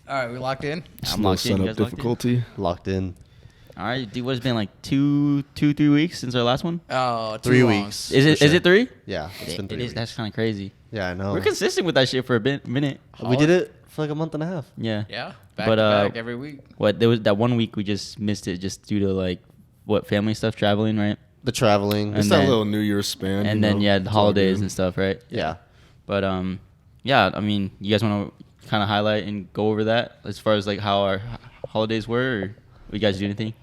All right, we locked in. I'm locked in. You guys difficulty. Locked in. All right, dude. What's it been like 2-3 weeks since our last one? Oh, 3 long. weeks. Is it? Sure. Is it 3? Yeah, it's been 3 weeks. That's kind of crazy. Yeah, I know. We're consistent with that shit for a minute. We did it for like a month and a half. Yeah. Yeah, back to back every week. What there was that 1 week we just missed it just due to like family stuff, traveling, right? The traveling. It's And that then- little New Year's span. And then the it's all holidays good. and stuff, right? Yeah. But yeah. I mean, you guys want to kind of highlight and go over that as far as like how our holidays were, or you guys do anything?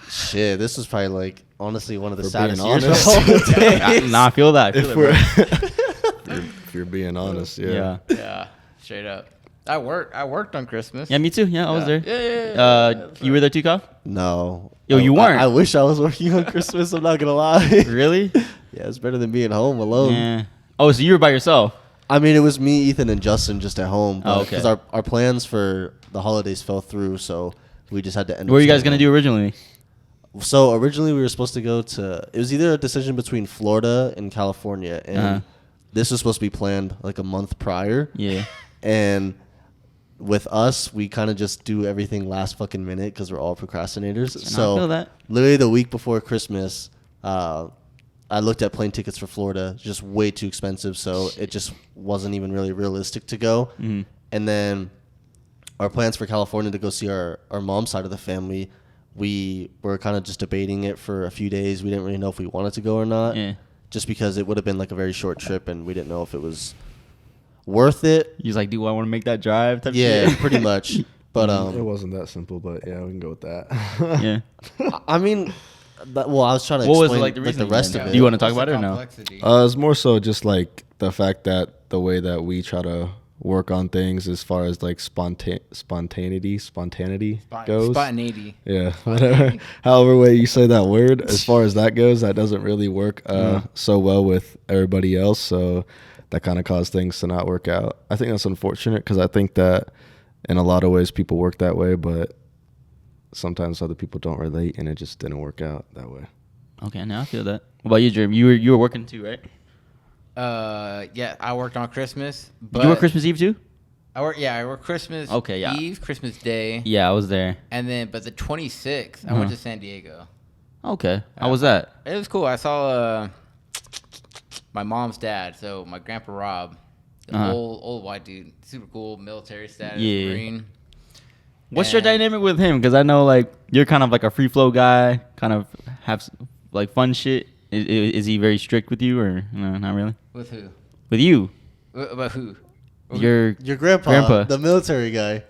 Shit, this was probably like honestly one of the For saddest being years of honest. holidays. Nah, I feel that. If you're being honest, Yeah. Yeah, straight up. I worked on Christmas. Yeah, me too. Yeah, I was there. Yeah. You were there too, Kyle? No. Yo, you weren't. I wish I was working on Christmas. I'm not gonna lie. Really? Yeah, it's better than being home alone. Yeah. Oh, so you were by yourself? I mean, it was me, Ethan, and Justin just at home. Oh, okay. Because our plans for the holidays fell through, so we just had to end. What were you guys gonna do originally? So originally we were supposed to go to. It was either a decision between Florida and California, and this was supposed to be planned like a month prior. Yeah. And with us, we kind of just do everything last fucking minute because we're all procrastinators. I feel that. Literally the week before Christmas, I looked at plane tickets for Florida, just way too expensive, so it just wasn't even really realistic to go. Mm-hmm. And then our plans for California to go see our mom's side of the family, we were kind of just debating it for a few days. We didn't really know if we wanted to go or not, just because it would have been like a very short trip, and we didn't know if it was worth it. You was like, do I want to make that drive? Type Yeah, shit? pretty much. But it wasn't that simple, but yeah, we can go with that. Yeah. I mean, I was trying to What was, explain like, the reasoning rest then? of it. Do you want to talk about it or no? It's more so just like the fact that the way that we try to work on things as far as like spontaneity goes. Spontaneity. Yeah, whatever. However way you say that word, as far as that goes, that doesn't really work so well with everybody else. So that kind of caused things to not work out. I think that's unfortunate because I think that in a lot of ways people work that way, but sometimes other people don't relate, and it just didn't work out that way. Okay, now I feel that. What about you, Dream? You were working too, right? Yeah, I worked on Christmas. But Did you work Christmas Eve too? I worked Christmas Eve, Christmas Day. Yeah, I was there. And then, but the 26th, I went to San Diego. Okay. How was that? It was cool. I saw my mom's dad, so my grandpa Rob, the old white dude, super cool, military status, Marine. What's your dynamic with him? Because I know like you're kind of like a free flow guy, kind of have like fun shit. Is he very strict with you, or no, not really? With who? With you. About who? Your grandpa, the military guy.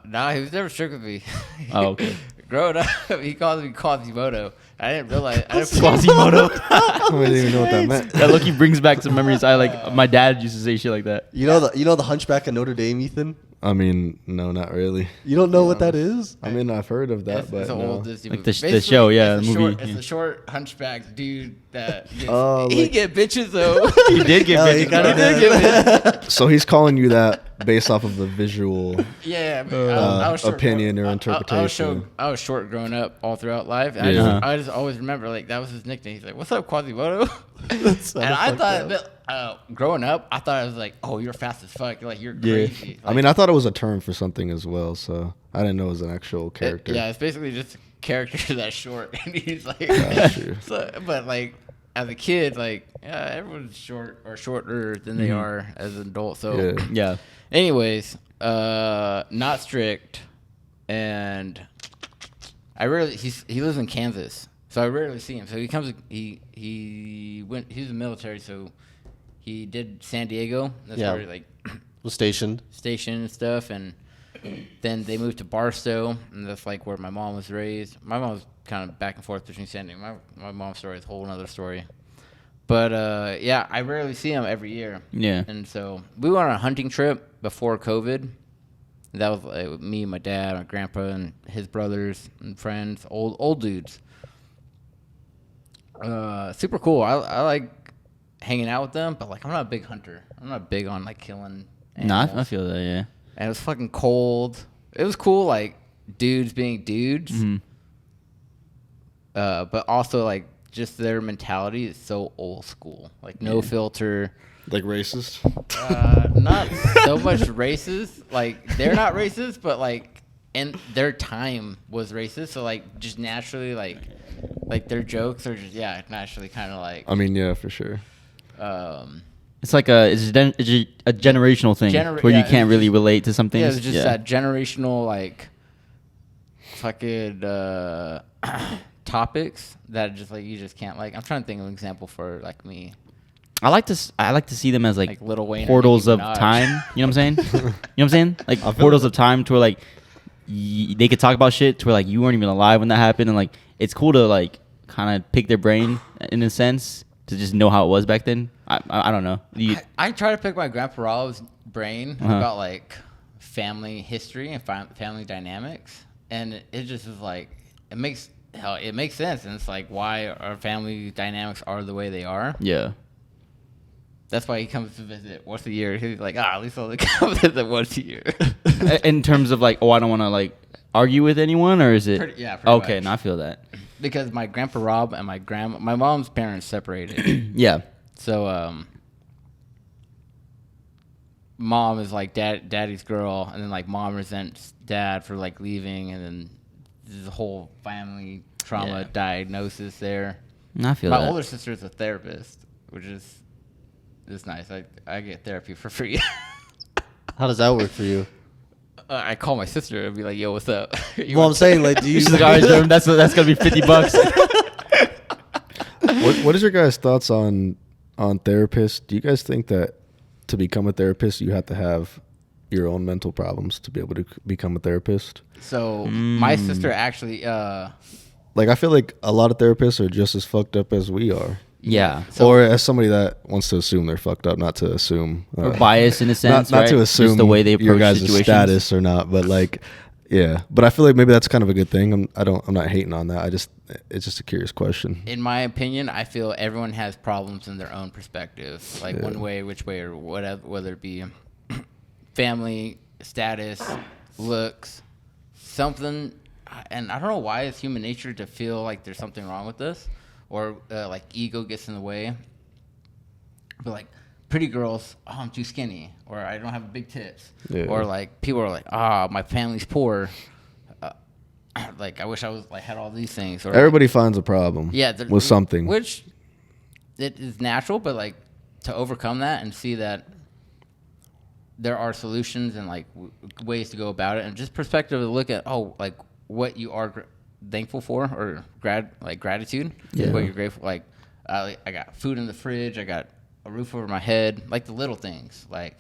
Nah, he was never strict with me. Oh, okay. Growing up, he called me Quasimodo. I didn't realize. Quasimodo. I didn't even know what that meant. That look, he brings back some memories. I like my dad used to say shit like that. You know the Hunchback of Notre Dame, Ethan? I mean, no, not really. You don't know what that is? I mean, I've heard of that, It's but an no. old Disney Like movie. the show, yeah, it's the a movie. It's a short hunchback dude that gets, Oh, he like- get bitches though. He did get Oh, he bitches. kinda He did get bitches. So he's calling you that based off of the visual Yeah, I was short opinion or I interpretation. was short growing up all throughout life. And Yeah. I just always remember like that was his nickname. He's like, "What's up, Quasimodo?" And I thought, growing up, I thought it was like, "Oh, you're fast as fuck. Like you're crazy." I mean, I thought it was a term for something as well, so I didn't know it was an actual character. Yeah, it's basically just a character that's short, and he's like, That's true. but like as a kid, like everyone's short or shorter than they are as an adult. So Yeah. anyways, not strict, and he lives in Kansas, so I rarely see him. So he comes, he was in the military, so he did San Diego. That's where he like was stationed and stuff, and then they moved to Barstow, and that's like where my mom was raised. My mom was kind of back and forth between San Diego. My mom's story is a whole other story. But yeah, I rarely see him every year. Yeah. And so we went on a hunting trip before COVID. That was like me, my dad, my grandpa, and his brothers and friends, old dudes. Super cool. I like hanging out with them, but like I'm not a big hunter. I'm not big on like killing animals. Nah, I feel that. Yeah. And it was fucking cold. It was cool, like dudes being dudes. Mm-hmm. But also like just their mentality is so old school. Like no filter. Like racist? Not so much racist. Like they're not racist, but like in their time was racist. So like just naturally like their jokes are just naturally kind of like. I mean, yeah, for sure. It's like a generational thing where you can't really relate to something. Yeah, it's just that generational like fucking topics that just like you just can't like. I'm trying to think of an example for like me. I like to see them as like Lil Wayne portals of time. You know what I'm saying? You know what I'm saying? Like portals of time to where like they could talk about shit to where like you weren't even alive when that happened, and like it's cool to like kind of pick their brain in a sense to just know how it was back then. I don't know. I try to pick my grandpa Rob's brain about like family history and family dynamics, and it just is like it makes sense, and it's like why our family dynamics are the way they are. Yeah. That's why he comes to visit once a year. He's like, at least I'll come visit once a year. In terms of like, I don't want to like argue with anyone, or is it? Pretty okay, much. no, I feel that. Because my grandpa Rob and my mom's parents separated. Yeah. So, mom is like daddy's girl, and then like mom resents dad for like leaving, and then there's a whole family trauma diagnosis there. I feel my that. older sister is a therapist, which is nice. I get therapy for free. How does that work for you? I call my sister and be like, "Yo, what's up?" Well, I'm saying like, do you? She's like, all right, Jeremy, that's gonna be $50. What is your guys' thoughts on therapists? Do you guys think that to become a therapist, you have to have your own mental problems to be able to become a therapist? So my sister actually, like I feel like a lot of therapists are just as fucked up as we are. Yeah. Or as somebody that wants to assume they're fucked up, not to assume. Or bias in a sense, not right? to assume just the way they approach your guys' situations. status or not, but like, yeah. But I feel like maybe that's kind of a good thing. I'm not hating on that. It's just a curious question. in my opinion, I feel everyone has problems in their own perspective, like one way, which way, or whatever, whether it be family, status, looks, something. And I don't know why it's human nature to feel like there's something wrong with this, or like ego gets in the way. But like pretty girls, I'm too skinny, or I don't have big tits, or like people are like, my family's poor. Like I wish I was like had all these things. Or Everybody finds a problem. Yeah, with something, which it is natural, but like to overcome that and see that there are solutions and like ways to go about it, and just perspective to look at like what you are thankful for, or gratitude. Yeah. What you're grateful. Like I got food in the fridge. I got a roof over my head. Like the little things. Like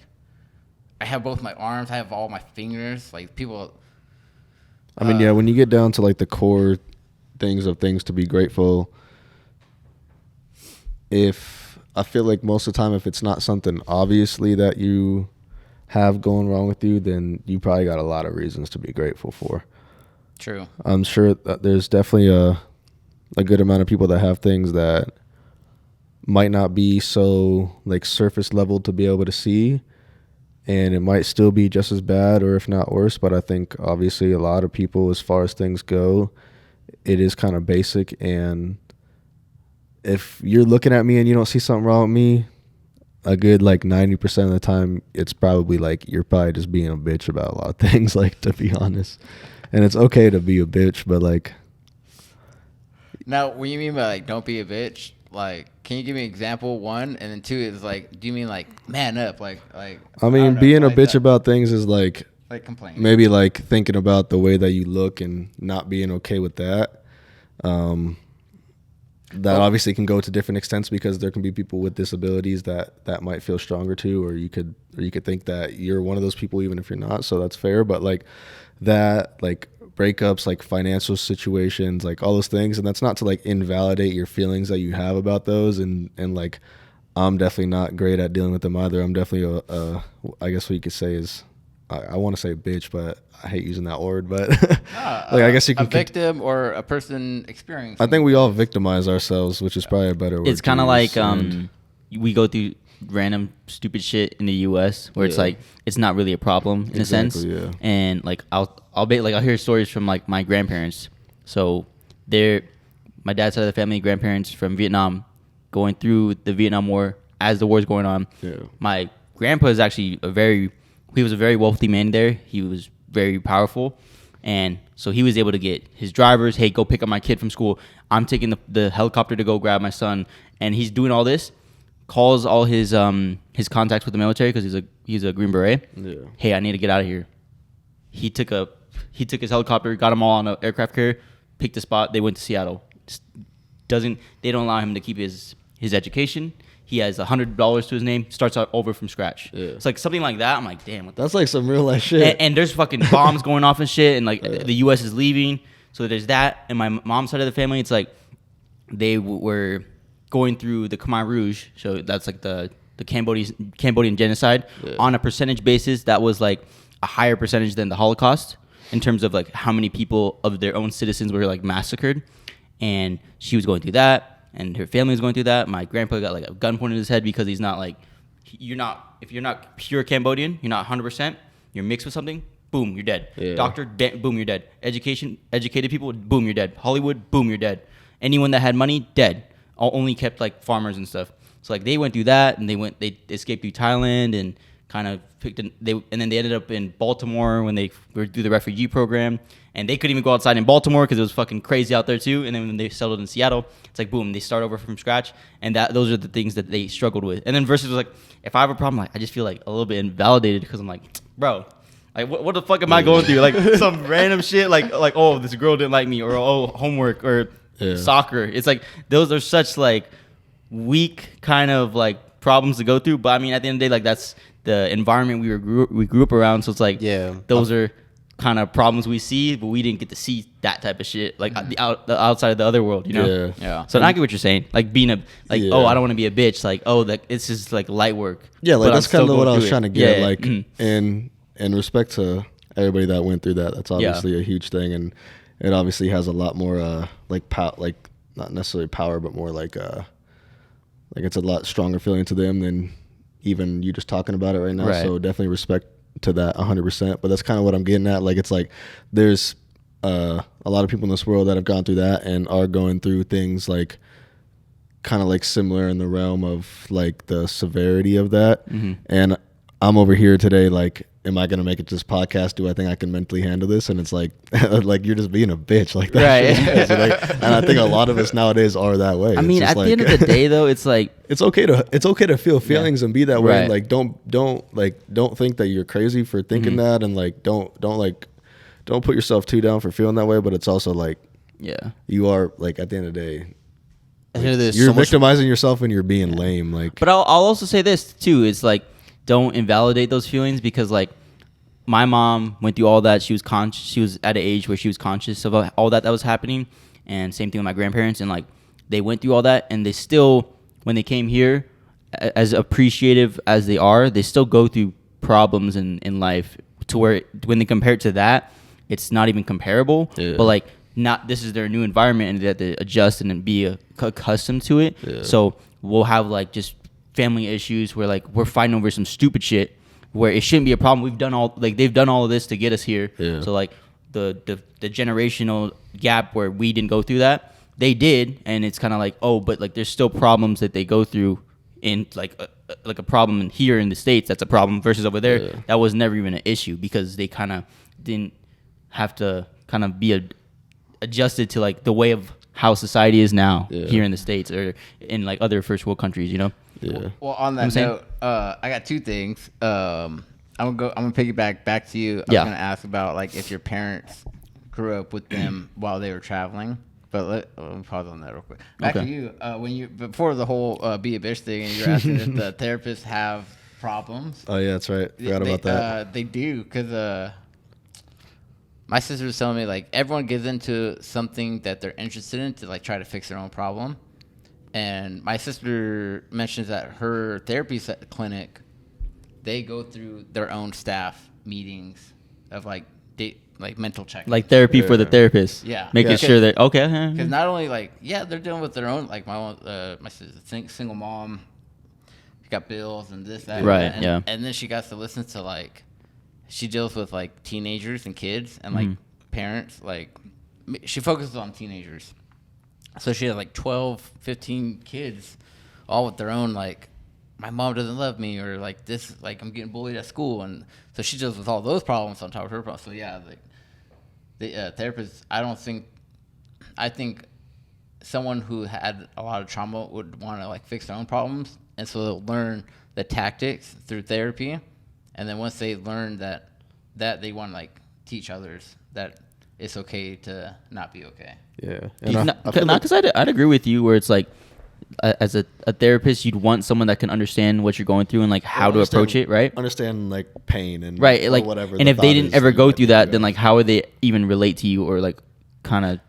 I have both my arms. I have all my fingers. Like people. I mean, yeah, when you get down to like the core things to be grateful, if I feel like most of the time, if it's not something obviously that you have going wrong with you, then you probably got a lot of reasons to be grateful for. True. I'm sure that there's definitely a good amount of people that have things that might not be so like surface level to be able to see, and it might still be just as bad or if not worse. But I think obviously a lot of people, as far as things go, it is kind of basic. And if you're looking at me and you don't see something wrong with me, a good like 90% of the time, it's probably like you're probably just being a bitch about a lot of things, like, to be honest. And it's okay to be a bitch, but like. Now, what you mean by like don't be a bitch? Like, can you give me an example? One, and then two is like, do you mean like man up? Like. I mean, being a bitch about things is like complaining. maybe like thinking about the way that you look and not being okay with that. That obviously can go to different extents, because there can be people with disabilities that might feel stronger too, or you could think that you're one of those people even if you're not. So that's fair, but like that, like breakups, like financial situations, like all those things, and that's not to like invalidate your feelings that you have about those, and like I'm definitely not great at dealing with them either. I'm definitely I guess what you could say is, I want to say bitch, but I hate using that word, but like I guess you can a victim or a person experiencing. I think we all victimize ourselves, which is probably a better word. It's kind of like and we go through random stupid shit in the U.S. where it's like it's not really a problem in a sense. Yeah. And like I'll hear stories from like my grandparents. So my dad's side of the family, grandparents from Vietnam, going through the Vietnam War as the war's going on. Yeah. My grandpa is actually he was a very wealthy man there. He was very powerful. And so he was able to get his drivers, hey, go pick up my kid from school. I'm taking the helicopter to go grab my son. And he's doing all this, calls all his contacts with the military because he's a Green Beret. Yeah. Hey, I need to get out of here. He took his helicopter, got them all on an aircraft carrier, picked a spot. They went to Seattle. They don't allow him to keep his education. He has $100 to his name. Starts out over from scratch. Yeah. It's like something like that. I'm like, damn. That's like some real life shit. And there's fucking bombs going off and shit. And like the U.S. is leaving. So there's that. And my mom's side of the family, it's like they were going through the Khmer Rouge. So that's like the Cambodian genocide. Yeah. On a percentage basis, that was like a higher percentage than the Holocaust in terms of like how many people of their own citizens were like massacred. And she was going through that. And her family was going through that. My grandpa got like a gun pointed at his head because he's not like, if you're not pure Cambodian, you're not 100%, you're mixed with something, boom, you're dead. Yeah. Doctor, boom, you're dead. Educated people, boom, you're dead. Hollywood, boom, you're dead. Anyone that had money, dead. Only kept like farmers and stuff. So like they went through that and they escaped through Thailand and kind of and then they ended up in Baltimore when they were through the refugee program. And they couldn't even go outside in Baltimore because it was fucking crazy out there too. And then when they settled in Seattle, it's like boom, they start over from scratch. And those are the things that they struggled with. And then versus was like, if I have a problem, like I just feel like a little bit invalidated because I'm like, bro, like what the fuck am I going through? Like some random shit, like oh, this girl didn't like me, or oh, homework, or soccer. It's like those are such like weak kind of like problems to go through. But I mean, at the end of the day, like that's the environment we grew up around. So it's like those are kind of problems we see, but we didn't get to see that type of shit, like the outside of the other world, you know? Yeah. So I get what you're saying, like being oh, I don't want to be a bitch, like oh, that it's just like light work. Yeah, like that's kind of what I was trying to get. Like, in respect to everybody that went through that, that's obviously a huge thing, and it obviously has a lot more like not necessarily power, but more like it's a lot stronger feeling to them than even you just talking about it right now. Right. So definitely respect to that 100%. But that's kind of what I'm getting at. Like it's like there's a lot of people in this world that have gone through that and are going through things like kind of like similar in the realm of like the severity of that. And I'm over here today like, am I going to make it to this podcast? Do I think I can mentally handle this? And it's like like you're just being a bitch like that. Right. And I think a lot of us nowadays are that way. I mean, at the end of the day though, it's like it's okay to feel feelings and be that way. And like don't think that you're crazy for thinking that, and like don't put yourself too down for feeling that way. But it's also like you are like at the end of the day, like, you're victimizing yourself and you're being lame. Like, but I'll also say this too. It's like don't invalidate those feelings because like my mom went through all that. She was at an age where she was conscious of all that was happening, and same thing with my grandparents. And like they went through all that, and they still, when they came here, as appreciative as they are, they still go through problems in life to where when they compare it to that, it's not even comparable. But like this is their new environment, and they have to adjust and be accustomed to it. So we'll have like just family issues where like we're fighting over some stupid shit where it shouldn't be a problem. They've done all of this to get us here. So like the generational gap where we didn't go through that, they did, and it's kind of like, oh, but like there's still problems that they go through in like a problem here in the States that's a problem versus over there that was never even an issue because they kind of didn't have to kind of be adjusted to like the way of how society is now here in the States or in like other first world countries, you know? Well, on that note, I got two things. I'm gonna piggyback back to you. I was gonna ask about like if your parents grew up with them while they were traveling. But let me pause on that real quick. Back to you. Before the whole be a bitch thing, and you're asking if the therapists have problems. Oh yeah, that's right. Forgot about that. They do because my sister was telling me like everyone gets into something that they're interested in to like try to fix their own problem. And my sister mentions that her therapy clinic, they go through their own staff meetings of like mental check, like therapy for the therapist. Making sure that because not only like they're dealing with their own like my sister's single mom, she got bills and this that and then she got to listen to like she deals with like teenagers and kids and like parents. Like she focuses on teenagers. So she had like 12, 15 kids, all with their own, like, my mom doesn't love me, or like this, like I'm getting bullied at school. And so she deals with all those problems on top of her problems. So yeah, like the therapist, I think someone who had a lot of trauma would want to like fix their own problems. And so they'll learn the tactics through therapy. And then once they learn that they want to like teach others that it's okay to not be okay. Yeah. Because I'd agree with you where it's like, as a therapist, you'd want someone that can understand what you're going through and like how to approach it, right? Understand like pain and right, like whatever. And if they didn't ever go through that, then like how would they even relate to you or like kind of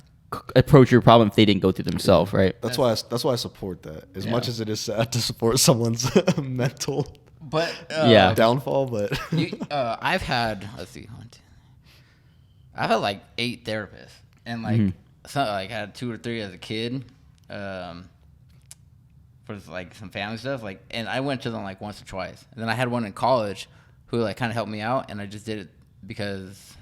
approach your problem if they didn't go through themselves, right? That's why I support that. As much as it is sad to support someone's mental downfall, but I've had I've had like 8 therapists, and like I had 2 or 3 as a kid. For like some family stuff, like, and I went to them like once or twice, and then I had one in college who like kind of helped me out, and I just did it because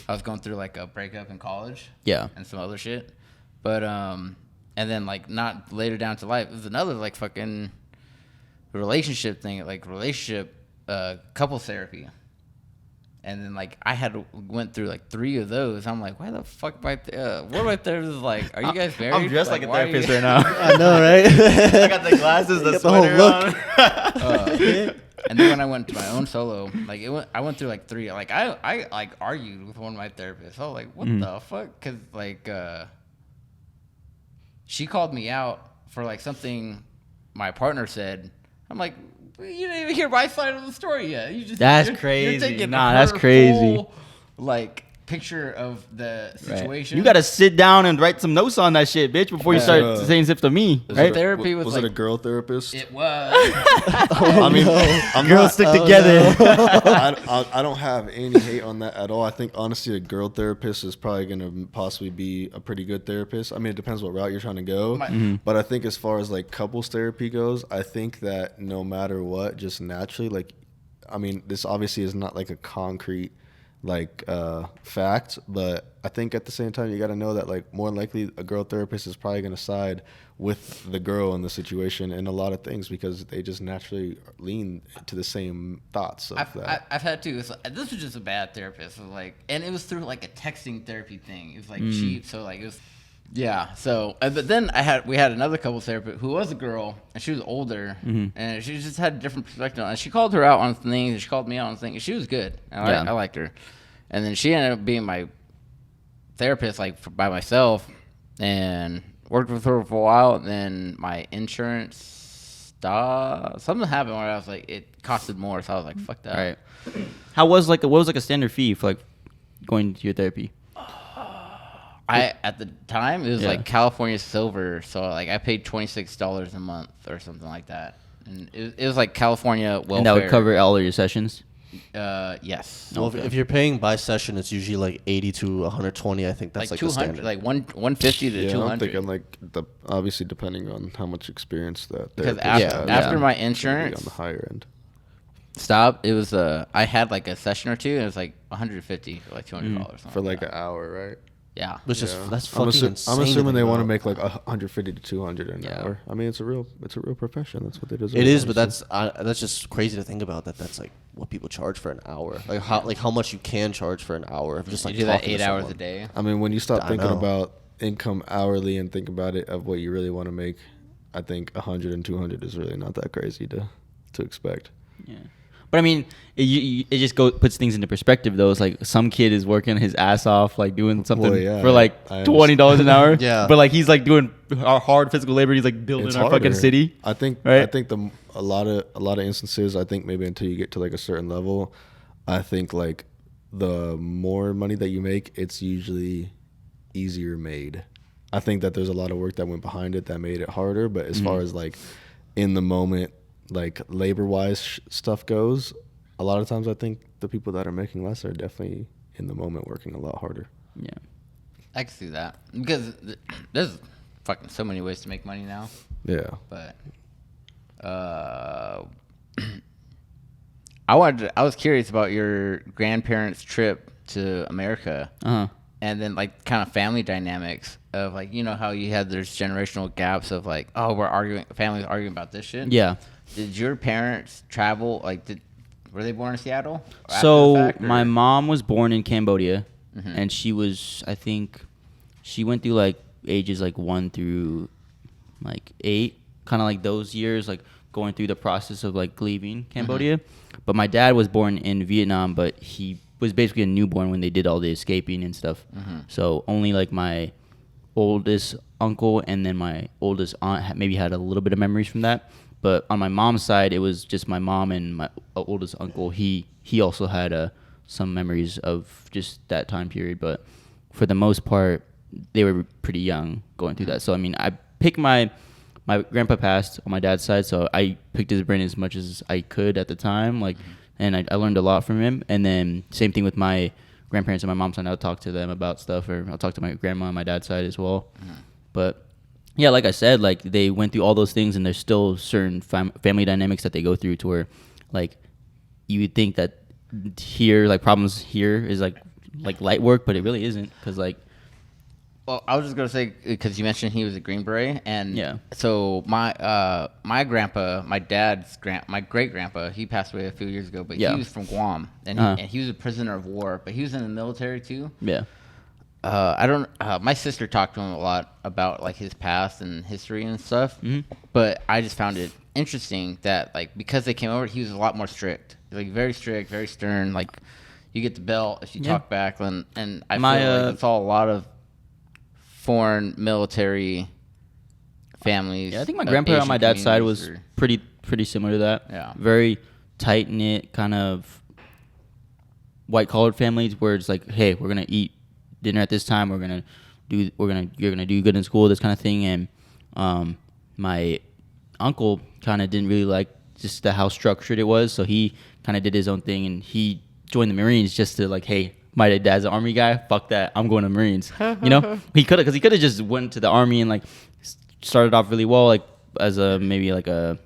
I was going through like a breakup in college, and some other shit, but and then like not later down to life, it was another like fucking relationship thing, like couples therapy. And then, like, went through, like, 3 of those. I'm like, why the fuck what my therapist is like, are you guys married? I'm dressed like a therapist right now. I know, right? I got the glasses, the sweater on. And then when I went to my own solo, like, I went through, like, 3. Like, I like, argued with one of my therapists. I was like, what the fuck? Because, like, she called me out for, like, something my partner said. I'm like, you didn't even hear my side of the story yet. That's crazy. You're taking that's crazy. Full, like, picture of the situation. Right. You got to sit down and write some notes on that shit, bitch, before you start saying stuff to me. Right? Therapy was it a girl therapist? It was. I mean, girls stick together. I don't have any hate on that at all. I think honestly, a girl therapist is probably going to possibly be a pretty good therapist. I mean, it depends what route you're trying to go. But I think as far as like couples therapy goes, I think that no matter what, just naturally, like, I mean, this obviously is not like a concrete like fact, but I think at the same time you got to know that like more than likely a girl therapist is probably going to side with the girl in the situation in a lot of things because they just naturally lean to the same thoughts of that. I've had too. This was just a bad therapist. So like, and it was through like a texting therapy thing. It was like cheap, so like it was. Yeah. So, but then we had another couple therapist who was a girl, and she was older, and she just had a different perspective. And she called her out on things, and she called me out on things. And she was good. And I liked her. And then she ended up being my therapist, like by myself, and worked with her for a while. And then my insurance stopped. Something happened where I was like, it costed more, so I was like, fuck that. Right. What was like a standard fee for like going to your therapy? At the time it was like California Silver, so like I paid $26 a month or something like that, and it was like California welfare. And that would cover all of your sessions. Yes. Well, if you're paying by session, it's usually like 80 to 120. I think that's like 200, the standard. like 150 to 200. I'm thinking like obviously depending on how much experience that. Because after my insurance on the higher end. Stop. It was I had like a session or two, and it was like 150 for like $200 for like an hour, right? Yeah, that's fucking insane. I'm assuming they want to make like 150 to 200 an hour. I mean, it's a real profession. That's what they deserve. It is, but that's just crazy to think about. That's like what people charge for an hour. Like how much you can charge for an hour of just like you do that 8 hours a day. I mean, when you stop thinking about income hourly and think about it of what you really want to make, I think 100 and 200 is really not that crazy to expect. Yeah. But I mean, it just puts things into perspective though. It's like some kid is working his ass off, like doing something for like $20 an hour. Yeah. But like he's like doing hard physical labor. He's like building our fucking city. I think a lot of instances. I think maybe until you get to like a certain level, I think like the more money that you make, it's usually easier made. I think that there's a lot of work that went behind it that made it harder. But as far as like in the moment, like labor-wise stuff goes, a lot of times I think the people that are making less are definitely in the moment working a lot harder. Yeah, I can see that because there's fucking so many ways to make money now. Yeah, but I was curious about your grandparents' trip to America, and then like kind of family dynamics of like, you know how you had there's generational gaps of like, oh, families arguing about this shit. Yeah. Did your parents travel? Like, were they born in Seattle? So my mom was born in Cambodia, and she was, I think, she went through like ages like 1 through like 8, kind of like those years, like going through the process of like leaving Cambodia. But my dad was born in Vietnam, but he was basically a newborn when they did all the escaping and stuff. So only like my oldest uncle and then my oldest aunt maybe had a little bit of memories from that. But on my mom's side, it was just my mom and my oldest uncle. He also had some memories of just that time period. But for the most part, they were pretty young going through that. So, I mean, I picked my grandpa passed on my dad's side, so I picked his brain as much as I could at the time. Like, and I learned a lot from him. And then same thing with my grandparents and my mom's side. I'll talk to them about stuff, or I'll talk to my grandma on my dad's side as well. But yeah, like I said, like they went through all those things, and there's still certain family dynamics that they go through to where, like, you would think that here, like problems here is like light work, but it really isn't, because like. Well, I was just gonna say, because you mentioned he was a Green Beret, and yeah. So my grandpa, my great grandpa, he passed away a few years ago, but he was from Guam, and he was a prisoner of war, but he was in the military too. Yeah. My sister talked to him a lot about like his past and history and stuff, but I just found it interesting that like because they came over, he was a lot more strict, like very strict, very stern. Like you get the belt if you talk back, and I feel like it's all a lot of foreign military families. Yeah, I think my grandpa on my dad's side was pretty similar to that. Yeah, very tight knit kind of white collared families where it's like, hey, we're gonna eat dinner at this time. You're gonna do good in school, this kind of thing. And my uncle kind of didn't really like just how structured it was, so he kind of did his own thing, and he joined the Marines just to like, hey, my dad's an Army guy. Fuck that, I'm going to Marines. You know, he could have just went to the Army and like started off really well, like as maybe like a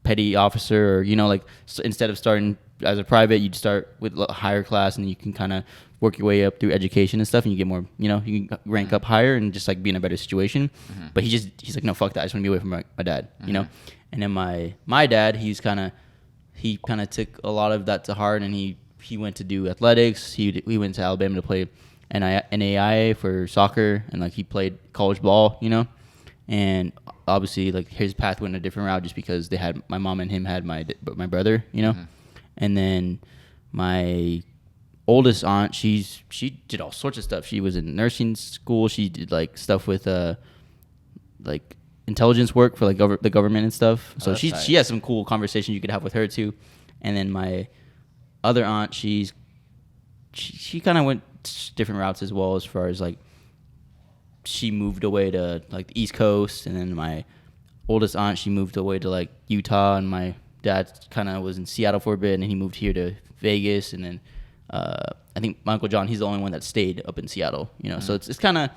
petty officer, or you know, like instead of starting as a private, you'd start with a higher class, and you can kind of work your way up through education and stuff, and you get more, you know, you can rank up higher and just like be in a better situation. But he's like, no, fuck that, I just want to be away from my dad, you know. And then my dad, he kind of took a lot of that to heart, and he went to do athletics. He went to Alabama to play NAIA for soccer, and like he played college ball, you know. And obviously like his path went a different route just because they had, my mom and him had my brother, you know. And then my oldest aunt, she did all sorts of stuff. She was in nursing school. She did like stuff with like intelligence work for like the government and stuff. So she has some cool conversations you could have with her too. And then my other aunt, she kind of went different routes as well, as far as like she moved away to like the East Coast, and then my oldest aunt, she moved away to like Utah, and my dad kind of was in Seattle for a bit, and then he moved here to Vegas, and then I think my Uncle John, he's the only one that stayed up in Seattle, you know. So it's kind of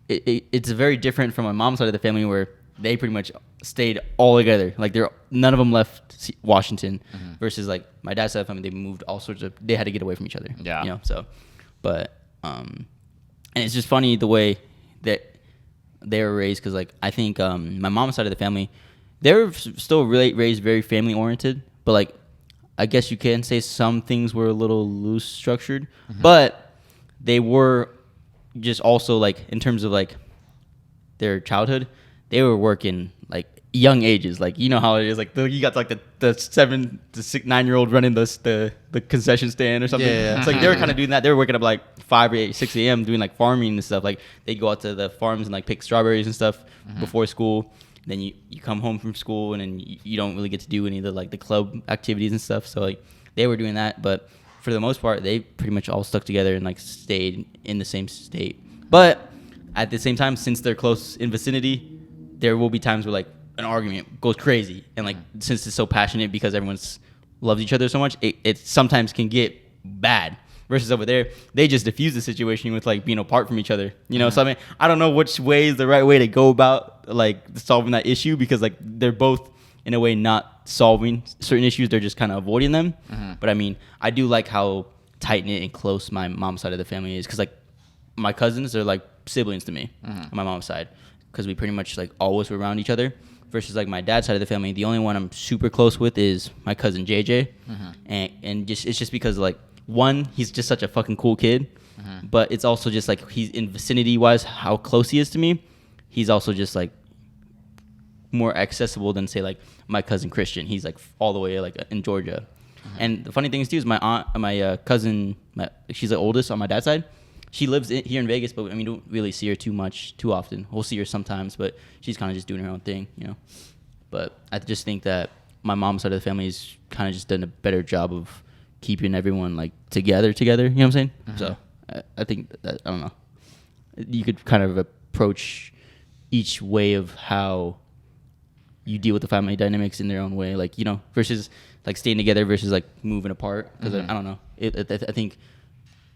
it's very different from my mom's side of the family, where they pretty much stayed all together. Like none of them left Washington, versus like my dad's side of the family, they moved all sorts of, they had to get away from each other. Yeah. You know, so, but, and it's just funny the way that they were raised. Cause like, I think, my mom's side of the family, they were still really raised very family oriented, but like, I guess you can say some things were a little loose structured, but they were just also like, in terms of like their childhood, they were working like young ages. Like, you know how it is, like you got like the 7 to 9-year-old running the concession stand or something. Yeah. It's like they were kind of doing that. They were waking up like 5 or 6 a.m. doing like farming and stuff. Like they'd go out to the farms and like pick strawberries and stuff before school. Then you come home from school, and then you don't really get to do any of the like the club activities and stuff. So like they were doing that, but for the most part, they pretty much all stuck together and like stayed in the same state. But at the same time, since they're close in vicinity, there will be times where like an argument goes crazy, and like since it's so passionate because everyone's loves each other so much, it sometimes can get bad. Versus over there, they just diffuse the situation with like being apart from each other, you know. So I mean, I don't know which way is the right way to go about like solving that issue, because like they're both in a way not solving certain issues, they're just kind of avoiding them. But I mean, I do like how tight knit and close my mom's side of the family is, because like my cousins are like siblings to me on my mom's side, because we pretty much like always were around each other. Versus like my dad's side of the family, the only one I'm super close with is my cousin JJ, and just it's just because like one, he's just such a fucking cool kid, but it's also just like he's in vicinity wise how close he is to me. He's also just like more accessible than say like my cousin Christian. He's like all the way like in Georgia, and the funny thing is too is my cousin, she's the oldest on my dad's side. She lives here in Vegas, but I mean, we don't really see her too often. We'll see her sometimes, but she's kind of just doing her own thing, you know. But I just think that my mom's side of the family has kind of just done a better job of keeping everyone like together. You know what I'm saying? So I think that, I don't know. You could kind of approach each way of how you deal with the family dynamics in their own way, like, you know, versus like staying together versus like moving apart. Because I don't know. I think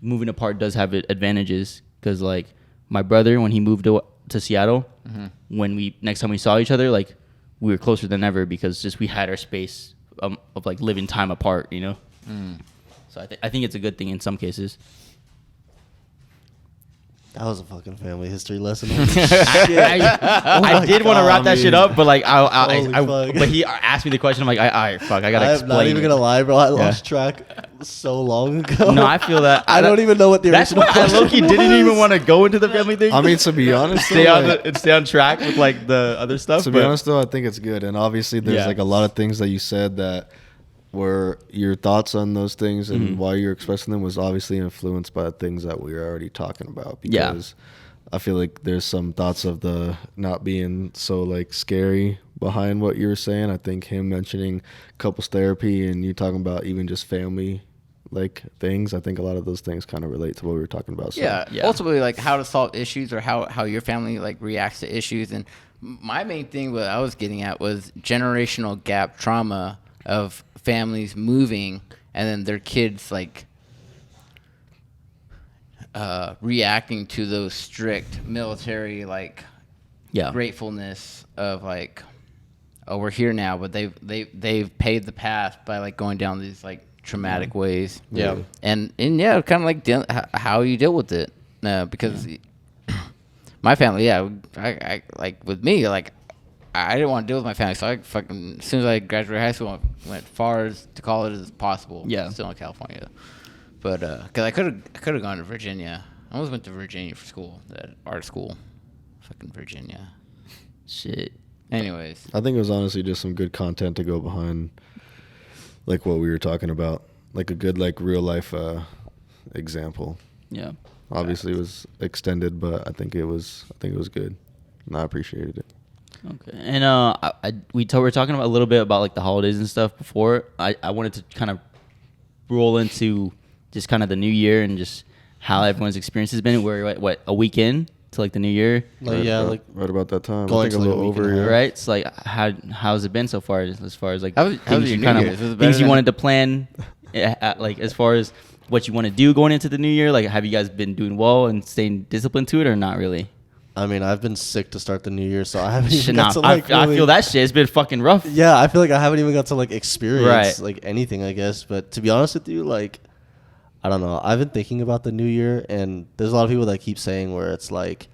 moving apart does have advantages, because like my brother, when he moved to Seattle, when we next time we saw each other, like we were closer than ever, because just we had our space of like living time apart, you know. So I think it's a good thing in some cases. That was a fucking family history lesson. I did want to wrap that shit up, but like Holy fuck. but he asked me the question. I'm like, I gotta I'm explain. not even gonna lie, bro. I lost track so long ago. No, I feel that. I don't even know what the That's original why I question low-key didn't was. even want to go into the family thing. I mean, to be honest, stay though, stay on track with like the other stuff. to be honest, though, I think it's good. And obviously, there's Yeah. like a lot of things that you said that were your thoughts on those things, and why you're expressing them was obviously influenced by the things that we were already talking about. Yeah. Because I feel like there's some thoughts of the not being so like scary behind what you were saying. I think him mentioning couples therapy and you talking about even just family like things, I think a lot of those things kind of relate to what we were talking about. So. Yeah, Yeah. ultimately, like how to solve issues or how your family like reacts to issues. And my main thing, what I was getting at, was generational gap trauma of families moving and then their kids like reacting to those strict military like gratefulness of like, oh, we're here now, but they've paved the path by like going down these like traumatic ways. Yeah. And yeah, kind of like how you deal with it. Because my family, I like with me, like I didn't want to deal with my family, so I fucking, as soon as I graduated high school, I went far as to college as possible. Yeah. Still in California. But because I could have gone to Virginia. I almost went to Virginia for school, that art school. Fucking Virginia. Shit. Anyways. I think it was honestly just some good content to go behind, like what we were talking about, like a good like real life example. Yeah. Obviously, it was extended, but I think it was good, and I appreciated it. Okay. And we were talking about a little bit about like the holidays and stuff before. I wanted to kind of roll into just kind of the new year and just how everyone's experience has been. We're what, a week in to like the new year? Right about that time. Going I think to a like little a week and over. a half. Yeah. Right? It's like how's it been so far? As far as like How was things your you New kind Year's? Was it of better things you than- wanted to plan, like as far as what you want to do going into the new year. Like, have you guys been doing well and staying disciplined to it, or not really? I mean, I've been sick to start the new year, so I haven't even got to I like really, feel that shit. It's been fucking rough. Yeah, I feel like I haven't even got to like experience Right. like anything, I guess. But to be honest with you, like, I don't know. I've been thinking about the new year, and there's a lot of people that keep saying where it's like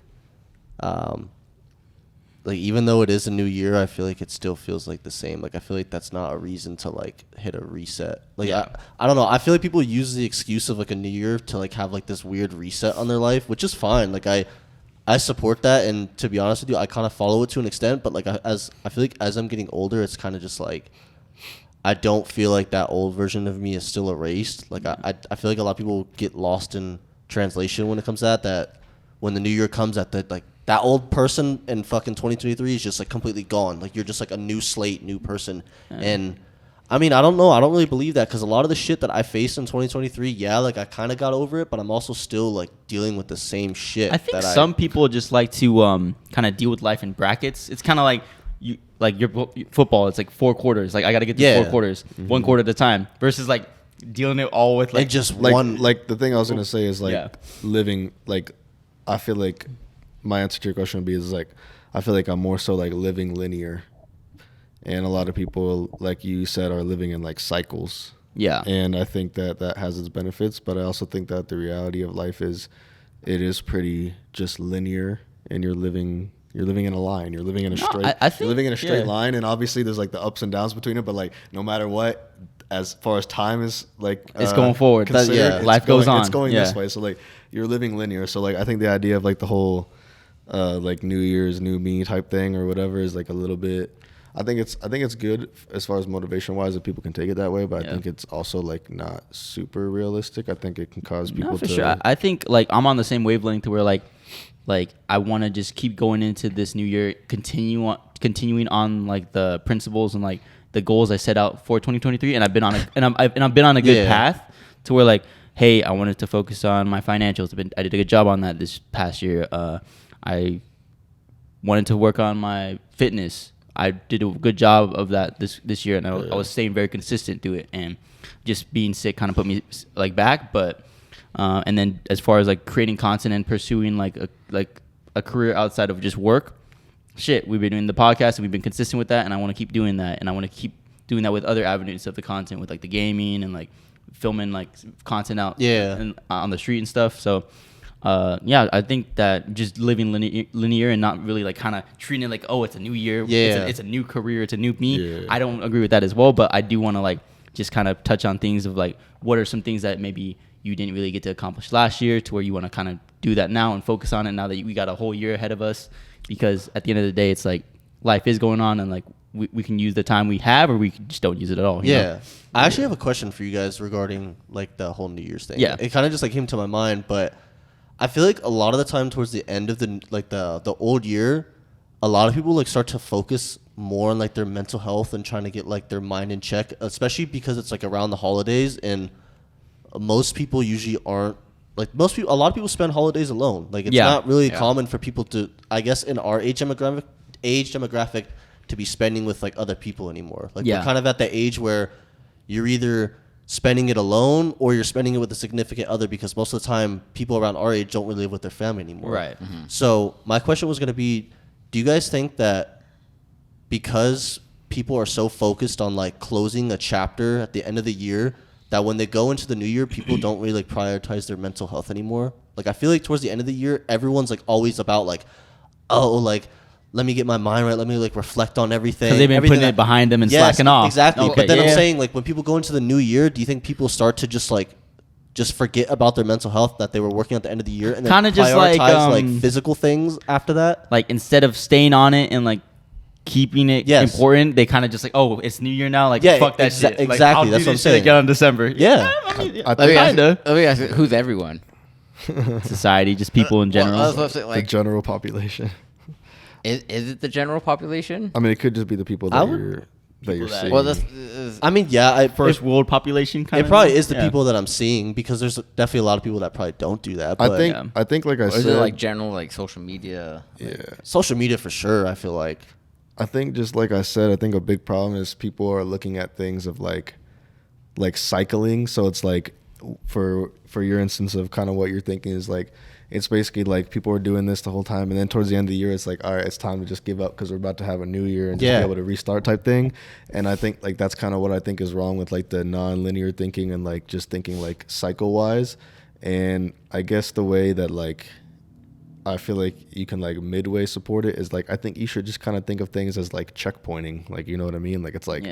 even though it is a new year, I feel like it still feels like the same. Like, I feel like that's not a reason to like hit a reset. Like, I don't know. I feel like people use the excuse of like a new year to like have like this weird reset on their life, which is fine. Like, I support that, and to be honest with you, I kind of follow it to an extent. But like, I feel like as I'm getting older, it's kind of just like I don't feel like that old version of me is still erased. Like, I feel like a lot of people get lost in translation when it comes to that. That when the new year comes, that old person in fucking 2023 is just like completely gone. Like, you're just like a new slate, new person. And I mean, I don't know. I don't really believe that, because a lot of the shit that I faced in 2023, like I kind of got over it, but I'm also still like dealing with the same shit. I think some people just like to kind of deal with life in brackets. It's kind of like your football. It's like 4 quarters. Like, I got to get through 4 quarters, 1 quarter at a time, versus like dealing it all with like and just Like, one. like the thing I was gonna say is like Yeah. living. Like, I feel like my answer to your question would be is like I feel like I'm more so like living linear, and a lot of people, like you said, are living in like cycles. Yeah. And I think that has its benefits, but I also think that the reality of life is it is pretty just linear, and you're living in a line. You're living in a straight. I think, you're living in a straight line, and obviously there's like the ups and downs between it. But like no matter what, as far as time is like it's going forward. Life goes on. It's going this way. So like you're living linear. So like I think the idea of like the whole like New Year's, new me type thing or whatever is like a little bit. I think it's good as far as motivation wise if people can take it that way, but I think it's also like not super realistic. I think it can cause people to. Sure. I think like I'm on the same wavelength to where like I want to just keep going into this new year, continuing on like the principles and like the goals I set out for 2023, and I've been on a good path to where like, hey, I wanted to focus on my financials. I did a good job on that this past year. I wanted to work on my fitness. I did a good job of that this year, and I was staying very consistent to it. And just being sick kind of put me like back. But and then as far as like creating content and pursuing like a career outside of just work, we've been doing the podcast and we've been consistent with that, and I want to keep doing that, and I want to keep doing that with other avenues of the content, with like the gaming and like filming like content out and on the street and stuff. So. I think that just living linear and not really like kind of treating it like, oh, it's a new year, it's a new career, it's a new me. I don't agree with that as well, but I do want to like just kind of touch on things of like what are some things that maybe you didn't really get to accomplish last year to where you want to kind of do that now and focus on it now that we got a whole year ahead of us, because at the end of the day it's like life is going on, and like we can use the time we have or we just don't use it at all. You know? I actually have a question for you guys regarding like the whole New Year's thing. It kind of just like came to my mind, but I feel like a lot of the time towards the end of the old year, a lot of people like start to focus more on like their mental health and trying to get like their mind in check, especially because it's like around the holidays, and most people usually aren't like a lot of people spend holidays alone. Like it's not really common for people to, I guess in our age demographic to be spending with like other people anymore. Like we're kind of at the age where you're either spending it alone or you're spending it with a significant other, because most of the time people around our age don't really live with their family anymore. Right. Mm-hmm. So my question was going to be, do you guys think that because people are so focused on like closing a chapter at the end of the year, that when they go into the new year, people don't really like prioritize their mental health anymore? Like I feel like towards the end of the year, everyone's like always about like, oh, like let me get my mind right. Let me like reflect on everything. Because they've been putting it behind them and slacking off. Exactly. Okay, but then I'm saying like when people go into the new year, do you think people start to just forget about their mental health that they were working at the end of the year, and then kind of just prioritize like physical things after that? Like instead of staying on it and like keeping it important, they kind of just like, oh, it's New Year now. Like fuck that shit. Exactly. Like, I'll that's do what I'm this shit saying. again on December. I Let me ask you, who's everyone? Society, just people in general. Well, I was supposed to say, the general population. Is it the general population? I mean, it could just be the people that you're seeing. Well, First world population kind of. It probably is the people that I'm seeing, because there's definitely a lot of people that probably don't do that. But I think like I said, is it like general like social media? Social media for sure. I feel like. I think just like I said, I think a big problem is people are looking at things of like cycling. So it's like for your instance of kind of what you're thinking is like, it's basically like people are doing this the whole time, and then towards the end of the year, it's like, all right, it's time to just give up because we're about to have a new year and just be able to restart type thing. And I think like that's kind of what I think is wrong with like the non-linear thinking and like just thinking like cycle wise. And I guess the way that like I feel like you can like midway support it is like, I think you should just kind of think of things as like checkpointing, like, you know what I mean? Like it's like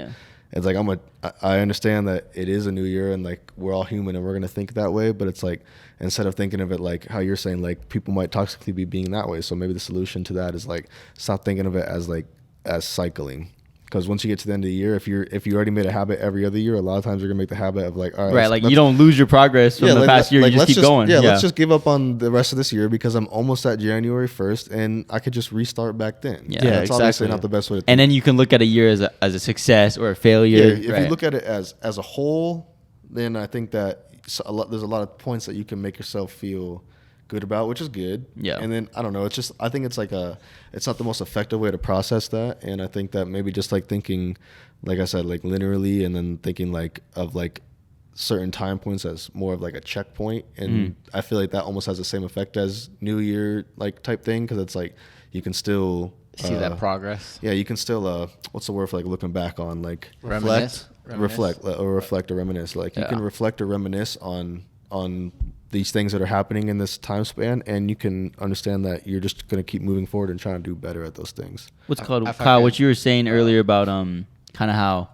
it's like I understand that it is a new year and like we're all human and we're gonna think that way, but it's like instead of thinking of it like how you're saying, like people might toxically be being that way, so maybe the solution to that is like stop thinking of it as cycling. Because once you get to the end of the year, if you already made a habit every other year, a lot of times you're gonna make the habit of like, all right, like you don't lose your progress from the past year. You just keep going. Let's just give up on the rest of this year because I'm almost at January 1st and I could just restart back then. That's obviously not the best way to think. And then you can look at a year as a success or a failure. If you look at it as a whole, then I think that there's a lot of points that you can make yourself feel good about, which is good. And then I don't know, it's just, I think it's like it's not the most effective way to process that. And I think that maybe just like thinking, like I said, like linearly, and then thinking like of like certain time points as more of like a checkpoint. And I feel like that almost has the same effect as New Year like type thing, because it's like you can still see that progress. Yeah, you can still what's the word for like looking back on, like reflect or reminisce. Like you can reflect or reminisce on these things that are happening in this time span, and you can understand that you're just going to keep moving forward and trying to do better at those things. What's called, Kyle, what you were saying earlier about kind of how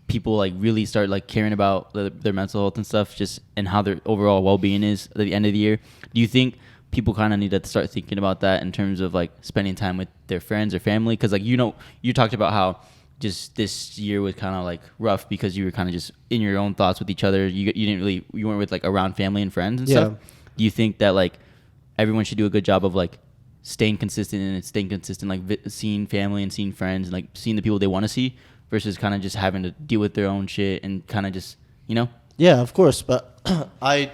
people like really start like caring about their mental health and stuff, just and how their overall well-being is at the end of the year. Do you think people kind of need to start thinking about that in terms of like spending time with their friends or family? Because like, you know, you talked about how just this year was kind of like rough because you were kind of just in your own thoughts with each other. You weren't with like around family and friends and stuff. Do you think that like everyone should do a good job of like staying consistent, like seeing family and seeing friends and like seeing the people they want to see versus kind of just having to deal with their own shit and kind of just, you know? Yeah, of course. But I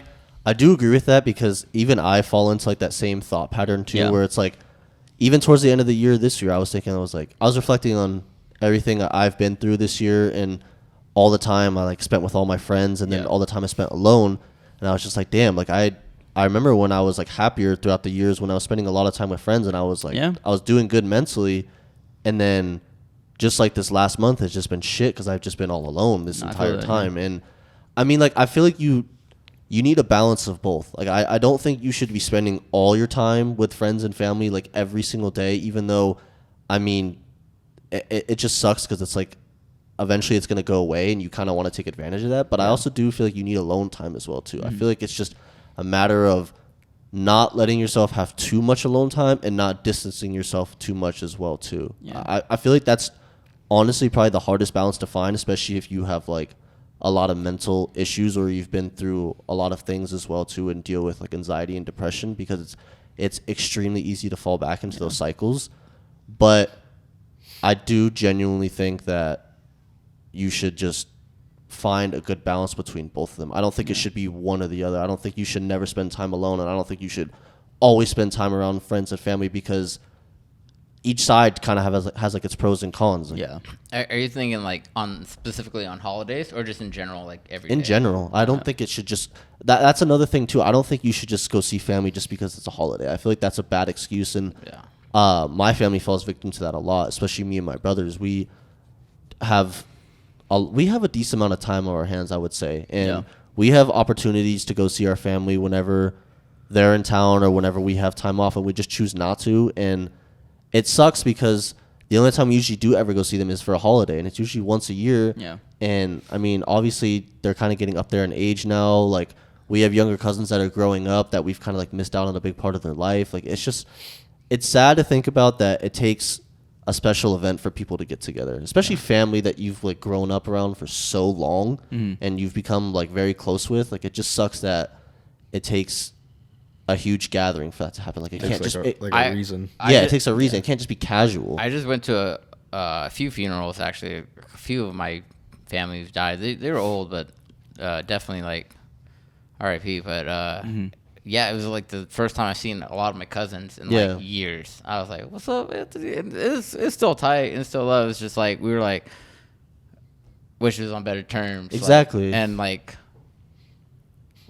do agree with that, because even I fall into like that same thought pattern too, where it's like, even towards the end of the year this year, I was reflecting on everything I've been through this year and all the time I like spent with all my friends, and then all the time I spent alone. And I was just like, damn, like I remember when I was like happier throughout the years, when I was spending a lot of time with friends and I was like, I was doing good mentally. And then just like this last month has just been shit because I've just been all alone this entire time. And I mean, like, I feel like you need a balance of both. Like, I don't think you should be spending all your time with friends and family like every single day, even though, I mean, it just sucks because it's like eventually it's going to go away and you kind of want to take advantage of that. But I also do feel like you need alone time as well too. I feel like it's just a matter of not letting yourself have too much alone time and not distancing yourself too much as well too. I feel like that's honestly probably the hardest balance to find, especially if you have like a lot of mental issues or you've been through a lot of things as well too and deal with like anxiety and depression, because it's extremely easy to fall back into those cycles. But I do genuinely think that you should just find a good balance between both of them. I don't think it should be one or the other. I don't think you should never spend time alone, and I don't think you should always spend time around friends and family, because each side kind of has like its pros and cons. Like, Are you thinking like specifically on holidays or just in general, like every day? In general, I don't think it should just that's another thing too. I don't think you should just go see family just because it's a holiday. I feel like that's a bad excuse, and my family falls victim to that a lot, especially me and my brothers. We have a decent amount of time on our hands, I would say, and we have opportunities to go see our family whenever they're in town or whenever we have time off, and we just choose not to. And it sucks because the only time we usually do ever go see them is for a holiday, and it's usually once a year. And I mean, obviously they're kind of getting up there in age now. Like, we have younger cousins that are growing up that we've kind of like missed out on a big part of their life. Like, it's sad to think about that it takes a special event for people to get together, especially family that you've like grown up around for so long and you've become like very close with. Like, it just sucks that it takes a huge gathering for that to happen. Like, it can't just a reason. It takes a reason. It can't just be casual. I just went to a few funerals, actually. A few of my families died. They were old, but definitely like R.I.P. But yeah, it was like the first time I've seen a lot of my cousins in like years. I was like, what's up? It's still tight and still love. It's just like we were like wishes on better terms. Exactly. Like, and like,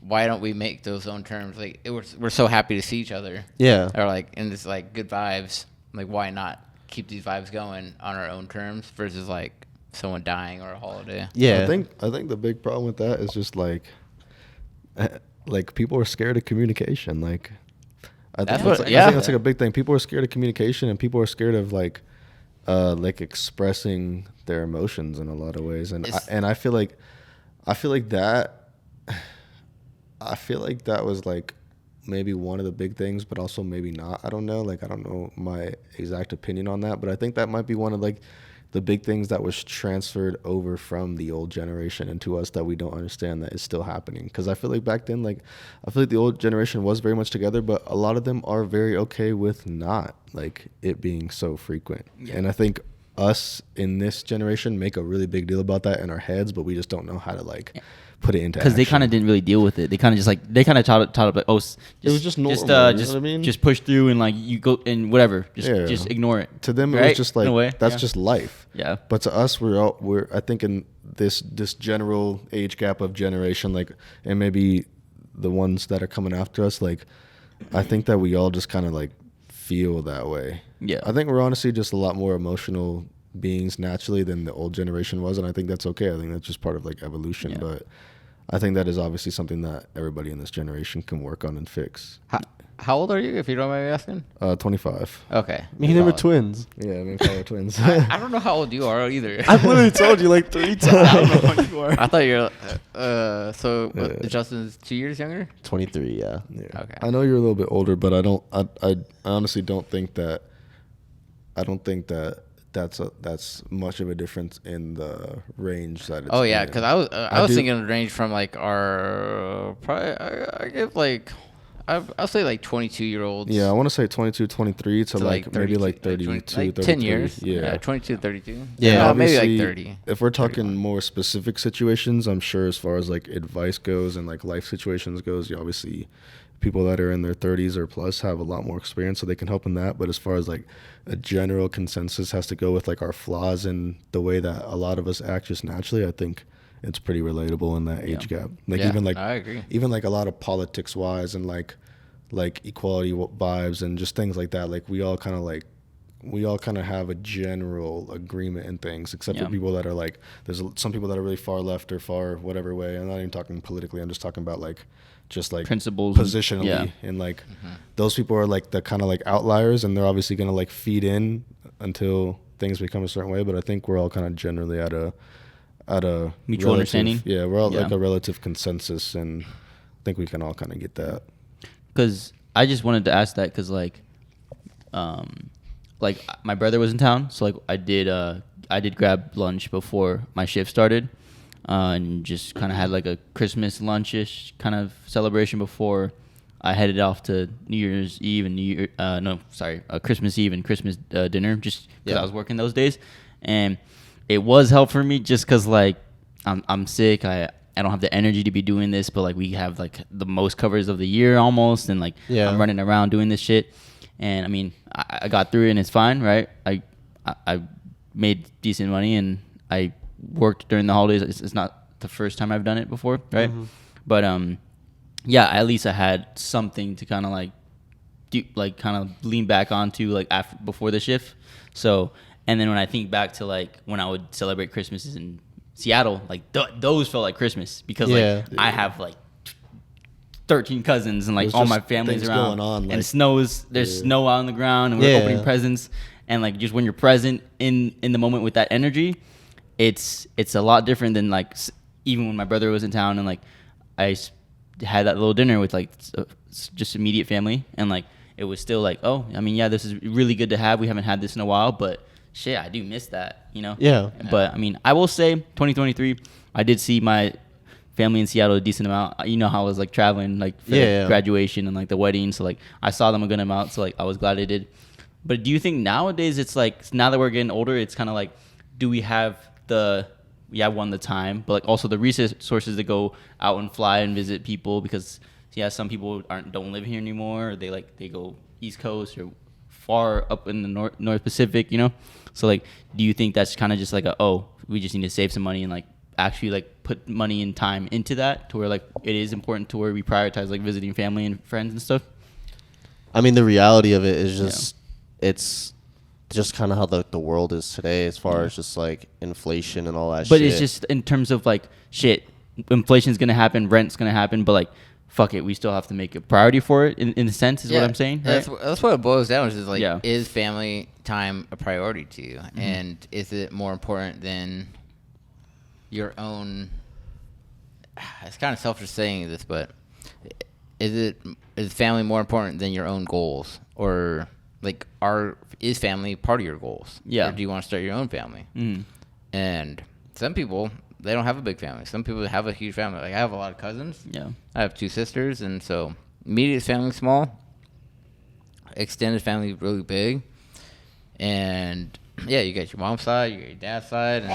why don't we make those own terms? Like, we're so happy to see each other. Yeah. Or like, and it's like good vibes. Like, why not keep these vibes going on our own terms versus like someone dying or a holiday? Yeah. I think the big problem with that is just like people are scared of communication. Like, I think that's like a big thing. People are scared of communication, and people are scared of like expressing their emotions in a lot of ways. And I feel like that was like maybe one of the big things, but also maybe not. I don't know. Like, I don't know my exact opinion on that, but I think that might be one of like the big things that was transferred over from the old generation into us that we don't understand that is still happening. Because I feel like back then, like, I feel like the old generation was very much together, but a lot of them are very okay with not like it being so frequent. And I think us in this generation make a really big deal about that in our heads, but we just don't know how to like put it into action. Because they kind of didn't really deal with it. They kind of just like taught up like, oh, it was just normal. Just, you know what I mean? Just push through and like you go and whatever. Just ignore it. To them, it was just like that's just life. Yeah. But to us, we're I think in this general age gap of generation, like, and maybe the ones that are coming after us, like, I think that we all just kind of like feel that way. Yeah. I think we're honestly just a lot more emotional beings naturally than the old generation was, and I think that's okay. I think that's just part of like evolution. But I think that is obviously something that everybody in this generation can work on and fix. How old are you, if you don't mind me asking? 25. Okay. Me and him are twins. Yeah, me and Kyle are twins. I don't know how old you are either. I've literally told you like 3 times. I don't know how you are. I thought you're Justin's 2 years younger? 23, yeah. Okay. I know you're a little bit older, but I honestly don't think that that's much of a difference in the range that it's in. Because I was thinking of range from like our probably I give like I'll say like 22-year-olds. Yeah, I want to say 22, 23 to like maybe like 32, 20, 33. 10 years. Yeah, 22, 32. Yeah, no, maybe obviously, like 30. If we're talking 31. more specific situations, I'm sure as far as like advice goes and like life situations goes, obviously people that are in their 30s or plus have a lot more experience, so they can help in that. But as far as like a general consensus has to go with like our flaws and the way that a lot of us act just naturally, I think it's pretty relatable in that age gap. Like even like I agree. Even like a lot of politics wise and like equality vibes and just things like that. Like we all kind of have a general agreement in things, except for people that are like, there's some people that are really far left or far whatever way. I'm not even talking politically. I'm just talking about like just like principles, positionally, and like those people are like the kind of like outliers, and they're obviously gonna like feed in until things become a certain way. But I think we're all kind of generally at a mutual understanding. Yeah, we're all like a relative consensus, and I think we can all kind of get that. Because I just wanted to ask that because like my brother was in town, so like I did grab lunch before my shift started, and just kind of had like a Christmas lunch-ish kind of celebration before I headed off to New Year's Eve and Christmas Eve and Christmas dinner, just because I was working those days, and it was helpful for me just because like I'm sick. I don't have the energy to be doing this, but like we have like the most covers of the year almost, and like I'm running around doing this shit, and I mean I got through it and it's fine, right? I made decent money and I worked during the holidays. It's not the first time I've done it before, right? Mm-hmm. But at least I had something to kind of like do, like kind of lean back onto like before the shift. So, and then when I think back to like when I would celebrate Christmases in Seattle, like those felt like Christmas because like I have like 13 cousins and like all my family's around going on, like, and there's snow out on the ground and we're opening presents, and like just when you're present in the moment with that energy, it's a lot different than like even when my brother was in town and like I had that little dinner with like just immediate family, and like it was still like, oh, I mean, this is really good to have. We haven't had this in a while, but shit, I do miss that, you know? Yeah. But I mean, I will say 2023, I did see my family in Seattle a decent amount. You know how I was like traveling like for the graduation and like the wedding, so like I saw them a good amount, so like I was glad I did. But do you think nowadays it's like, now that we're getting older, it's kind of like, do we have the time, but like also the resources to go out and fly and visit people, because some people don't live here anymore, or they go East Coast or far up in the North Pacific, you know? So like, do you think that's kind of just like we just need to save some money and like actually like put money and time into that, to where like it is important to where we prioritize like visiting family and friends and stuff? I mean, the reality of it is just it's just kind of how the world is today, as far as just like inflation and all that shit. But it's just in terms of like inflation's gonna happen, rent's gonna happen, but like fuck it, we still have to make a priority for it in a sense, is what I'm saying. Right? That's what it boils down to, is like, is family time a priority to you? Mm-hmm. And is it more important than your own, it's kind of selfish saying this, but is family more important than your own goals? Or like, is family part of your goals? Yeah. Or do you want to start your own family? Mm-hmm. And some people, they don't have a big family. Some people have a huge family. Like I have a lot of cousins. Yeah. I have 2 sisters, and so immediate family small, extended family really big, and you got your mom's side, you got your dad's side, and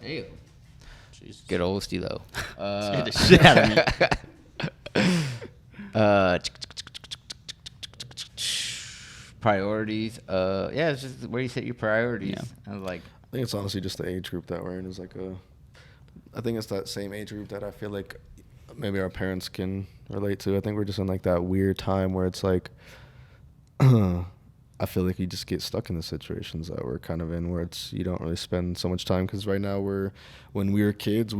there you go. Jeez. Good old Stilo. Scared the shit out of me. Priorities. It's just where you set your priorities. Yeah. I was like, I think it's honestly just the age group that we're in is like I think it's that same age group that I feel like maybe our parents can relate to. I think we're just in like that weird time where it's like I feel like you just get stuck in the situations that we're kind of in, where you don't really spend so much time, because right now when we were kids,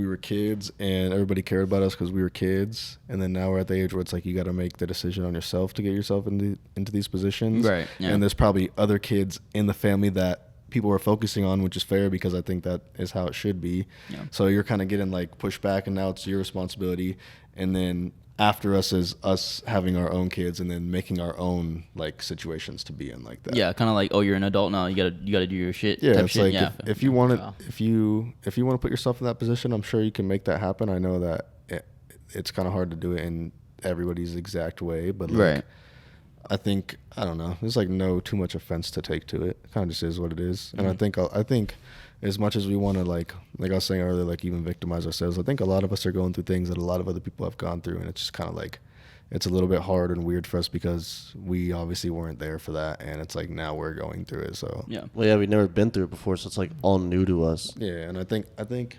and everybody cared about us because we were kids, and then now we're at the age where it's like you got to make the decision on yourself to get yourself into these positions, right? Yeah. And there's probably other kids in the family that people are focusing on, which is fair because I think that is how it should be. Yeah. So you're kind of getting like pushed back, and now it's your responsibility, and then after us is us having our own kids and then making our own like situations to be in like that. Yeah, kind of like, oh, you're an adult now. You gotta do your shit. Yeah, type it's shit. like if you want to if you want to put yourself in that position, I'm sure you can make that happen. I know that it's kind of hard to do it in everybody's exact way, but like, right. I think, I don't know, there's like no too much offense to take to it. It kind of just is what it is. And I think as much as we want to like I was saying earlier, like even victimize ourselves, I think a lot of us are going through things that a lot of other people have gone through, and it's just kind of like, it's a little bit hard and weird for us because we obviously weren't there for that, and it's like now we're going through it. So yeah, well, yeah, we've never been through it before, so it's like all new to us. Yeah, and I think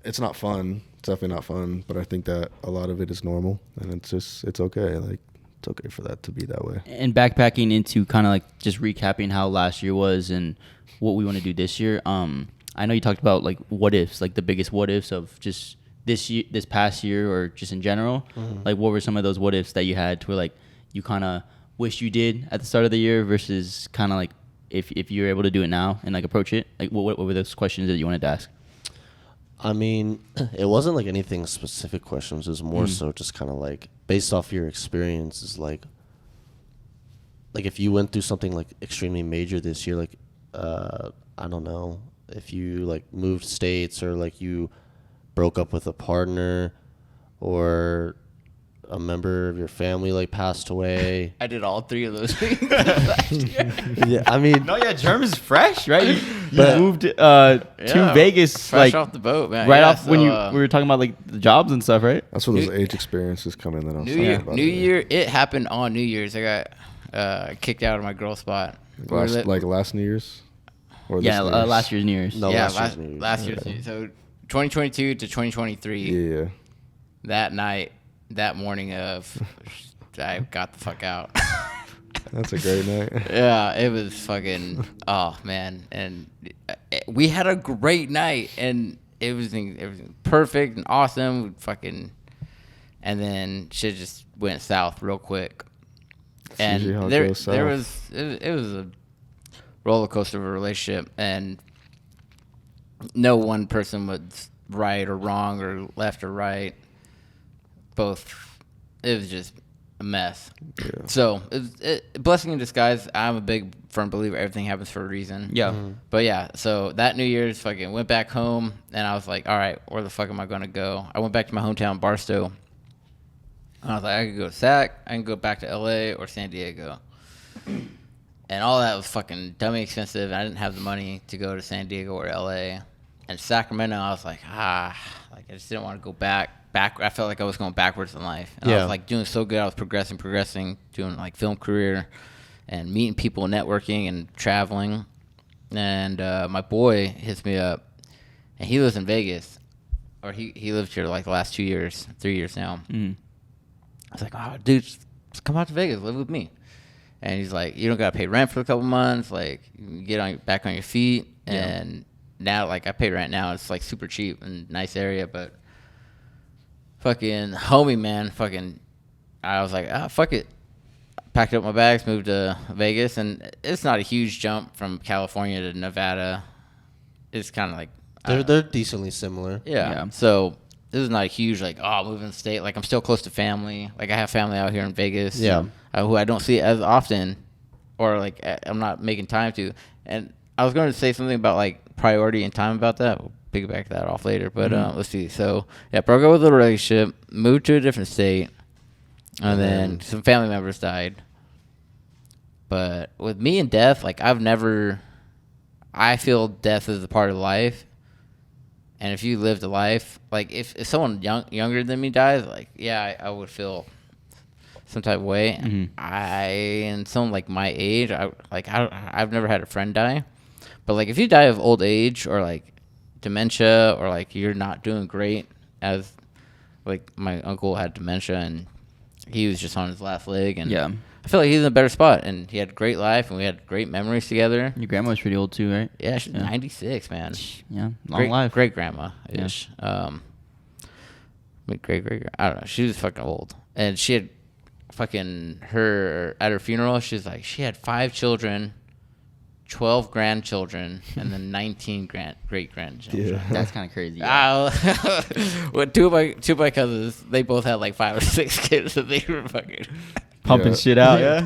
it's not fun. It's definitely not fun, but I think that a lot of it is normal, and it's okay. Like, it's okay for that to be that way. And backpacking into kind of like just recapping how last year was and what we want to do this year. I know you talked about like what ifs, like the biggest what ifs of just this past year or just in general. Mm-hmm. Like, what were some of those what ifs that you had to where like you kind of wish you did at the start of the year versus kind of like if you're able to do it now and like approach it? Like, what were those questions that you wanted to ask? I mean, it wasn't like anything specific questions. It was more so just kind of like based off your experiences. Like if you went through something like extremely major this year, like I don't know, if you like moved states or like you broke up with a partner or a member of your family like passed away. I did all three of those things last year. Yeah, I mean, no, yeah, German's fresh, right? You moved to Vegas fresh like off the boat, man. Right yeah, off when we were talking about like the jobs and stuff, right? That's where those age experiences come in. That I'm talking about. New Year, it happened on New Year's. I got kicked out of my girl spot. Last New Year's. Or last year's New Year's. No, yeah, last year's New Year's. So 2022 to 2023. Yeah. That night, that morning of, I got the fuck out. That's a great night. Yeah, it was fucking, oh man, and we had a great night, and everything perfect and awesome. And then shit just went south real quick. And it was a roller coaster of a relationship, and no one person was right or wrong or left or right. Both, it was just a mess. Yeah. So blessing in disguise. I'm a big firm believer everything happens for a reason. Yeah. Mm-hmm. But yeah, so that New Year's fucking went back home, and I was like, all right, where the fuck am I gonna go? I went back to my hometown, Barstow. I was like, I could go to Sac, I can go back to LA or San Diego. And all that was fucking dummy expensive, and I didn't have the money to go to San Diego or LA. And Sacramento, I was like, I just didn't want to go back. I felt like I was going backwards in life. And I was like doing so good. I was progressing, doing like film career and meeting people, networking and traveling. And my boy hits me up, and he lives in Vegas, or he lived here like the last 3 years now. Mm. I was like, oh, dude, just come out to Vegas, live with me. And he's like, you don't got to pay rent for a couple months. Like, you get back on your feet. Yeah. And now, like, I pay rent now. It's like super cheap and nice area, but fucking homie, man, I was like, fuck it. Packed up my bags, moved to Vegas, and it's not a huge jump from California to Nevada. It's kind of like they're decently similar. Yeah. So this is not a huge moving state. Like, I'm still close to family. Like, I have family out here in Vegas. Yeah. Who I don't see as often, or like I'm not making time to. And I was going to say something about like priority and time about that. We'll piggyback that off later, but let's see. So yeah, broke up with a relationship, moved to a different state, and then some family members died. But with me and death, like I feel death is a part of life. And if you lived a life, like if someone younger than me dies, like I would feel some type of way. Mm-hmm. And someone like my age, I've never had a friend die, but like if you die of old age or like dementia or like you're not doing great, as like my uncle had dementia and he was just on his last leg, and Yeah. I feel like he's in a better spot, and he had a great life, and we had great memories together. Your grandma was pretty old too, right? Yeah, she's 96, man. Yeah, long life. Great grandma ish. Great. I don't know. She was fucking old, and she had fucking her at her funeral. She's like, she had 5 children, 12 grandchildren, and then 19 great grandchildren. Yeah. That's kind of crazy. Yeah. With two of my cousins, they both had like 5 or 6 kids, so they were fucking Pumping shit out. Yeah.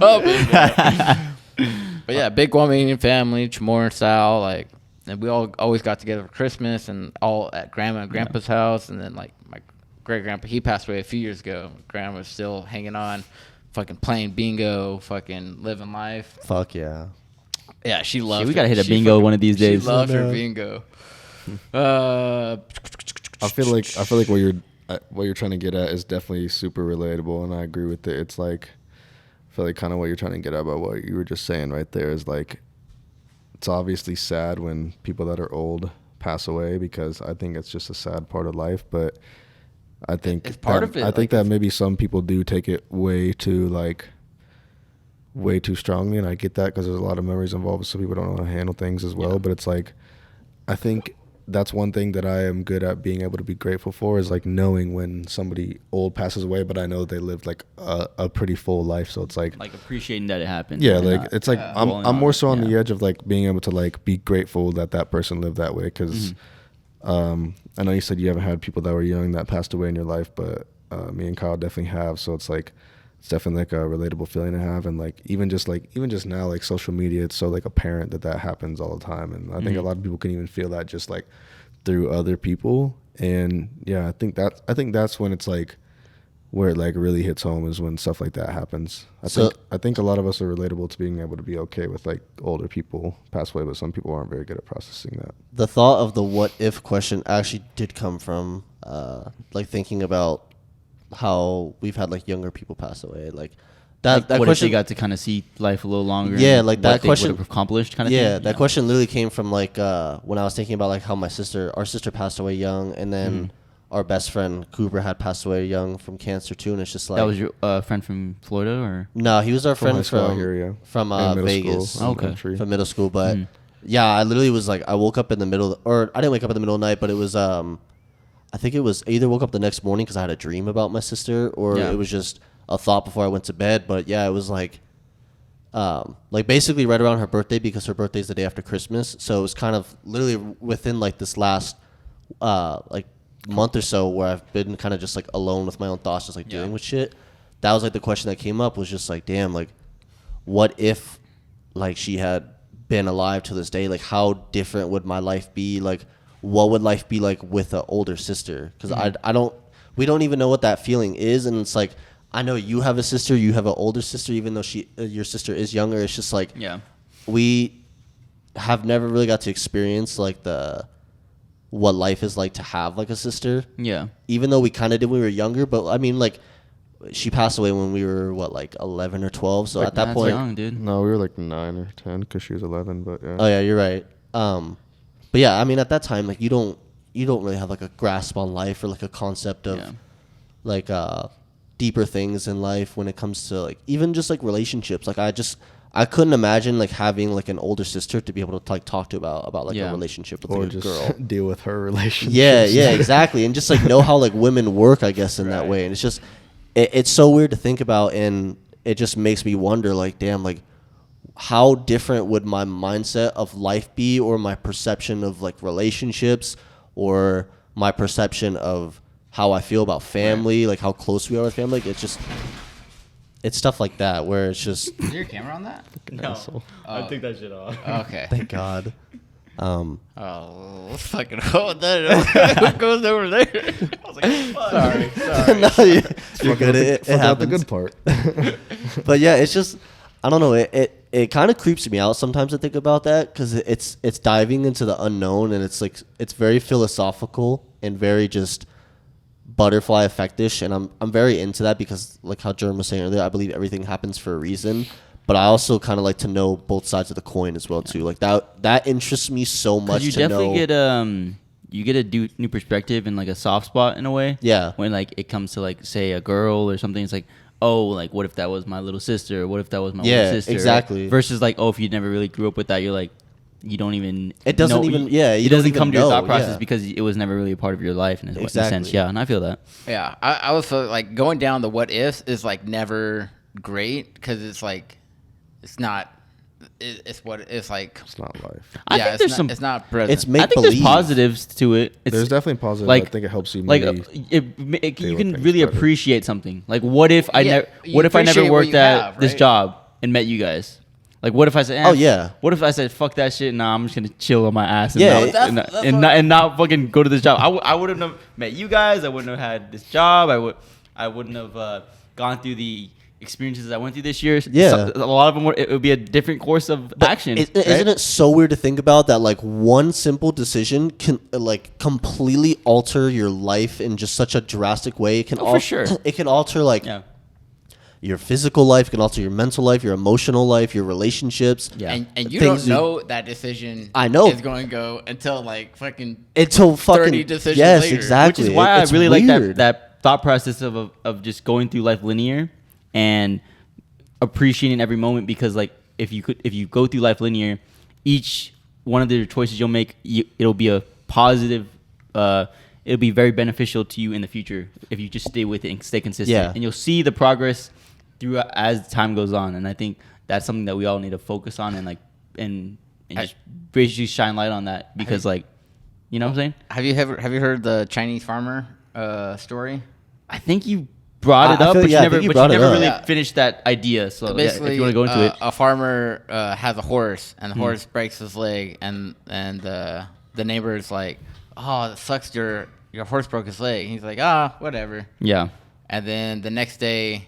But yeah, big Guamanian family, Chamorro style, like, and we all always got together for Christmas and all at grandma and grandpa's house, and then like my great grandpa, he passed away a few years ago. Grandma was still hanging on, fucking playing bingo, fucking living life. Fuck yeah. Yeah, she loves. We gotta hit a bingo one of these days. She loves her bingo. I feel like what you're trying to get at is definitely super relatable, and I agree with it. It's like, I feel like kind of what you're trying to get at about what you were just saying right there is like, it's obviously sad when people that are old pass away, because I think it's just a sad part of life. But I think it's part of it. I think that maybe some people do take it way too strongly, and I get that because there's a lot of memories involved. So people don't know how to handle things as well. Yeah. But it's like, I think that's one thing that I am good at being able to be grateful for, is like knowing when somebody old passes away, but I know they lived like a pretty full life. So it's like appreciating that it happened. Yeah, like it's like I'm more so on the edge of like being able to like be grateful that that person lived that way, because I know you said you haven't had people that were young that passed away in your life, but me and Kyle definitely have. So it's like, it's definitely like a relatable feeling to have. And like even just now, like social media, it's so like apparent that happens all the time, and I think a lot of people can even feel that just like through other people. And yeah, I think that's when it's like where it like really hits home, is when stuff like that happens. I think a lot of us are relatable to being able to be okay with like older people pass away, but some people aren't very good at processing that. The thought of the what if question actually did come from like thinking about how we've had like younger people pass away, like that what question. If they got to kind of see life a little longer? Yeah, like that question would have accomplished kind of thing. Thing? That question literally came from like when I was thinking about like how our sister passed away young, and then our best friend Cooper had passed away young from cancer too, and it's just like, that was your friend from Florida, or no, he was our friend from Vegas, from middle school, but yeah, I literally was like, I woke up in the middle, or I didn't wake up in the middle of the night, but it was I think it was either woke up the next morning because I had a dream about my sister, or it was just a thought before I went to bed. But yeah, it was like basically right around her birthday, because her birthday is the day after Christmas. So it was kind of literally within like this last like month or so where I've been kind of just like alone with my own thoughts, just like dealing with shit. That was like the question that came up, was just like, damn, like what if like she had been alive to this day? Like how different would my life be? Like what would life be like with an older sister? Because we don't even know what that feeling is. And it's like, I know you have a sister, you have an older sister, even though your sister is younger. It's just like, we have never really got to experience like what life is like to have like a sister. Yeah. Even though we kind of did when we were younger, but I mean, like, she passed away when we were like 11 or 12. So like, at that point, young, dude. No, we were like 9 or 10 because she was 11. But yeah. Oh yeah, you're right. But yeah, I mean, at that time, like you don't really have like a grasp on life, or like a concept of like deeper things in life when it comes to like even just like relationships. Like I couldn't imagine like having like an older sister to be able to like talk to about like a relationship with like, a girl. Deal with her relationship. Yeah, exactly. And just like know how like women work, I guess, in that way. And it's just it's so weird to think about, and it just makes me wonder, like, damn, like how different would my mindset of life be, or my perception of like relationships, or my perception of how I feel about family, like how close we are with family. Like, it's stuff like that where it's just. Is there a camera on that? No. I took that shit off. Okay. Thank God. Let's fucking hold that. What goes over there? I was like, fuck. Sorry. No, you're good. It happens. The good part. But yeah, it's just, I don't know. It kind of creeps me out sometimes to think about that, because it's diving into the unknown, and it's like it's very philosophical and very just butterfly effect-ish, and I'm very into that, because like how Jerm was saying earlier, I believe everything happens for a reason. But I also kind of like to know both sides of the coin as well too. Like that interests me so much. You definitely get a new perspective and like a soft spot in a way. Yeah. When like it comes to like say a girl or something, it's like, oh, like what if that was my little sister? What if that was my Yeah, older sister? exactly. Versus like, oh, if you never really grew up with that, you're like, you don't even. It doesn't know, even. Yeah, it you don't doesn't even come to your know, thought process yeah. because it was never really a part of your life in a Exactly. sense. Yeah, and I feel that. Yeah, I was like going down the what ifs is like never great because it's like it's not. It's what it's like. It's not life. I think there's it's not present. It's make I think there's believe. positives to it. It's, There's definitely positive. like- I think it helps you like maybe you can things really better. appreciate something. Like what if I Yeah, never you what if I never appreciate what worked you at have, this right? job and met you guys? Like what if I said, Oh, yeah. What if I said fuck that shit? Nah, I'm just gonna chill on my ass and Yeah, not, that's- and, that's and what- not and not fucking go to this job. I wouldn't have met you guys. I wouldn't have had this job. I wouldn't have gone through the experiences I went through this year. Yeah. A lot of them it would be a different course of action. Isn't right? it so weird to think about that? Like one simple decision can like completely alter your life in just such a drastic way. It can Oh, for sure. It can alter like Yeah. your physical life. It can alter your mental life, your emotional life, your relationships. Yeah. and you Things don't know that decision. I know. is going to go until like fucking. Until fucking 30 decisions yes, later. exactly. Which is why It's I really like weird. that thought process of just going through life linear and appreciating every moment, because like if you go through life linear, each one of the choices you'll make, it'll be a positive. It'll be very beneficial to you in the future if you just stay with it and stay consistent. Yeah. And you'll see the progress through as time goes on. And I think that's something that we all need to focus on and just basically shine light on that, because like, you know what I'm saying? Have you heard the Chinese farmer story? I think you brought it I up, feel- but yeah, I you think you never brought it up. really Yeah. finished that idea. So yeah, Basically, if you want to go into it, a farmer has a horse, and the horse breaks his leg, and the neighbor's like, "Oh, that sucks. Your horse broke his leg." And he's like, whatever." yeah, And then the next day,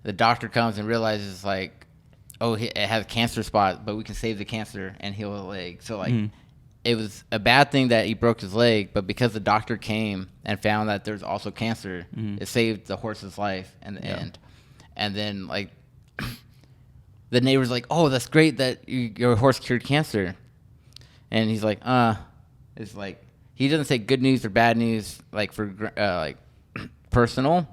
the doctor comes and realizes like, "Oh, it has a cancer spot, but we can save the cancer and heal the leg." So like, it was a bad thing that he broke his leg, but because the doctor came and found that there's also cancer, it saved the horse's life in the end. And then like, the neighbor's like, "Oh, that's great that your horse cured cancer," and he's like, it's like he doesn't say good news or bad news like for like personal,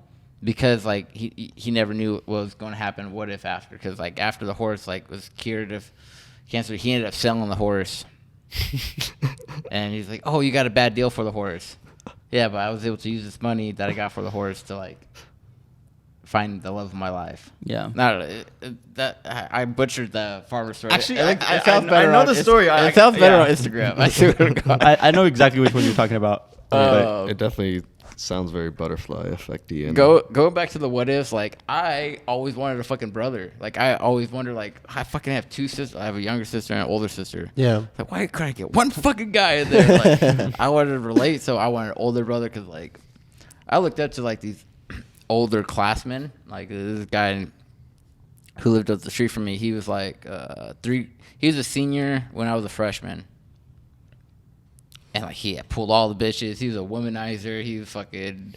because like he never knew what was going to happen. What if after? Because like after the horse like was cured of cancer, he ended up selling the horse. And he's like, "Oh, you got a bad deal for the horse." Yeah, but I was able to use this money that I got for the horse to like find the love of my life. yeah. I butchered the farmer story. Actually, it I sounds better know on the story. It sounds better yeah. on Instagram. I swear to God. I know exactly which one you're talking about. But it definitely sounds very butterfly effecty. And Go back to the what ifs. Like I always wanted a fucking brother. Like I always wonder. Like I fucking have two sisters. I have a younger sister and an older sister. Yeah. Like why couldn't I get one fucking guy in there? Like I wanted to relate, so I wanted an older brother because like I looked up to like these older classmen. Like this guy who lived up the street from me. He was like He was a senior when I was a freshman. And like he had pulled all the bitches. He was a womanizer. He was fucking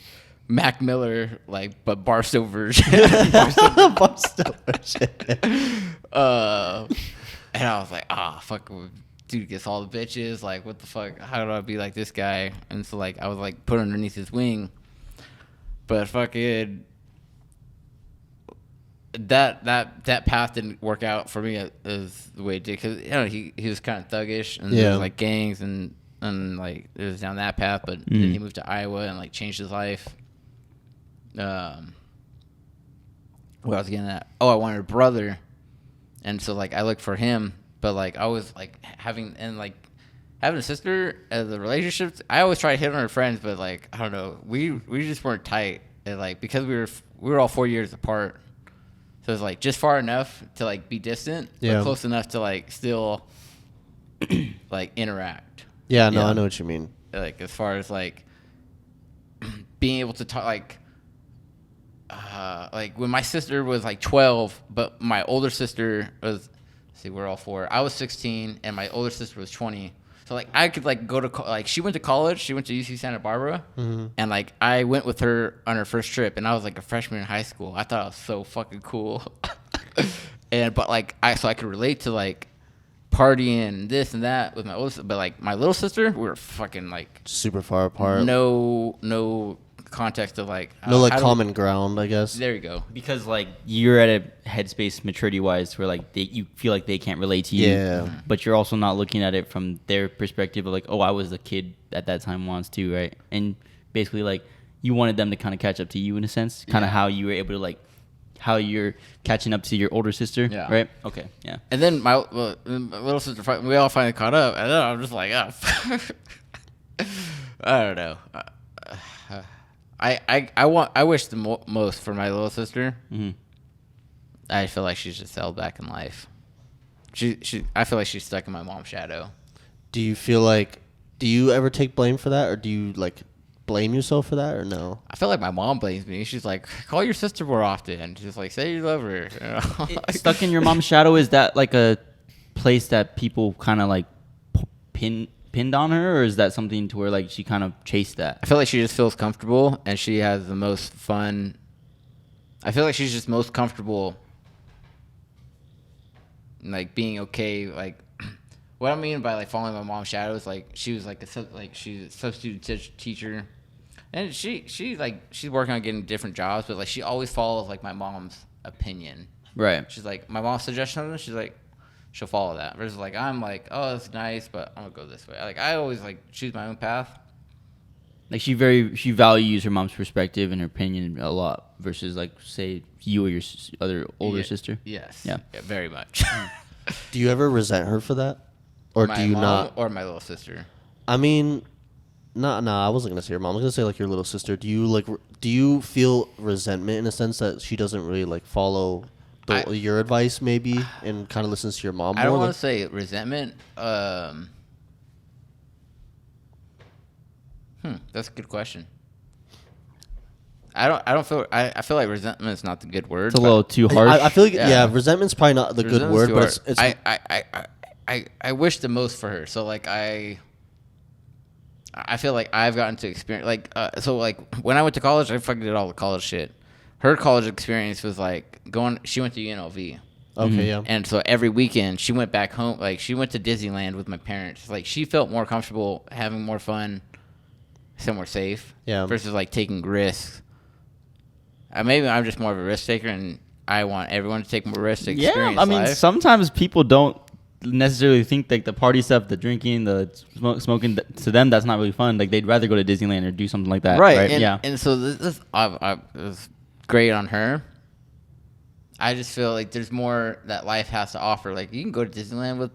Mac Miller, like but Barstow version. Barstow version. And I was like, fuck, dude gets all the bitches. Like, what the fuck? How do I be like this guy? And so like I was like put underneath his wing. But fucking that path didn't work out for me as the way it did, because you know he was kind of thuggish and there was like gangs and like it was down that path, but then he moved to Iowa and like changed his life. What I was getting at? Oh, I wanted a brother, and so like I looked for him, but like I was like having a sister as a relationship. I always try to hit on her friends, but like I don't know, we just weren't tight, and like because we were all 4 years apart, so it was like just far enough to like be distant, but close enough to like still like interact. Yeah, no, I know what you mean. Like as far as like being able to talk, like when my sister was like 12, but my older sister was, we're all 4. I was 16 and my older sister was 20. So like I could like go to like she went to college. She went to UC Santa Barbara, and like I went with her on her first trip, and I was like a freshman in high school. I thought it was so fucking cool, but like I could relate to like partying this and that with my oldest, but like my little sister, we were fucking like Super far apart. no context of like No, like how do common ground, I guess. There you go. Because like you're at a headspace maturity wise where like you feel like they can't relate to you. Yeah. But you're also not looking at it from their perspective of like, oh, I was a kid at that time once too, right? And basically like you wanted them to kind of catch up to you in a sense, kind of how you were able to like how you're catching up to your older sister, right? Okay, yeah. And then my little sister, we all finally caught up, and then I'm just like, oh, I don't know. I wish the most for my little sister. Mm-hmm. I feel like she's just held back in life. I feel like she's stuck in my mom's shadow. Do you ever take blame for that, or do you like blame yourself for that, or no? I feel like my mom blames me. She's like, call your sister more often. She's like, say you love her. You know? Stuck in your mom's shadow, is that like a place that people kind of like pinned on her, or is that something to where like she kind of chased that? I feel like she just feels comfortable and she has the most fun. I feel like she's just most comfortable like being okay. Like what I mean by like following my mom's shadow is like she was like she's a substitute teacher, and she's working on getting different jobs, but like she always follows like my mom's opinion. Right. She's like, my mom suggests something, she's like, she'll follow that. Versus like I'm like, oh, that's nice, but I'm gonna go this way. Like I always like choose my own path. Like she values her mom's perspective and her opinion a lot versus like say you or your other older sister. Yes. Yeah. Very much. Do you ever resent her for that, or my do you mom not? Or my little sister. I mean, no, I wasn't gonna say your mom. I was gonna say like your little sister. Do you feel resentment in a sense that she doesn't really like follow your advice maybe and kind of listens to your mom more? I don't want to say resentment. That's a good question. I feel like resentment is not the good word. It's a little too harsh. I feel like resentment's probably not the good word, but it's I wish the most for her. So like I feel like I've gotten to experience like so like when I went to college, I fucking did all the college shit. Her college experience was like she went to UNLV. Okay, yeah. And so every weekend she went back home, like she went to Disneyland with my parents. Like she felt more comfortable having more fun somewhere safe versus like taking risks. Maybe I'm just more of a risk taker, and I want everyone to take more risks to experience I mean, life. sometimes people don't necessarily think like the party stuff, the drinking, the smoking, to them that's not really fun. Like they'd rather go to Disneyland or do something like that. Right. And so this is great on her. I just feel like there's more that life has to offer. Like you can go to Disneyland with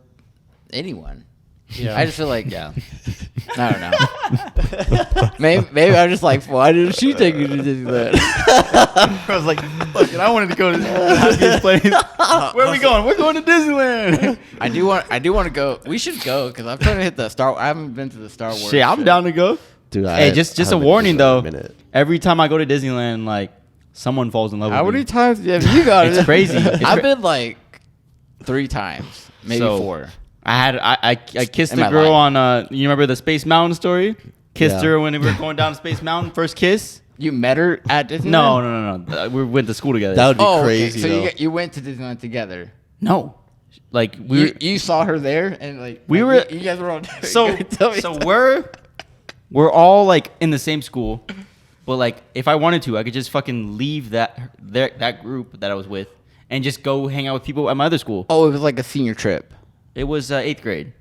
anyone. Yeah. I just feel like I don't know. maybe I'm just like, why did she take me to Disneyland? I was like, fuck it, I wanted to go to this place. Where are we going? We're going to Disneyland. I do want to go. We should go because I'm trying to hit the Star. I haven't been to the Star Wars. Shit, I'm down to go. Dude, hey, just a warning though. Every time I go to Disneyland, like someone falls in love with me. How many times have you got it? It's crazy. I've been like 3 times, maybe 4. I kissed the girl on you remember the Space Mountain story? Kissed her when we were going down Space Mountain, first kiss. You met her at Disneyland? No. We went to school together. That would be crazy. Okay. So you went to Disneyland together? No, like you saw her there, and like we were. You guys were on. So we're all like in the same school, but like if I wanted to, I could just fucking leave that group that I was with and just go hang out with people at my other school. Oh, it was like a senior trip. It was 8th grade.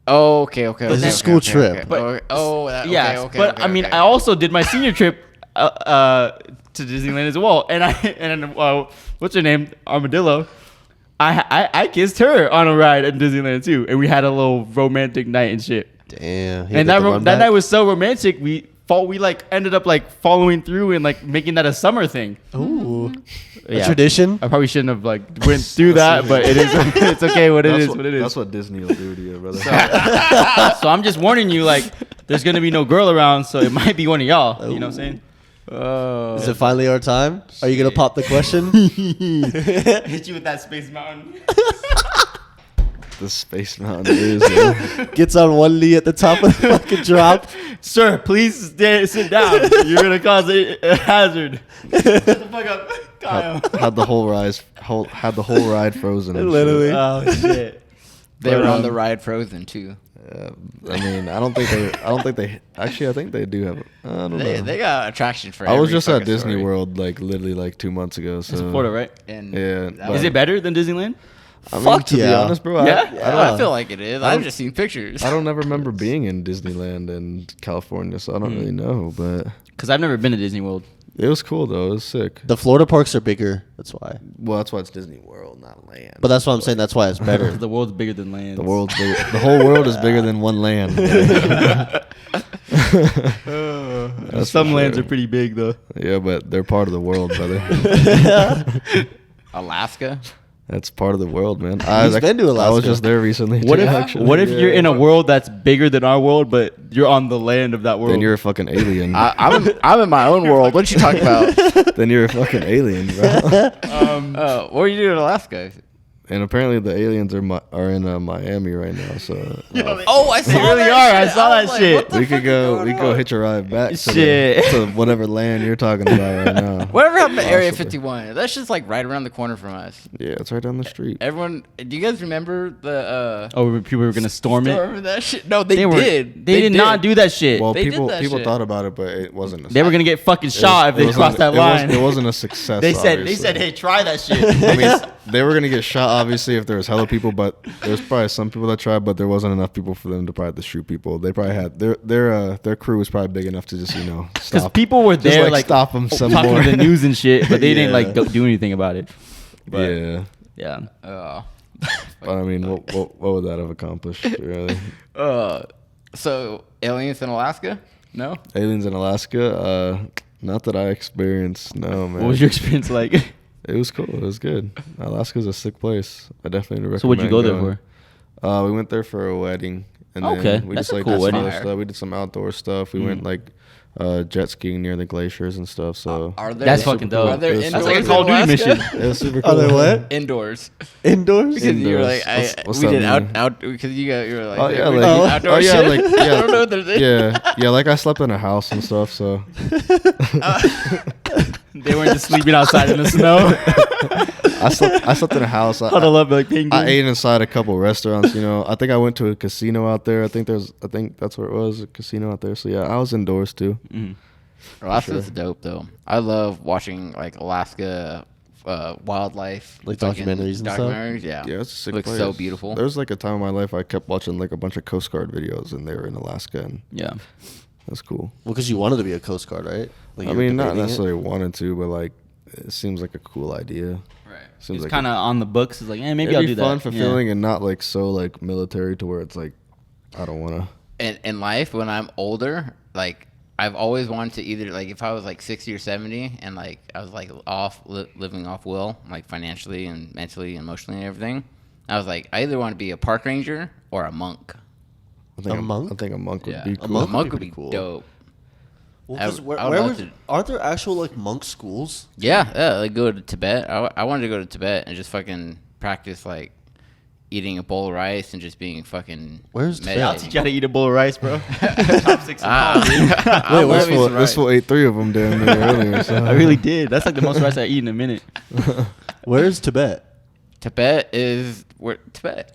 Oh, okay. It's a school trip. But, I mean, I also did my senior trip to Disneyland as well, and what's her name, Armadillo. I kissed her on a ride at Disneyland too, and we had a little romantic night and shit. Damn. And that night was so romantic. We like ended up like following through and like making that a summer thing. Ooh. A tradition. I probably shouldn't have like went through that, but it is. It's okay. What it is. That's what Disney will do to you, brother. So I'm just warning you. Like, there's gonna be no girl around, so it might be one of y'all. You know what I'm saying? Is it finally our time? Are you gonna pop the question? Hit you with that Space Mountain. The Space Mountain is gets on one knee at the top of the fucking drop. Sir, please sit down. You're gonna cause a hazard. Shut the fuck up, Kyle. Had the whole ride frozen. Literally. Oh shit. They were on the ride Frozen too. I mean, I don't think they. Actually, I think they do have. I don't know. They got attraction for. I was every just at fucking Disney story. World like literally like 2 months ago. So It's in Florida, right? And Yeah, that but- Is it better than Disneyland? I mean, Fuck to be yeah. honest, bro. Yeah? I feel like it is. I've just seen pictures. I don't ever remember being in Disneyland in California, so I don't really know. But Because I've never been to Disney World. it was cool though. It was sick. The Florida parks are bigger. That's why. Well, that's why it's Disney World, not land. But that's what I'm saying. That's why it's better. The world's bigger than land. The world's bigger. The whole world is bigger than one land. That's Some for lands sure. are pretty big, though. Yeah, but they're part of the world, brother. Alaska. That's part of the world, man. He's been to I was Alaska. just there recently. What too, if actually. what if Yeah. you're in a world that's bigger than our world, but you're on the land of that world? Then you're a fucking alien. I'm in my own world. What you talking about? Then you're a fucking alien, bro. What are you doing in Alaska? And apparently the aliens are in Miami right now, so Oh, I saw They really that are. I shit. saw was that like, shit. what the we could fuck is go going we go on? hitch a ride back to, Shit. to whatever land you're talking about right now. Whatever happened to Area Possibly. 51? That's just like right around the corner from us. Yeah, it's right down the street. Everyone, do you guys remember the Oh, people were gonna storm it. storm of that shit? No, they were- did. They did not do that shit. Well, They did people that people shit. thought about it, but it wasn't. They were gonna get fucking shot if they crossed that line. It wasn't a success. They said, obviously. "Hey, try that shit." I mean, they were gonna get shot obviously if there was hella people, but there's probably some people that tried, but there wasn't enough people for them to probably shoot people. They probably had their crew was probably big enough to just Because stop. people were Just, there, like, like stop 'em some talking more. to the news and shit, but they didn't Yeah. like do anything about it. But, Yeah, yeah. but I mean, what would that have accomplished? Really, So aliens in Alaska? No. aliens in Alaska? Not that I experienced. No, man. What was your experience like? It was cool. It was good. Alaska's a sick place. I definitely recommend. So what'd you go there going. for? We went there for a wedding. And Okay, then we that's just a like cool did some wedding. other stuff. We did some outdoor stuff. We went like jet skiing near the glaciers and stuff. So Are there? That's fucking dope. Are there It was indoors That's like a in Call of Duty Alaska? mission. it was super cool. Are they what? Indoors. Indoors? Because you were like, Indoors. What's we that did mean? out because you were like, Oh yeah, we like did outdoor oh yeah, shit. like I yeah, don't know what they're saying. yeah. Like I slept in a house and stuff. So They weren't just sleeping outside in the snow. I slept in a house. Huddle up like penguins. I ate inside a couple restaurants. You know, I think I went to a casino out there. I think that's where it was, a casino out there. So yeah, I was indoors too. Mhm. Alaska's dope though. I love watching like Alaska wildlife, Like fucking documentaries and stuff? documentaries. Yeah, Yeah, it's a sick looks place. so beautiful. There was like a time in my life I kept watching like a bunch of Coast Guard videos, and they were in Alaska, and Yeah. that's cool. Well, because you wanted to be a Coast Guard, right? Like I you were mean, not debating it? necessarily wanted to, but like it seems like a cool idea. Right. Seems It's like kind of on the books. It's like, maybe it'd I'll be do that. fun, fulfilling, and not like so like military to where it's like I don't want to. in life, when I'm older, like I've always wanted to either like if I was like 60 or 70 and like I was like living off will, like financially and mentally and emotionally and everything, I was like I either want to be a park ranger or a monk. I think A monk? I think a monk would Yeah, be a cool. monk would be pretty cool. dope. Well, I 'cause would- where, I would where love would, to- aren't there actual like monk schools? Yeah, like go to Tibet. I wanted to go to Tibet and just fucking practice like eating a bowl of rice and just being fucking. Where's Tibet? I'll teach you how to eat a bowl of rice, bro. Top 6 Ah. Wait, Wait, this fool ate 3 of them damn near earlier. So. I really did. That's like the most rice I eat in a minute. Where's Tibet? Tibet is where Tibet.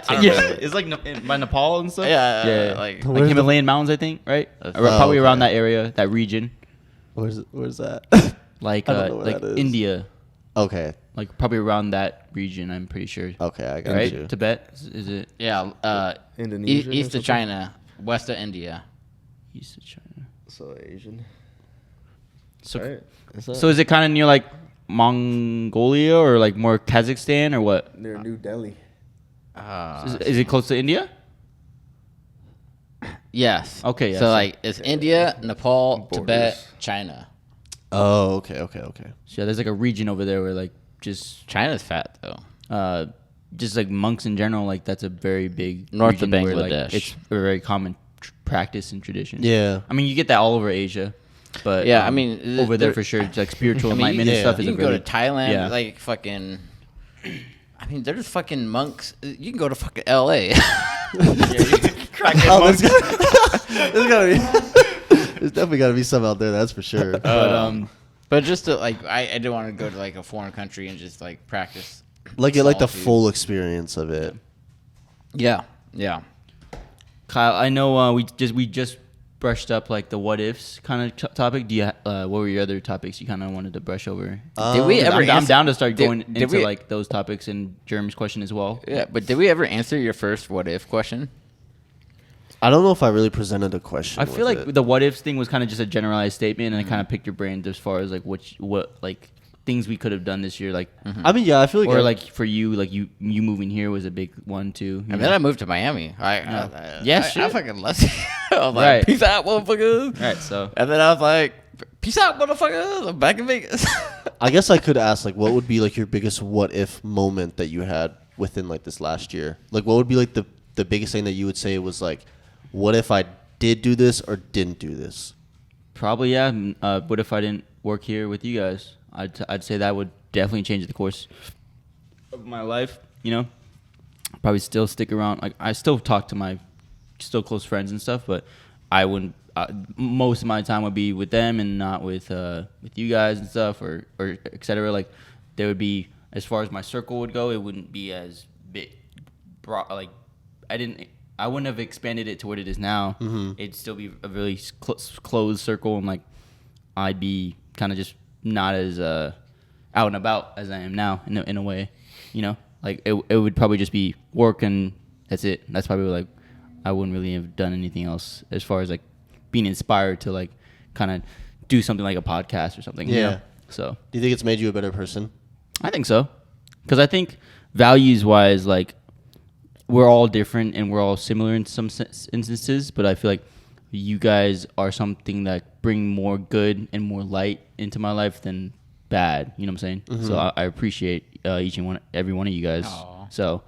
Yeah, it's like by Nepal and stuff. Yeah, like Where's the- Himalayan mountains, I think, right? Oh, Probably okay. around that area, that region, Where's that? like I don't know where like that is. India, Okay. like probably around that region. I'm pretty sure. Okay, I got Right? you. Tibet is it Yeah, Indonesia or east of something? China, west of India. east of China? So Asian. So, Right. so is it kind of near like Mongolia or like more Kazakhstan or what? near New Delhi? Is it close to India? Yes. Okay, yeah, So so- like it's India, Nepal, Borders. Tibet, China. Oh, okay. So yeah, there's like a region over there where like just China's fat though. just like monks in general, like that's a very big North of region where, like, Bangladesh. it's a very common practice and tradition. Yeah. I mean, you get that all over Asia, but Yeah, I mean, over there there- for sure, it's like spiritual I mean, enlightenment and yeah. stuff is you a can go really to Thailand, yeah. like fucking. I mean, they're just fucking monks. You can go to fucking L.A. Oh, there's gotta be. There's definitely gotta be some out there. That's for sure. But just to like, I didn't want to go to like a foreign country and just like practice. Like get like the solitude. full experience of it. Yeah, yeah. Kyle, I know we just brushed up like the what ifs kind of topic. Do you what were your other topics you kind of wanted to brush over? Did we ever? I'm down to start going did into we, like those topics in Jeremy's question as well. Yeah, but did we ever answer your first what if question? I don't know if I really presented a question. I feel like the what ifs thing was kind of just a generalized statement, and I kind of picked your brain as far as like what like things we could have done this year. Like, I mean, yeah, I feel like, or like for you, like you moving here was a big one too. And then I moved to Miami. I fucking left. I was like, Right. peace out, motherfuckers. Right, so And then I was like, peace out, motherfuckers. I'm back in Vegas. I guess I could ask, like, what would be like your biggest what if moment that you had within like this last year? Like, what would be like the biggest thing that you would say was like, what if I did do this or didn't do this? probably yeah. What if I didn't work here with you guys? I'd say that would definitely change the course of my life. You know, probably still stick around. Like I still talk to my still close friends and stuff, but I wouldn't. Most of my time would be with them and not with you guys and stuff or et cetera. Like there would be, as far as my circle would go, it wouldn't be as big. Like I wouldn't have expanded it to what it is now. Mm-hmm. It'd still be a really closed circle, and like I'd be kind of just not as out and about as I am now in a way. You know, like it would probably just be work and that's it. That's probably like I wouldn't really have done anything else as far as like being inspired to like kind of do something like a podcast or something. Yeah. You know? So Do you think it's made you a better person? I think so, because I think values wise, like we're all different and we're all similar in some instances, but I feel like you guys are something that bring more good and more light into my life than bad. You know what I'm saying? Mm-hmm. So I appreciate every one of you guys. Aww. So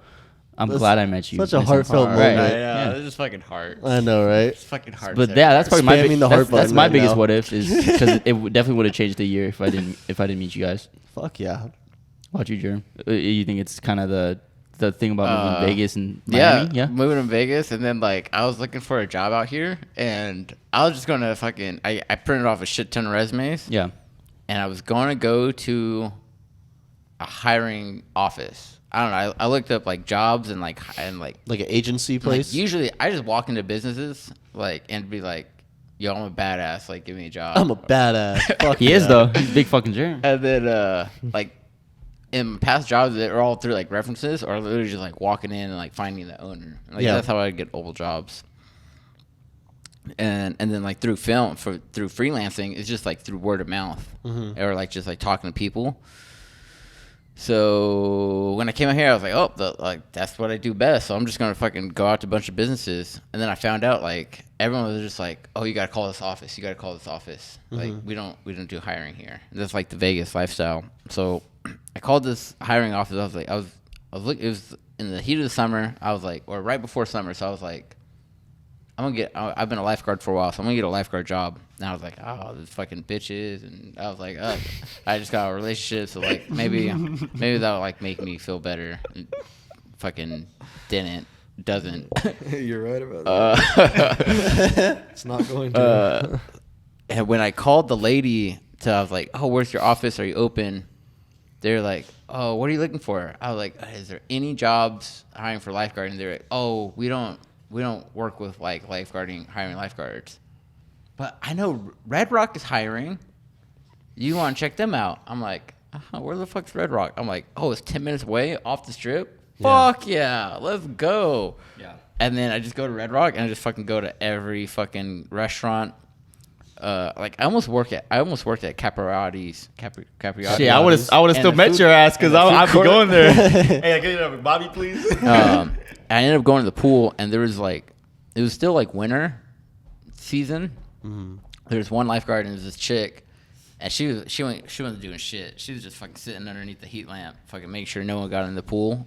I'm glad I met you. Such a heartfelt moment. Right. Yeah, this is fucking hard. I know, right? It's fucking hard. But yeah, that's probably Spamming the heart that's button my right biggest now. what if is because definitely would have changed the year if I didn't meet you guys. Fuck yeah. Watch you, Jerem. You think it's kind of the thing about moving to Vegas and Miami? Yeah, moving to Vegas, and then like I was looking for a job out here, and I was just gonna fucking I printed off a shit ton of resumes. Yeah. And I was gonna go to a hiring office. I don't know. I looked up like jobs and like an agency place. Like, usually I just walk into businesses like and be like, "Yo, I'm a badass. Like, give me a job." I'm a badass. Fuck He yeah. is though. He's big fucking Jerem. And then like in past jobs that are all through like references or literally just like walking in and like finding the owner. Like that's how I get old jobs. And then like through through freelancing, it's just like through word of mouth or like just like talking to people. So when I came out here, I was like, that's what I do best. So I'm just gonna fucking go out to a bunch of businesses. And then I found out like everyone was just like, oh, you gotta call this office. You gotta call this office. Like we don't do hiring here. And that's like the Vegas lifestyle. So I called this hiring office. I was like, I was looking. It was in the heat of the summer. I was like, or right before summer. So I was like, I've been a lifeguard for a while, so I'm gonna get a lifeguard job. And I was like, oh, these fucking bitches. And I was like, I just got a relationship, so like maybe that'll like make me feel better. And fucking doesn't. You're right about that. It's not going to. And when I called the lady, I was like, oh, where's your office? Are you open? They're like, oh, what are you looking for? I was like, is there any jobs hiring for lifeguard? And they're like, oh, we don't work with like hiring lifeguards. But I know Red Rock is hiring. You want to check them out? I'm like, where the fuck's Red Rock? I'm like, oh, it's 10 minutes away off the strip? Yeah. Fuck yeah, let's go. Yeah. And then I just go to Red Rock and I just fucking go to every fucking restaurant. Like I almost worked at Capriati's. Shit, I would have still met your ass because I'd be going there. Hey, get it over, Bobby, please. I ended up going to the pool, and there was like, it was still like winter season. Mm-hmm. There was one lifeguard, and it was this chick, and she wasn't doing shit. She was just fucking sitting underneath the heat lamp, fucking making sure no one got in the pool.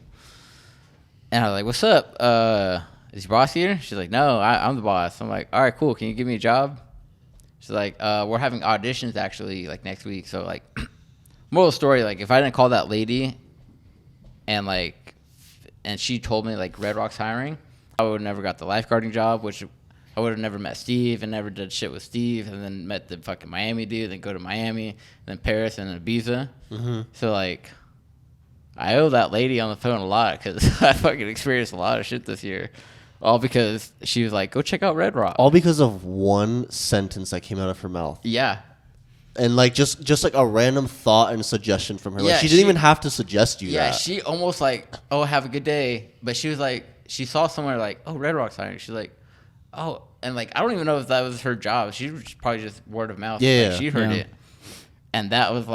And I was like, "What's up? Is your boss here?" She's like, "No, I'm the boss." I'm like, "All right, cool. Can you give me a job?" She's like, "We're having auditions actually, like next week." So like, moral of the story, like if I didn't call that lady, and she told me like Red Rock's hiring, I would have never got the lifeguarding job, which I would have never met Steve and never did shit with Steve, and then met the fucking Miami dude, then go to Miami, then Paris, and then Ibiza. Mm-hmm. So like, I owe that lady on the phone a lot because I fucking experienced a lot of shit this year. All because she was like, go check out Red Rock. All because of one sentence that came out of her mouth. Yeah. And like just like a random thought and suggestion from her. Yeah, like she didn't even have to suggest you that. Yeah, she almost like, oh, have a good day. But she was like, she saw somewhere like, oh, Red Rock's hiring. She's like, oh, and like I don't even know if that was her job. She was probably just word of mouth. Yeah, like, she heard it, and that was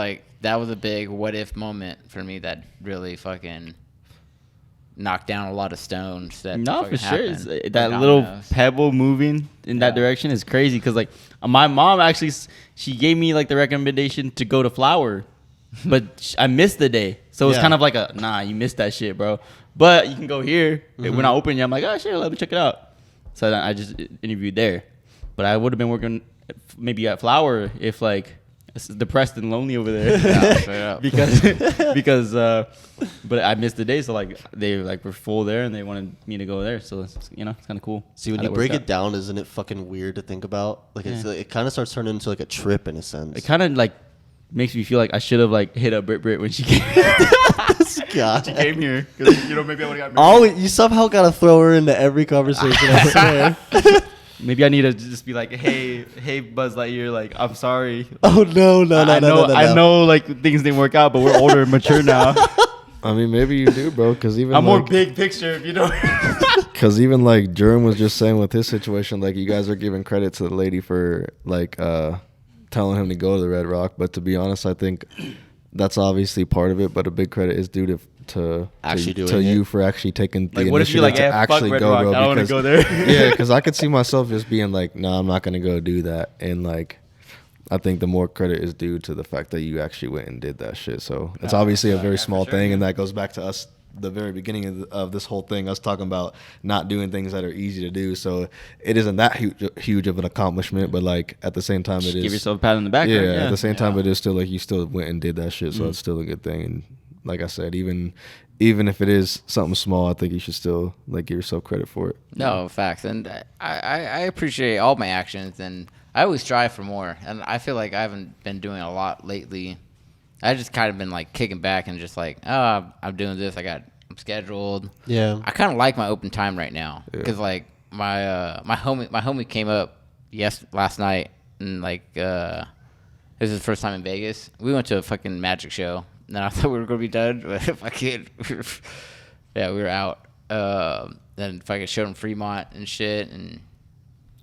a big what if moment for me that really fucking knocked down a lot of stones. That No, for sure. happened. That little pebble moving in that direction is crazy. Because like my mom actually, she gave me like the recommendation to go to Flower, but I missed the day, so it's kind of like you missed that shit, bro. But you can go here when I open you. I'm like, oh shit, let me check it out. So then I just interviewed there, but I would have been working maybe at Flower if like it's depressed and lonely over there. because but I missed the day, so like they like were full there and they wanted me to go there, so it's, it's kind of cool. See, when you break it down, isn't it fucking weird to think about? Like it kind of starts turning into like a trip in a sense. It kind of like makes me feel like I should have like hit up Brit when she came. God. She came here because maybe I would have got. You somehow gotta throw her into every conversation. I swear. Maybe I need to just be like, hey, Buzz Lightyear, like I'm sorry. Oh no. I know, like things didn't work out, but we're older and mature now. I mean, maybe you do, bro. Because even I'm more big picture, if you know. Because even like Jerem was just saying with his situation, like you guys are giving credit to the lady for like telling him to go to the Red Rock, but to be honest, I think that's obviously part of it, but a big credit is due to you for actually taking the initiative to actually go, bro. I don't want to go there. Yeah, because I could see myself just being like, no, I'm not going to go do that. And like, I think the more credit is due to the fact that you actually went and did that shit. So it's obviously a very small thing, and that goes back to us, the very beginning of this whole thing, us talking about not doing things that are easy to do. So it isn't that huge of an accomplishment, but like at the same time, it is. Give yourself a pat on the back. Yeah, at the same time, it is still like you still went and did that shit. So it's still a good thing. And like I said, even if it is something small, I think you should still like give yourself credit for it. No, facts. And I appreciate all my actions, and I always strive for more. And I feel like I haven't been doing a lot lately. I just kind of been like kicking back and just like, oh, I'm doing this. I'm scheduled. Yeah. I kind of like my open time right now because like my homie came up last night, and like this is his first time in Vegas. We went to a fucking magic show. And then I thought we were gonna be done, but fucking we were out. Then fucking showed him Fremont and shit,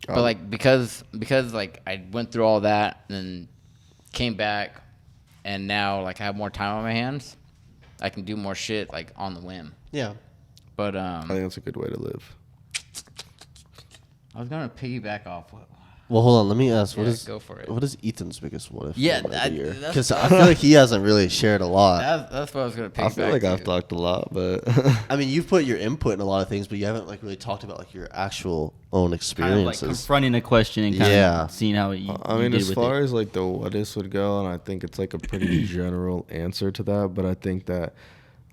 but like because like I went through all that and then came back, and now like I have more time on my hands, I can do more shit like on the whim. Yeah. But I think that's a good way to live. I was gonna piggyback off what. Well, hold on. Let me ask. Go for it. What is Ethan's biggest what if? Yeah, because I feel like he hasn't really shared a lot. That's what I was gonna piggyback. I feel like I've talked a lot, but I mean, you've put your input in a lot of things, but you haven't like really talked about like your actual own experiences. Kind of like confronting a question and kind of seeing how you. I mean, as far as like the what ifs would go, and I think it's like a pretty general answer to that, but I think that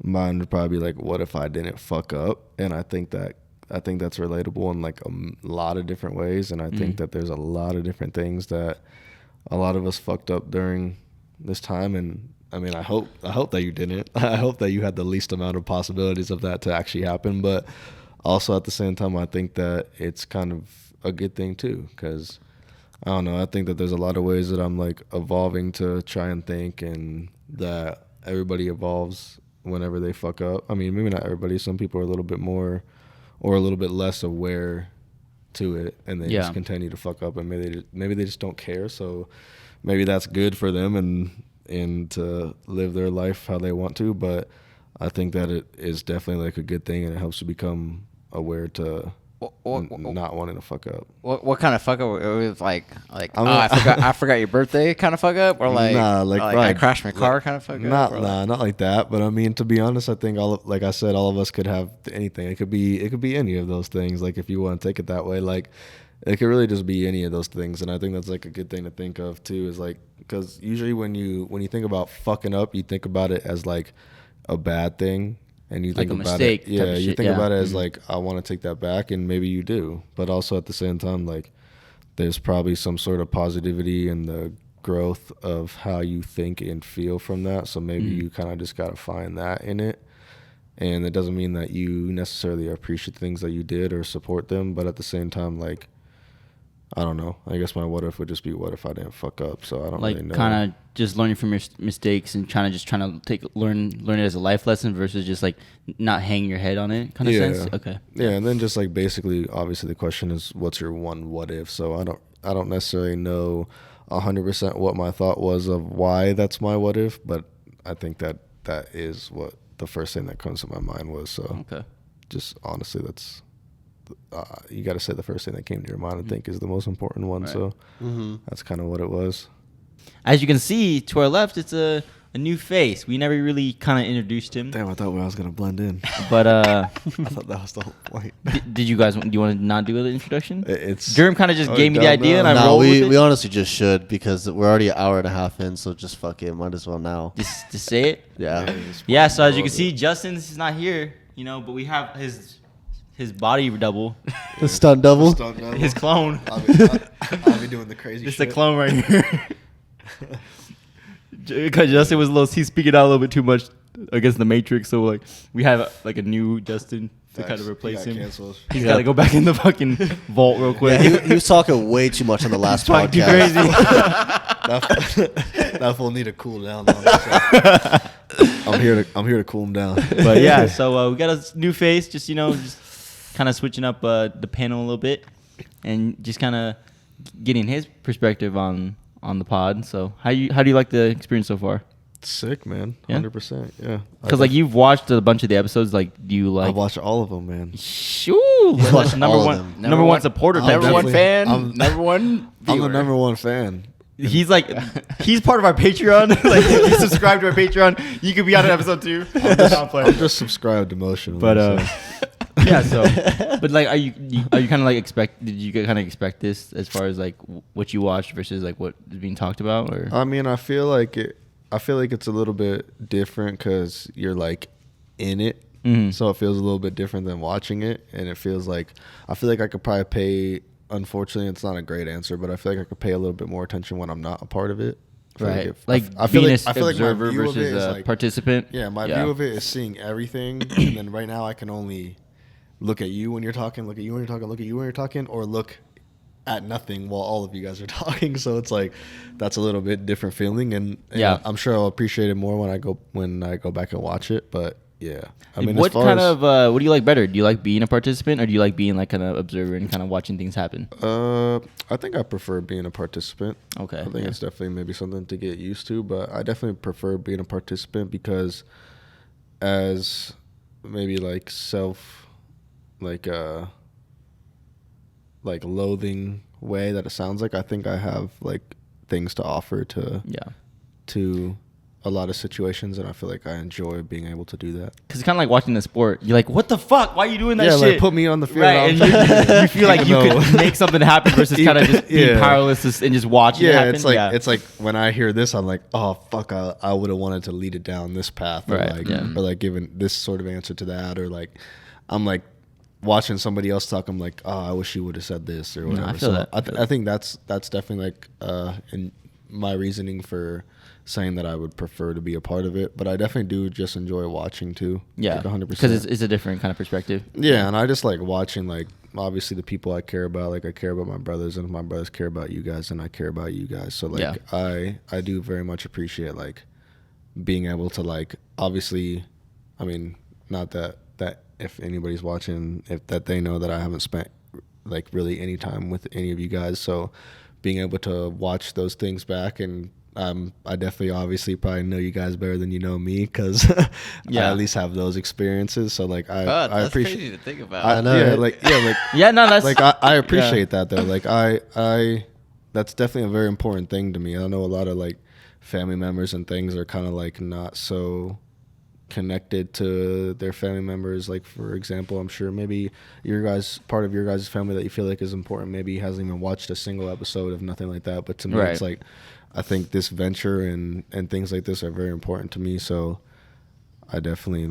mine would probably be like, what if I didn't fuck up? And I think that's relatable in like a lot of different ways, and I think that there's a lot of different things that a lot of us fucked up during this time. And I mean, I hope that you didn't. I hope that you had the least amount of possibilities of that to actually happen. But also at the same time, I think that it's kind of a good thing too, because I don't know. I think that there's a lot of ways that I'm like evolving to try and think, and that everybody evolves whenever they fuck up. I mean, maybe not everybody. Some people are a little bit more or a little bit less aware to it, and they just continue to fuck up, and maybe they just don't care. So maybe that's good for them and to live their life how they want to. But I think that it is definitely like a good thing, and it helps to become aware to not wanting to fuck up. What kind of fuck up? It was like I forgot your birthday kind of fuck up, or like I crashed my car kind of fuck up. Not like that. But I mean, to be honest, I think like I said, all of us could have anything. It could be any of those things. Like if you want to take it that way, like it could really just be any of those things. And I think that's like a good thing to think of too. Is like, because usually when you think about fucking up, you think about it as like a bad thing. And you think like about it, you think about it as like, I want to take that back, and maybe you do, but also at the same time, like, there's probably some sort of positivity in the growth of how you think and feel from that. So maybe you kind of just got to find that in it, And it doesn't mean that you necessarily appreciate things that you did or support them, but at the same time, like, I don't know. I guess my what if would just be what if I didn't fuck up. So I don't like really know. kind of just learning from your mistakes and trying to learn it as a life lesson versus just like not hanging your head on it kind of sense. Okay. Yeah, and then just like basically, obviously, the question is, what's your one what if? So I don't necessarily know 100% what my thought was of why that's my what if, but I think that is what the first thing that comes to my mind was. So Okay. just honestly, that's. You got to say the first thing that came to your mind, I think, is the most important one. Right. So that's kind of what it was. As you can see, to our left, it's a new face. We never really kind of introduced him. Damn, I thought I was going to blend in. But I thought that was the whole point. Did you guys, do you want to not do the introduction? Durham kind of just gave me the idea and I rolled with it. We honestly just should, because we're already an hour and a half in, so just fuck it. Might as well now. Just say it? Yeah. So as you can see, Justin's not here, but we have his body double. The stunt double? His clone. I'll be doing the crazy shit. It's the clone right here. Because Justin he's speaking out a little bit too much against the Matrix, so like we have like a new Justin to kind of replace him. He's got to go back in the fucking vault real quick. Yeah, he was talking way too much on the last podcast. Too crazy. That fool need to cool down. I'm here to cool him down. But yeah, so we got a new face, just kind of switching up the panel a little bit, and just kind of getting his perspective on the pod. So how do you like the experience so far? Sick, man. Yeah? 100%. Yeah. Because like you've watched a bunch of the episodes. Like, do you like? I watched all of them, man. Shoo! Number one supporter. Number one fan. Number one. I'm the number one fan. He's part of our Patreon. Like, if you subscribe to our Patreon, you could be on an episode too. I'm just subscribed emotionally. But yeah. So, but like, are you kind of like did you kind of expect this as far as like what you watched versus like what is being talked about? Or I mean, I feel like it's a little bit different because you're like in it, so it feels a little bit different than watching it, and it feels like I feel like I could probably pay. Unfortunately, it's not a great answer, but I feel like I could pay a little bit more attention when I'm not a part of it. Right, I feel like observer versus a participant. Yeah, my view of it is seeing everything, and then right now I can only look at you when you're talking, look at you when you're talking, look at you when you're talking, or look at nothing while all of you guys are talking. So it's like that's a little bit different feeling, and yeah, I'm sure I'll appreciate it more when I go back and watch it. But yeah, I mean, what do you like better? Do you like being a participant, or do you like being like an observer and kind of watching things happen? I think I prefer being a participant. Okay, I think it's definitely maybe something to get used to, but I definitely prefer being a participant because as maybe like like loathing way that it sounds like, I think I have like things to offer to a lot of situations, and I feel like I enjoy being able to do that. Because it's kind of like watching the sport. You're like, what the fuck? Why are you doing that shit? Yeah, like put me on the field. Right, and you feel like you could make something happen versus kind of just being powerless and just watching it happen. It's like when I hear this, I'm like, oh fuck, I would have wanted to lead it down this path, or like given this sort of answer to that, or like I'm like watching somebody else talk, I'm like, oh, I wish you would have said this or whatever. I feel that. I think that's definitely like in my reasoning for saying that I would prefer to be a part of it, but I definitely do just enjoy watching too. Yeah, like 100%. Because it's a different kind of perspective. Yeah, and I just like watching, like obviously the people I care about. Like I care about my brothers, and my brothers care about you guys, and I care about you guys. So like I do very much appreciate like being able to like, obviously, I mean, not that if anybody's watching, if that they know that I haven't spent like really any time with any of you guys, so being able to watch those things back, and I definitely obviously probably know you guys better than you know me, because I at least have those experiences. So like I appreciate. Crazy to think about. I appreciate that though. Like I that's definitely a very important thing to me. I know a lot of like family members and things are kind of like not so connected to their family members. Like for example, I'm sure maybe part of your guys' family that you feel like is important maybe hasn't even watched a single episode of nothing like that. But to me, it's like I think this venture and things like this are very important to me. So I definitely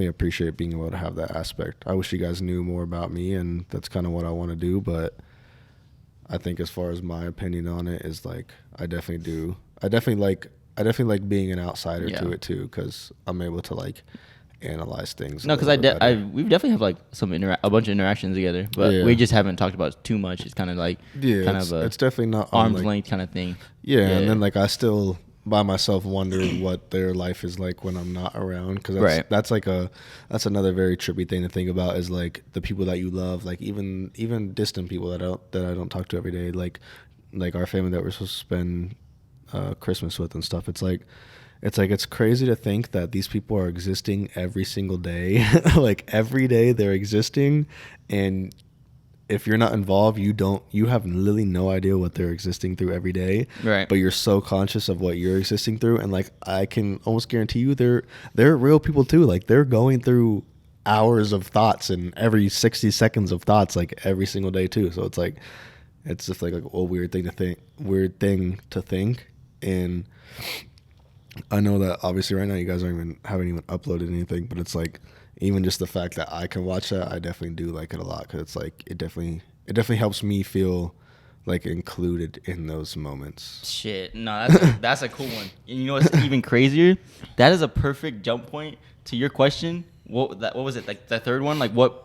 appreciate being able to have that aspect. I wish you guys knew more about me, and that's kind of what I want to do. But I think as far as my opinion on it is like I definitely like being an outsider to it too, because I'm able to like analyze things. No, because we've definitely have like a bunch of interactions together, but we just haven't talked about it too much. It's kind of like it's definitely not arm's length kind of thing. Yeah, and then like I still by myself wonder what their life is like when I'm not around, because that's another very trippy thing to think about, is like the people that you love, like even distant people that I don't talk to every day, like our family that we're supposed to spend Christmas with and stuff. It's crazy to think that these people are existing every single day. Like every day they're existing, and if you're not involved, you have literally no idea what they're existing through every day. Right. But you're so conscious of what you're existing through, and like I can almost guarantee you they're real people too. Like they're going through hours of thoughts and every 60 seconds of thoughts like every single day too. So it's just like a weird thing to think. And I know that obviously right now you guys haven't even uploaded anything, but it's like even just the fact that I can watch that, I definitely do like it a lot, because it's like it definitely helps me feel like included in those moments. Shit, no, that's a cool one. And you know what's even crazier? That is a perfect jump point to your question. What was it, like the third one? Like what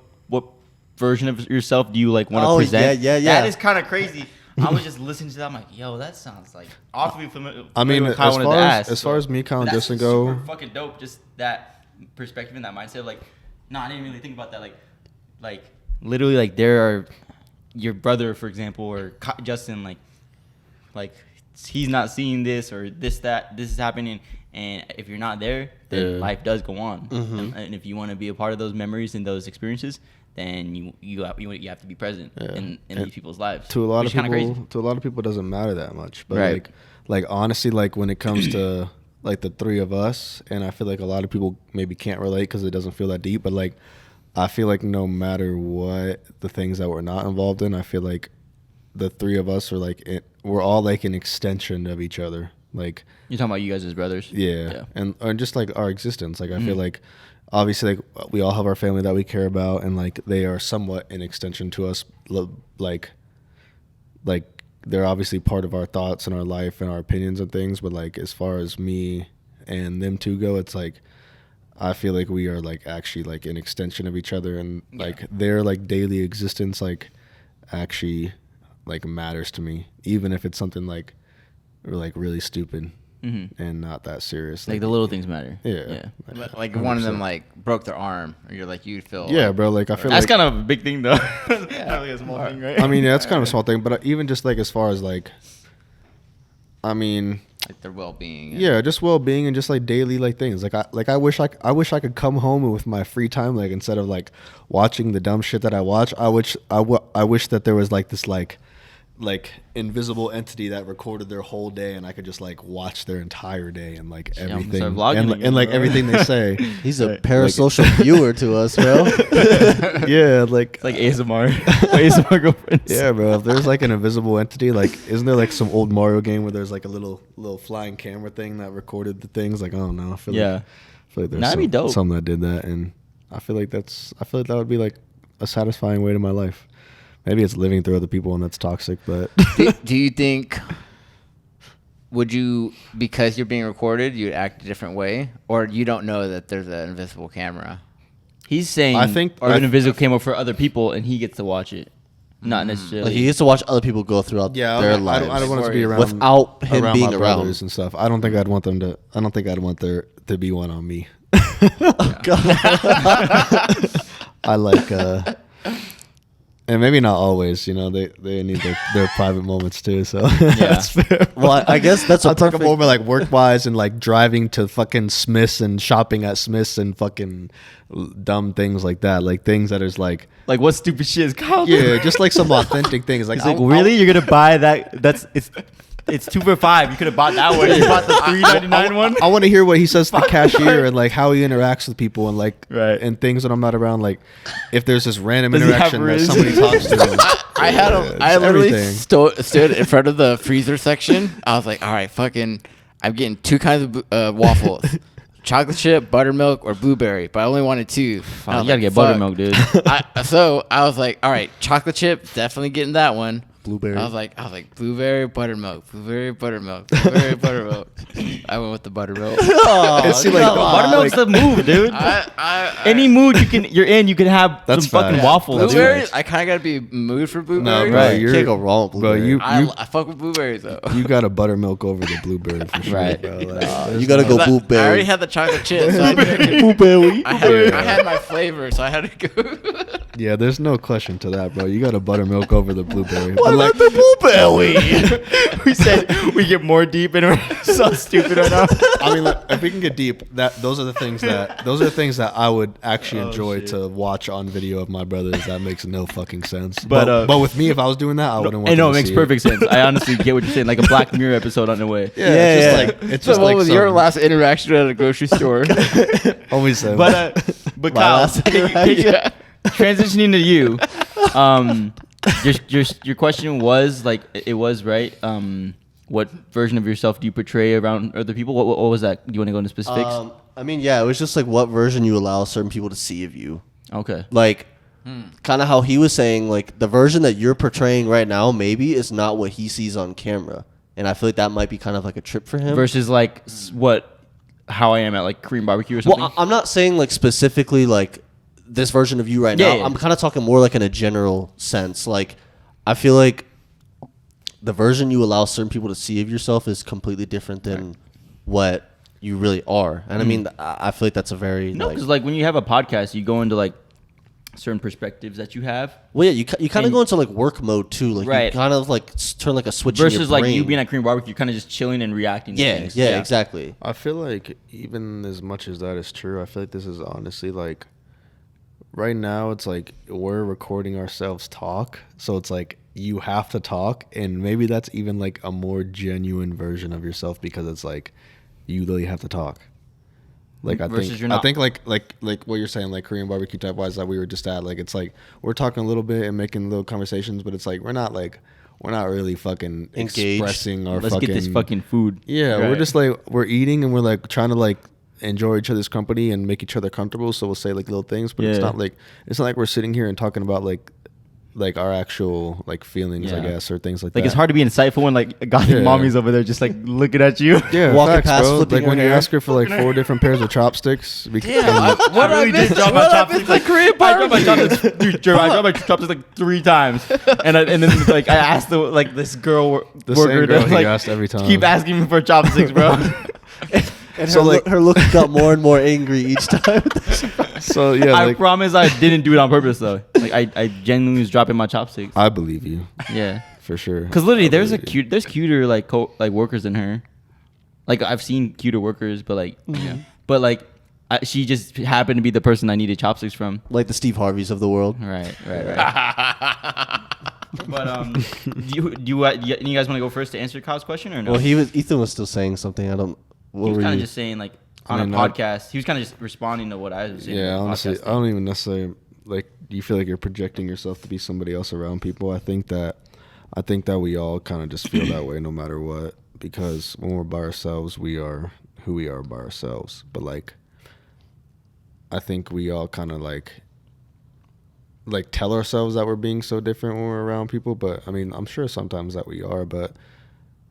version of yourself do you like want to present? Yeah. That is kind of crazy. I was just listening to that. I'm like, yo, that sounds like awfully familiar. I mean, as far as me, Kyle, and Justin go, super fucking dope. Just that perspective and that mindset. Like, no, I didn't really think about that. Like literally, like there are your brother, for example, or Justin. Like he's not seeing this or this is happening, and if you're not there, then life does go on. Mm-hmm. And if you want to be a part of those memories and those experiences, then you have to be present in these people's lives. To a lot of people, it doesn't matter that much. But like honestly, like when it comes to like the three of us, and I feel like a lot of people maybe can't relate because it doesn't feel that deep. But like I feel like no matter what the things that we're not involved in, I feel like the three of us are like we're all like an extension of each other. Like you're talking about you guys as brothers. Yeah. And just like our existence. Like I feel like obviously like we all have our family that we care about, and like they are somewhat an extension to us. Like they're obviously part of our thoughts and our life and our opinions and things, but like as far as me and them two go, it's like I feel like we are like actually like an extension of each other, and like their like daily existence like actually like matters to me, even if it's something like really stupid. Mm-hmm. And not that serious. Like the little things matter. Yeah. Like one of them like broke their arm, or you're like you'd feel. Yeah, bro. Like I feel that's like kind of a big thing though. Not really a small thing, right? I mean, yeah, that's kind of a small thing, but even just like as far as like, I mean, like their well-being. Yeah, just well-being and just like daily like things. Like I wish I could come home with my free time, like instead of like watching the dumb shit that I watch. I wish that there was like this like invisible entity that recorded their whole day, and I could just like watch their entire day and like everything and like everything they say. He's a parasocial viewer to us, bro. Yeah, like it's like ASMR girlfriends. Yeah, bro. If there's like an invisible entity, like isn't there like some old Mario game where there's like a little flying camera thing that recorded the things? Like I don't know. I feel like there's something that did that, and I feel like that would be like a satisfying way to my life. Maybe it's living through other people and that's toxic, but... do you think, would you, because you're being recorded, you'd act a different way? Or you don't know that there's an invisible camera? He's saying an invisible camera for other people and he gets to watch it. Not necessarily. Like he gets to watch other people go throughout their lives. I don't want to be around... Without him being around. And stuff. I don't think I'd want there to be one on me. God. I like... And maybe not always, you know, they need their private moments too. So that's fair. Well, I guess that's I'll talk about like work wise and like driving to fucking Smith's and shopping at Smith's and fucking dumb things like that. Like things that is like what stupid shit is Kyle? Yeah, just like some authentic things. Like, really? You're gonna buy that? It's 2 for $5. You could have bought that one. You bought the $3.99 one. I want to hear what he says to the cashier and like how he interacts with people and like and things when I'm not around. Like if there's this random interaction that somebody talks to. I literally stood in front of the freezer section. I was like, all right, I'm getting 2 kinds of waffles. Chocolate chip, buttermilk, or blueberry, but I only wanted 2. You gotta get buttermilk, dude. So I was like, all right, chocolate chip, definitely getting that one. blueberry. I was like blueberry buttermilk, blueberry buttermilk, blueberry buttermilk. I went with the buttermilk. Oh, See, like, Buttermilk's the move, dude. Any mood you're in, you can have That's some fucking facts. waffles. dude. Blueberries. I kind of got to be in mood for blueberries. bro, you can't go wrong with bro, blueberry. I fuck with blueberries though. you got a buttermilk over the blueberry for sure, Right. bro. Like, you gotta go I blueberry. already had the chocolate chip, so blueberry. I had my flavor, so I had to go. yeah, there's no question to that, bro. You got a buttermilk over the blueberry. Why But not the blueberry? We said we get more deep and we're so stupid right now. I mean, look, if we can get deep, those are the things that I would actually enjoy to watch on video of my brothers. That makes no fucking sense. But with me, if I was doing that, I wouldn't want. I know to it makes see perfect sense. I honestly get what you're saying, like a Black Mirror episode on the way. Yeah, it's just Yeah. like it's So just what like was your last interaction at a grocery store? always so. But My Kyle, last interaction. Yeah. transitioning to you, your question was like it was right. What version of yourself do you portray around other people? What was that? Do you want to go into specifics? I mean, yeah, it was just like what version you allow certain people to see of you. Okay. Like, kind of how he was saying, like, the version that you're portraying right now maybe is not what he sees on camera. And I feel like that might be kind of like a trip for him. Versus like how I am at like Korean barbecue or something. Well, I'm not saying like specifically like this version of you right now. Yeah. I'm kind of talking more like in a general sense. Like, I feel like the version you allow certain people to see of yourself is completely different than what you really are. And I mean, I feel like that's a very no, because like when you have a podcast, you go into like certain perspectives that you have. well, yeah, you kind of And- go into like work mode too. Like, Right. you kind of like turn like a switch in your Versus like you brain. being at Korean barbecue, you're kind of just chilling and reacting to yeah, things. yeah, exactly. I feel like even as much as that is true, I feel like this is honestly like right now it's like we're recording ourselves talk, so it's like you have to talk, and maybe that's even like a more genuine version of yourself because it's like you literally have to talk. Like Versus you're I not. think like what you're saying, like Korean barbecue type wise that we were just at, like it's like we're talking a little bit and making little conversations, but it's like we're not really fucking Engaged. expressing our Let's fucking get this fucking food. yeah, we're Right. just like we're eating and we're like trying to like enjoy each other's company and make each other comfortable. So we'll say like little things, but it's Yeah. not like we're sitting here and talking about like our actual like feelings, I Yeah. guess, or things like Like that. it's hard to be insightful when like gothic Yeah. mommy's over there just like looking at you. Yeah, Walking facts, past, bro. flipping Like when her you hair. ask her for like 4 different pairs of chopsticks. Yeah, what I really missed? did drop my What I chopsticks, missed? Like Korean I dropped my barbecue. chopsticks, dude. Jeremy, I dropped my chopsticks like 3 times, and then like I asked this girl The worker same girl to he like asked every time. keep asking me for chopsticks, bro. And So, her look got more and more angry each time. So yeah, I like, promise I didn't do it on purpose though. Like I genuinely was dropping my chopsticks. I believe you Yeah, for sure. because literally I there's believe you. there's cuter like workers than her. Like I've seen cuter workers, but like she just happened to be the person I needed chopsticks from. Like the Steve Harveys of the world. Right. But do you guys want to go first to answer Kyle's question or no? Well, Ethan was still saying something. I don't. He What was were kind of you? just saying like I on mean, a I- podcast. He was kind of just responding to what I was saying. Yeah, on the honestly, podcast. I don't even necessarily like. Do you feel like you're projecting yourself to be somebody else around people? I think that we all kind of just feel that way, no matter what. Because when we're by ourselves, we are who we are by ourselves. But like, I think we all kind of like tell ourselves that we're being so different when we're around people. But I mean, I'm sure sometimes that we are. But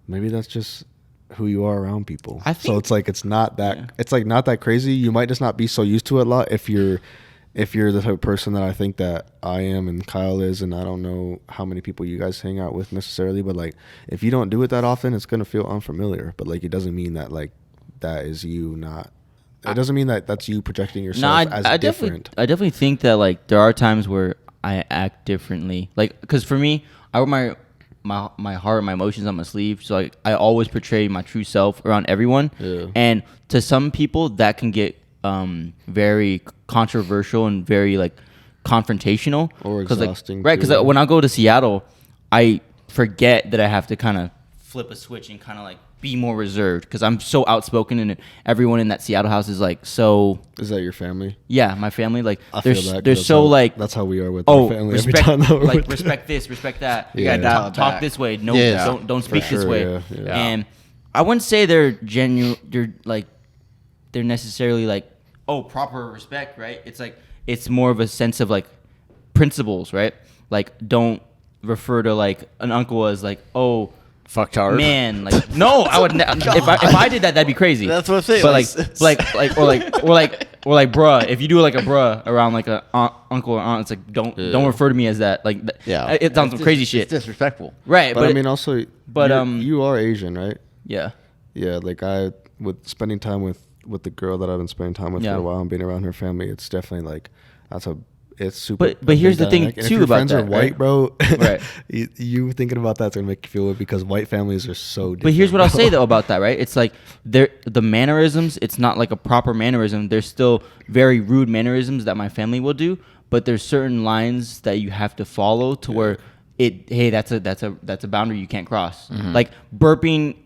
maybe that's just who you are around people. I So think- it's like it's not that crazy. You might just not be so used to it a lot if you're the type of person that I think that I am and Kyle is, and I don't know how many people you guys hang out with necessarily, but like if you don't do it that often, it's gonna feel unfamiliar. But like it doesn't mean that like that is you not. It doesn't mean that that's you projecting yourself as different. I definitely think that like there are times where I act differently. Like, because for me, I wear my heart, my emotions on my sleeve. So like I always portray my true self around everyone. Yeah. And to some people that can get very controversial and very like confrontational Or 'Cause, like, exhausting, right? Because too. when I go to Seattle, I forget that I have to kind of flip a switch and kind of like be more reserved because I'm so outspoken and everyone in that Seattle house is like so. Is that your family? Yeah, my family like I they're feel that. 'cause they're that's so how- like that's how we are with oh our family respect every time that we're like with respect this, respect that. Yeah. You gotta Talk talk back. this way. No, Yeah. don't speak For this sure, way. yeah. And I wouldn't say they're genuine. They're necessarily like proper respect, right? It's like it's more of a sense of like principles, right? Like don't refer to like an uncle as like, oh, fucktard. man, like no, I would if I did that, that'd be crazy. That's what I'm saying. But or like bruh, if you do like a bruh around like a uncle or aunt, it's like don't refer to me as that. Like it sounds some crazy shit. It's disrespectful. Right, but I mean also, you are Asian, right? Yeah. Yeah, like with spending time with the girl that I've been spending time with for a while and being around her family, it's definitely like it's super. But here's the thing too if your about friends that, are white, right? bro. Right. you thinking about that's gonna make you feel weird because white families are so different. But here's what bro. I'll say though about that, right? It's like the mannerisms. It's not like a proper mannerism. There's still very rude mannerisms that my family will do. But there's certain lines that you have to follow to where that's a boundary you can't cross. Mm-hmm. Like burping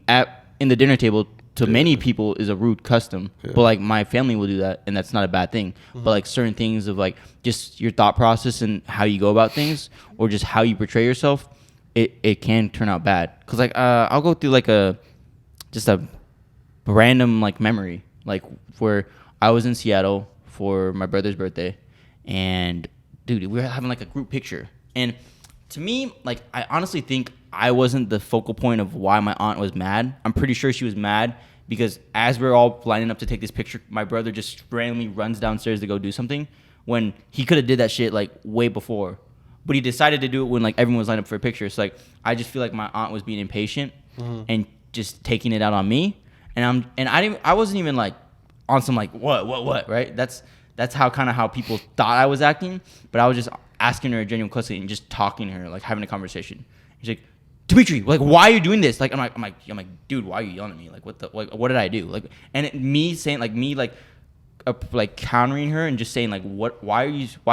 in the dinner table to many people is a rude custom, but like my family will do that, and that's not a bad thing. But like certain things of like just your thought process and how you go about things, or just how you portray yourself, it can turn out bad. Cause like I'll go through like a random like memory, like where I was in Seattle for my brother's birthday, and dude, we were having like a group picture, and to me, like I honestly think I wasn't the focal point of why my aunt was mad. I'm pretty sure she was mad because as we're all lining up to take this picture, my brother just randomly runs downstairs to go do something when he could have did that shit like way before. But he decided to do it when like everyone was lined up for a picture. So like I just feel like my aunt was being impatient and just taking it out on me. And I wasn't even like on some like what, right? That's how people thought I was acting, but I was just asking her a genuine question and just talking to her, like having a conversation. She's like, Dimitri, like, why are you doing this? Like, I'm like, dude, why are you yelling at me? Like, what did I do? Like, and me saying, like, like countering her and just saying, like, why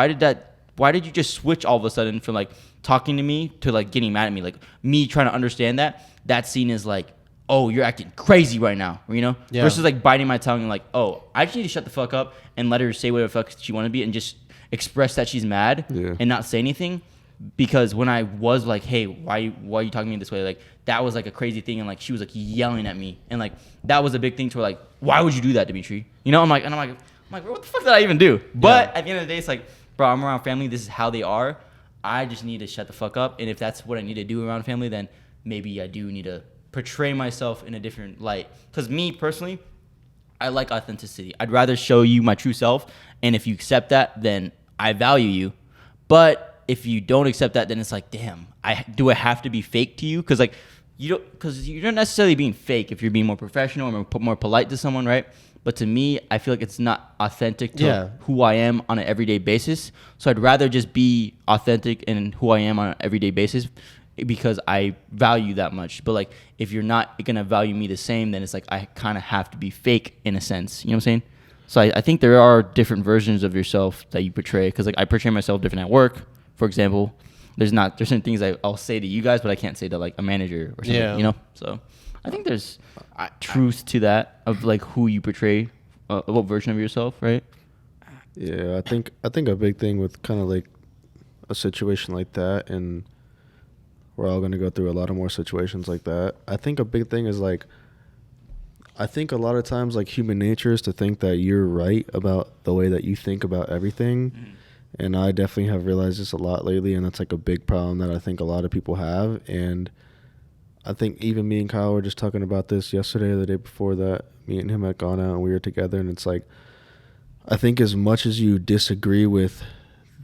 did you just switch all of a sudden from like talking to me to like getting mad at me? Like, me trying to understand that scene is like, oh, you're acting crazy right now, you know? Yeah. Versus like biting my tongue and like, oh, I just need to shut the fuck up and let her say whatever the fuck she want to be and just express that she's mad and not say anything. Because when I was like, hey, why are you talking to me this way? Like, that was like a crazy thing. And like, she was like yelling at me. And like, that was a big thing to her, like, why would you do that, Dimitri? You know, I'm like, what the fuck did I even do? But at the end of the day, it's like, bro, I'm around family. This is how they are. I just need to shut the fuck up. And if that's what I need to do around family, then maybe I do need to portray myself in a different light. Because me personally, I like authenticity. I'd rather show you my true self. And if you accept that, then I value you. But if you don't accept that, then it's like, damn, do I have to be fake to you? Because like you're not necessarily being fake if you're being more professional or more polite to someone, right? But to me, I feel like it's not authentic to who I am on an everyday basis. So I'd rather just be authentic in who I am on an everyday basis because I value that much. But like if you're not gonna value me the same, then it's like I kind of have to be fake in a sense. You know what I'm saying? So I think there are different versions of yourself that you portray. Because like I portray myself different at work. For example, there's certain things I'll say to you guys, but I can't say to like a manager or something, you know? So I think there's truth to that of like who you portray, what version of yourself, right? Yeah, I think a big thing with kind of like a situation like that, and we're all going to go through a lot of more situations like that. I think a big thing is like, I think a lot of times like human nature is to think that you're right about the way that you think about everything. Mm-hmm. And I definitely have realized this a lot lately, and that's like a big problem that I think a lot of people have. And I think even me and Kyle were just talking about this yesterday or the day before that. Me and him had gone out and we were together, and it's like, I think as much as you disagree with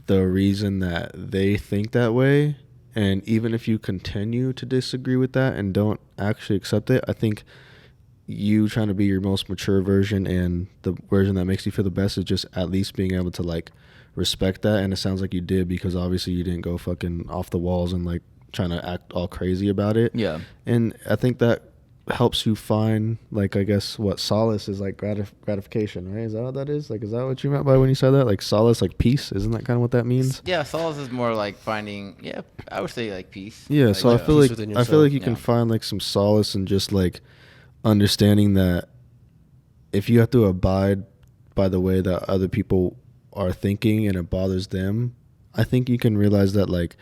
the reason that they think that way, and even if you continue to disagree with that and don't actually accept it, I think you trying to be your most mature version and the version that makes you feel the best is just at least being able to like respect that. And it sounds like you did, because obviously you didn't go fucking off the walls and like trying to act all crazy about it. Yeah. And I think that helps you find, like, I guess what solace is, like gratification, right? Is that what that is? Like, is that what you meant by when you said that? Like solace, like peace? Isn't that kind of what that means? Yeah, solace is more like finding, I would say like peace. Yeah, like, so I feel like you can find like some solace in just like understanding that if you have to abide by the way that other people are thinking and it bothers them, I think you can realize that like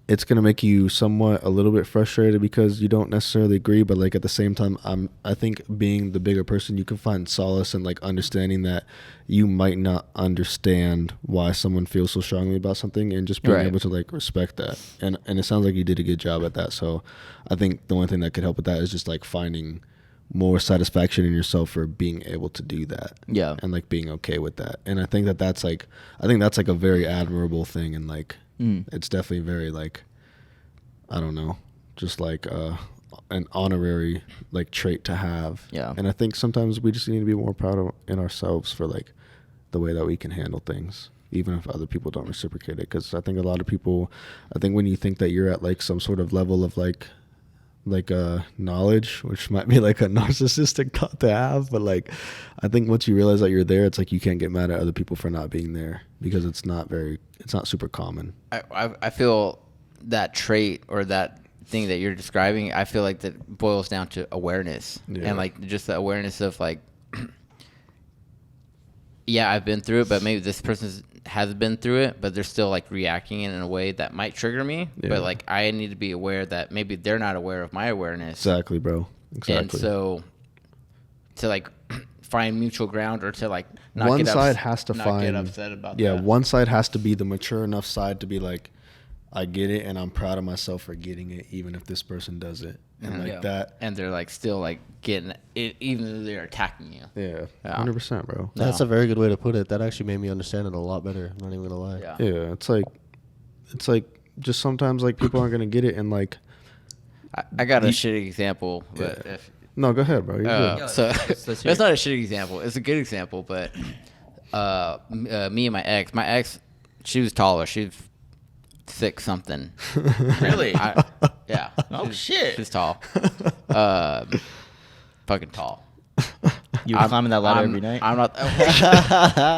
it's gonna make you somewhat a little bit frustrated because you don't necessarily agree, but like at the same time, I think being the bigger person, you can find solace in like understanding that you might not understand why someone feels so strongly about something, and just being able to like respect that. And it sounds like you did a good job at that. So I think the one thing that could help with that is just like finding more satisfaction in yourself for being able to do that. Yeah. And like being okay with that. And I think that's like a very admirable thing, and like it's definitely very like, I don't know, just like an honorary like trait to have. Yeah. And I think sometimes we just need to be more proud of in ourselves for like the way that we can handle things, even if other people don't reciprocate it. Because I think a lot of people, when you think that you're at like some sort of level of like knowledge, which might be like a narcissistic thought to have, but like I think once you realize that you're there, it's like you can't get mad at other people for not being there, because it's not super common. I feel that trait or that thing that you're describing, I feel like that boils down to awareness. And like just the awareness of like, yeah, I've been through it, but maybe this person has been through it, but they're still like reacting in a way that might trigger me. But like I need to be aware that maybe they're not aware of my awareness. Exactly, bro. Exactly. And so to like find mutual ground, or to like not one get side has to not find get upset about that. one side has to be the mature enough side to be like, I get it, and I'm proud of myself for getting it, even if this person does it, and like that. And they're like still like getting it, even though they're attacking you. Yeah, 100%, bro. That's a very good way to put it. That actually made me understand it a lot better. I'm not even gonna lie. Yeah, it's like just sometimes like people aren't gonna get it, and like I got a shitty example, but if no, go ahead, bro. You're good. so it's not a shitty example. It's a good example, but me and my ex, she was taller. She's 6 something. Really? Yeah. Oh shit. She's tall. Fucking tall. You were climbing that ladder every night? I'm not.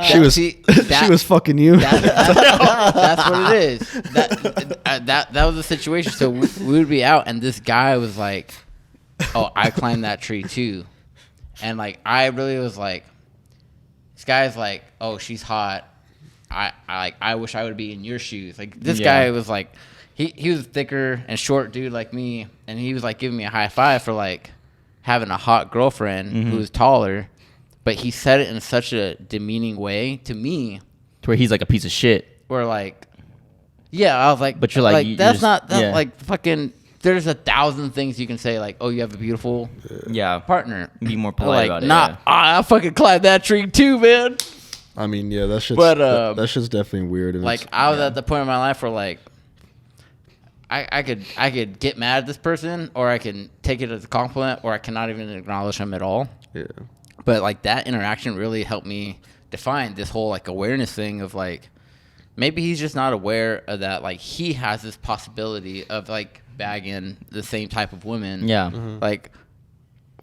She was fucking you. That's what it is. That was the situation. So we would be out, and this guy was like, "Oh, I climbed that tree too," and like I really was like, "This guy's like, oh, she's hot. I wish I would be in your shoes." Like this guy was like, he was thicker and short dude like me, and he was like giving me a high five for like having a hot girlfriend who was taller, but he said it in such a demeaning way to me, to where he's like a piece of shit. where like, yeah, I was like, but you're like that's just, not that, like fucking. There's 1,000 things you can say, like, oh, you have a beautiful partner. Be more polite about it. Nah, I fucking climbed that tree too, man. I mean, yeah, that shit's definitely weird. And like, I was at the point in my life where, like, I could get mad at this person, or I can take it as a compliment, or I cannot even acknowledge him at all. Yeah. But, like, that interaction really helped me define this whole, like, awareness thing of, like, maybe he's just not aware of that. Like, he has this possibility of, like, bagging the same type of women. Yeah. Like,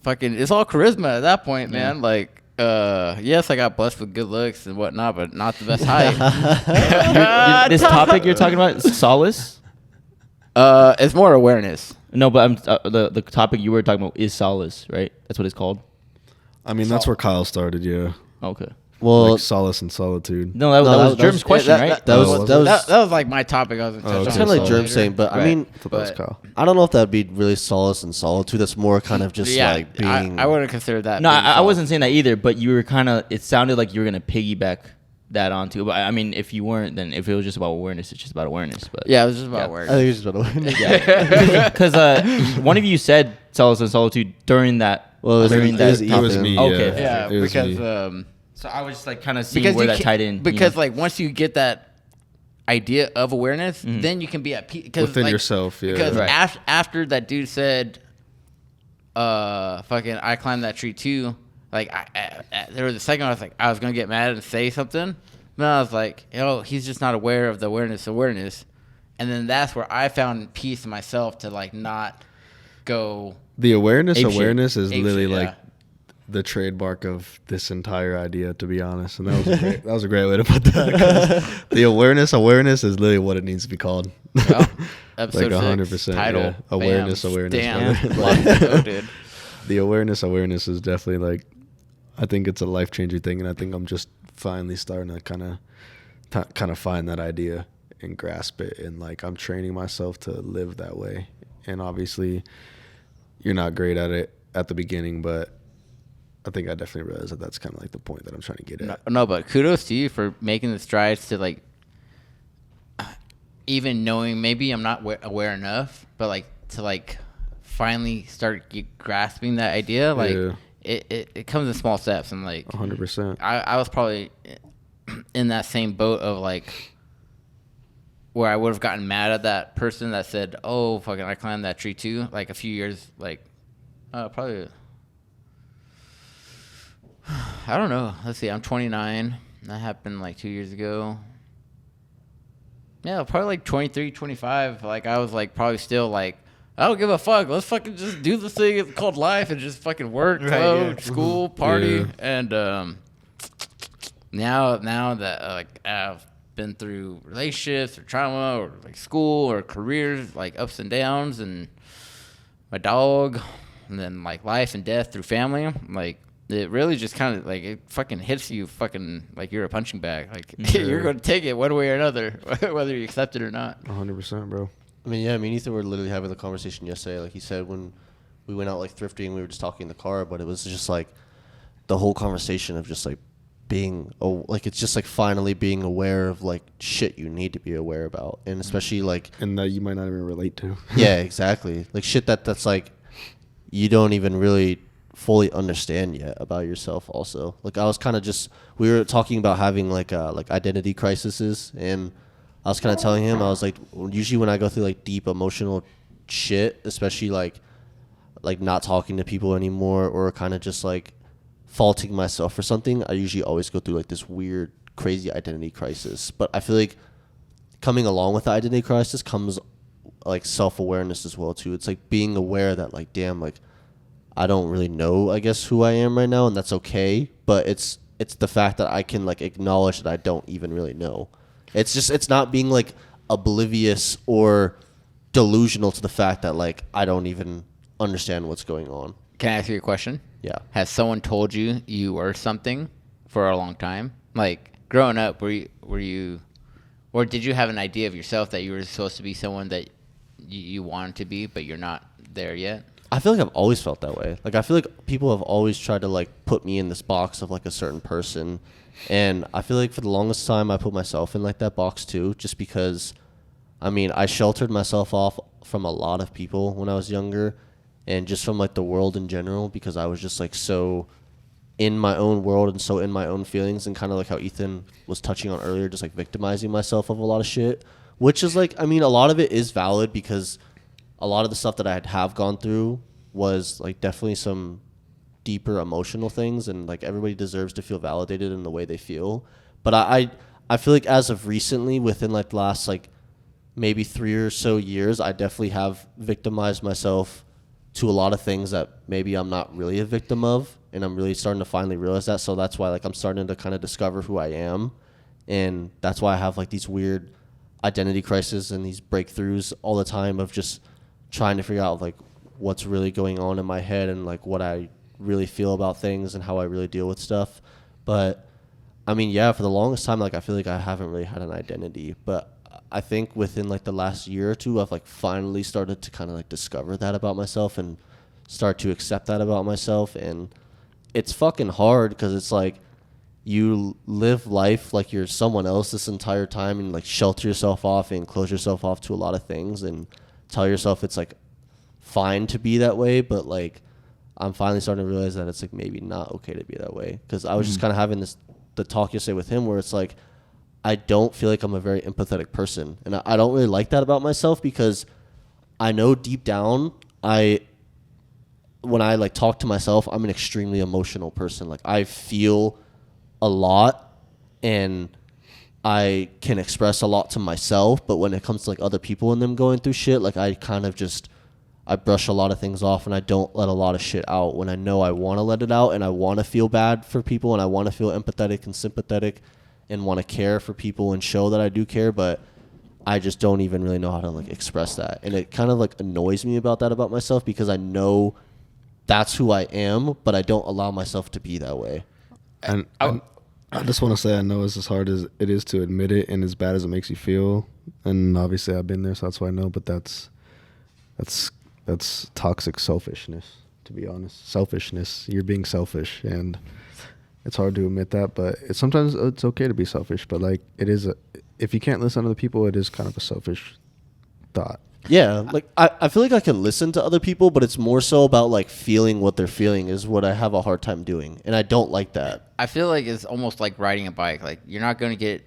fucking, it's all charisma at that point, man. Like, yes, I got blessed with good looks and whatnot, but not the best height. This topic you're talking about is Solace? It's more awareness. No, but the topic you were talking about is Solace, right? That's what it's called? I mean, that's where Kyle started, yeah. Okay. Well, like Solace and Solitude. No, that was Germ's question, right? That was like my topic. I was okay. It's kind of like Germ saying, but Right. I mean, I thought that was Kyle. I don't know if that would be really Solace and Solitude. That's more kind of just like being. I wouldn't consider that. No, being I solid. wasn't saying that either, but you were kind of, it sounded like you were going to piggyback that onto. But I mean, if you weren't, then if it was just about awareness, it's just about awareness. But Yeah, it was just about Yeah. work. I think it's just about to yeah, because one of you said Solace and Solitude during that. Well, it was me. Okay. Yeah, It was because me. So I was just like kind of seeing where that tied in. Because like once you get that idea of awareness, then you can be at peace Within like, yourself, yeah. Because Right. after that dude said, "Fucking, I climbed that tree too." Like there was a second I was like, I was gonna get mad and say something. Then I was like, he's just not aware of the awareness, and then that's where I found peace in myself to like not go. The awareness Ape shit. is Ape literally shit, like yeah. the trademark of this entire idea, to be honest. And that was a great way to put that. 'Cause the awareness is literally what it needs to be called. Well, episode Like 6, 100%, title, yeah. Awareness. Damn, Like- dude. The awareness is definitely like, I think it's a life changer thing, and I think I'm just finally starting to kind of find that idea and grasp it, and like I'm training myself to live that way. And obviously you're not great at it at the beginning, but I think I definitely realized that that's kind of like the point that I'm trying to get at. No, but kudos to you for making the strides to like, even knowing maybe I'm not aware enough, but like to like finally start grasping that idea. Like it comes in small steps, and like 100%. I was probably in that same boat of like where I would have gotten mad at that person that said, "Oh, fucking, I climbed that tree too." Like a few years, like probably. I don't know. Let's see. I'm 29. That happened like 2 years ago. Yeah, probably like 23, 25. Like I was like probably still like, I don't give a fuck. Let's fucking just do this thing called life and just fucking work, school, party, and now that like I've been through relationships or trauma or like school or careers, like ups and downs, and my dog, and then like life and death through family, like. It really just kind of like it fucking hits you fucking like you're a punching bag. Like you're going to take it one way or another, whether you accept it or not. 100%, bro. I mean, yeah, me and Ethan were literally having the conversation yesterday. Like he said, when we went out like thrifting, we were just talking in the car, but it was just like the whole conversation of just like being, like it's just like finally being aware of like shit you need to be aware about. And especially like. And that you might not even relate to. Yeah, exactly. Like shit that's like you don't even really fully understand yet about yourself also. Like I was kind of just, we were talking about having like identity crises, and I was kind of telling him, I was like, usually when I go through like deep emotional shit, especially like not talking to people anymore or kind of just like faulting myself for something, I usually always go through like this weird crazy identity crisis. But I feel like coming along with the identity crisis comes like self-awareness as well too. It's like being aware that like, damn, like I don't really know, I guess, who I am right now, and that's okay. But it's the fact that I can like acknowledge that I don't even really know. It's not being like oblivious or delusional to the fact that like I don't even understand what's going on. Can I ask you a question? Yeah. Has someone told you you were something for a long time? Like growing up, were you, or did you have an idea of yourself that you were supposed to be someone that you wanted to be, but you're not there yet? I feel like I've always felt that way. Like I feel like people have always tried to like put me in this box of like a certain person, and I feel like for the longest time I put myself in like that box too, just because I mean I sheltered myself off from a lot of people when I was younger, and just from like the world in general, because I was just like so in my own world and so in my own feelings, and kind of like how Ethan was touching on earlier, just like victimizing myself of a lot of shit, which is like, I mean, a lot of it is valid because a lot of the stuff that I have gone through was like definitely some deeper emotional things, and like everybody deserves to feel validated in the way they feel. But I feel like as of recently, within like the last like maybe 3 or so years, I definitely have victimized myself to a lot of things that maybe I'm not really a victim of, and I'm really starting to finally realize that. So that's why like I'm starting to kind of discover who I am, and that's why I have like these weird identity crises and these breakthroughs all the time of just trying to figure out like what's really going on in my head and like what I really feel about things and how I really deal with stuff. But I mean, yeah, for the longest time, like I feel like I haven't really had an identity, but I think within like the last year or two, I've like finally started to kind of like discover that about myself and start to accept that about myself. And it's fucking hard because it's like you live life like you're someone else this entire time, and like shelter yourself off and close yourself off to a lot of things and tell yourself it's like fine to be that way. But like I'm finally starting to realize that it's like maybe not okay to be that way, because I was just kind of having the talk yesterday with him where it's like I don't feel like I'm a very empathetic person, and I don't really like that about myself, because I know deep down when I like talk to myself, I'm an extremely emotional person. Like I feel a lot and I can express a lot to myself, but when it comes to like other people and them going through shit, like I kind of just I brush a lot of things off, and I don't let a lot of shit out when I know I want to let it out, and I want to feel bad for people, and I want to feel empathetic and sympathetic and want to care for people and show that I do care, but I just don't even really know how to like express that. And it kind of like annoys me about that about myself, because I know that's who I am, but I don't allow myself to be that way. And I just want to say I know it's as hard as it is to admit it and as bad as it makes you feel. And obviously I've been there, so that's why I know. But that's toxic selfishness, to be honest. Selfishness. You're being selfish, and it's hard to admit that. But sometimes it's okay to be selfish. But like if you can't listen to other people, it is kind of a selfish thought. Yeah, like I feel like I can listen to other people, but it's more so about like feeling what they're feeling is what I have a hard time doing, and I don't like that. I feel like it's almost like riding a bike. Like you're not going to get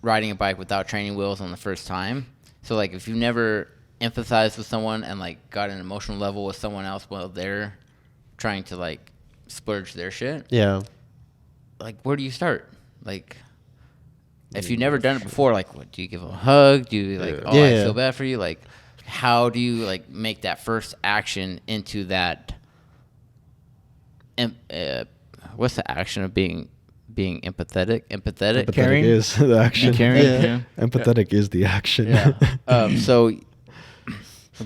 riding a bike without training wheels on the first time. So like if you never empathized with someone and like got an emotional level with someone else while they're trying to like splurge their shit. Yeah. Like where do you start? Like if you've never done it before, like what do you give them a hug? Do you like I feel bad for you? Like how do you like make that first action into that what's the action of being empathetic? Empathetic Caring? is the action. Caring, yeah. Empathetic is the action. Yeah. So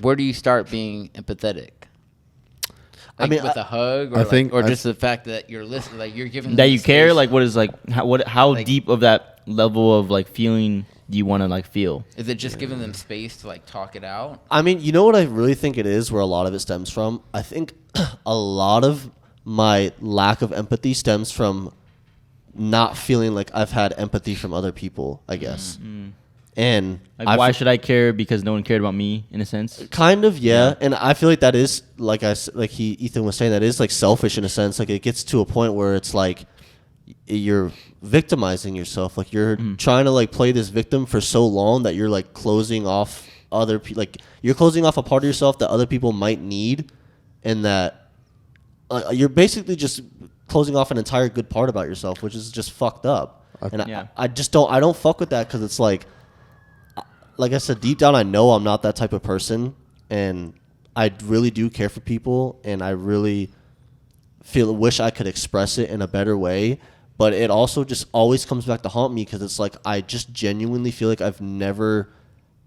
where do you start being empathetic? Like, I mean, with a hug, or just the fact that you're listening, like you're giving them that you care. space. Like, what is like how Like, deep of that level of like feeling do you want to like feel? Is it just giving them space to like talk it out? I mean, you know what I really think it is, where a lot of it stems from? I think a lot of my lack of empathy stems from not feeling like I've had empathy from other people, I guess. Mm-hmm. And Like, why should I care? Because no one cared about me, in a sense. Kind of, yeah. And I feel like that is Ethan was saying, that is like selfish in a sense. Like it gets to a point where it's like you're victimizing yourself. Like you're trying to like play this victim for so long that you're like closing off other people. Like you're closing off a part of yourself that other people might need, and that you're basically just closing off an entire good part about yourself, which is just fucked up. I just don't fuck with that, because it's like I said, deep down I know I'm not that type of person, and I really do care for people, and I really wish I could express it in a better way. But it also just always comes back to haunt me, because it's like I just genuinely feel like I've never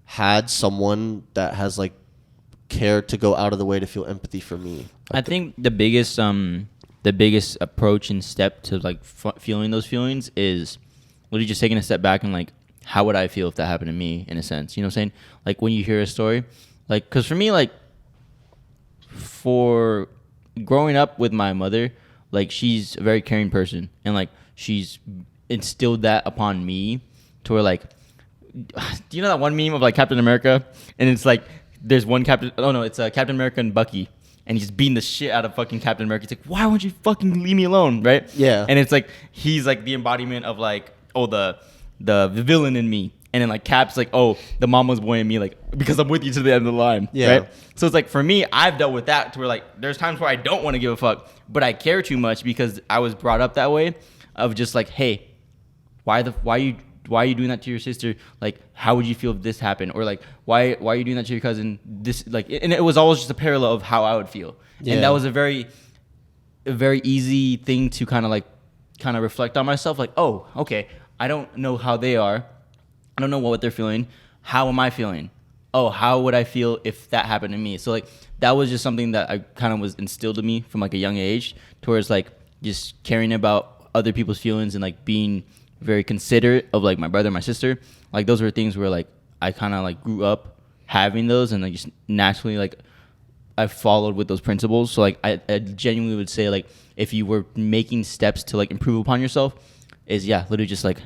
had someone that has like cared to go out of the way to feel empathy for me. I think the biggest approach and step to like feeling those feelings is literally just taking a step back and like, how would I feel if that happened to me, in a sense? You know what I'm saying? Like when you hear a story, like, because for me, like, for growing up with my mother, like, she's a very caring person, and like she's instilled that upon me to where, like, do you know that one meme of like Captain America, and it's like there's one Captain America and Bucky, and he's beating the shit out of fucking Captain America. He's like, why won't you fucking leave me alone, right? Yeah. And it's like he's like the embodiment of like, oh, the villain in me. And then like Cap's like, oh, the mama's boy in me, like, because I'm with you to the end of the line. Yeah. Right? So it's like, for me, I've dealt with that to where like there's times where I don't want to give a fuck, but I care too much because I was brought up that way, of just like, hey, why are you doing that to your sister? Like, how would you feel if this happened? Or like, why are you doing that to your cousin? This, like, and it was always just a parallel of how I would feel. Yeah. And that was a very easy thing to kind of reflect on myself. Like, oh, okay, I don't know how they are. I don't know what they're feeling. How am I feeling? Oh, how would I feel if that happened to me? So like, that was just something that I kind of was instilled in me from like a young age, towards like just caring about other people's feelings and like being very considerate of like my brother, my sister. Like those were things where like I kind of like grew up having those, and like just naturally like I followed with those principles. So like I genuinely would say, like, if you were making steps to like improve upon yourself, is literally just like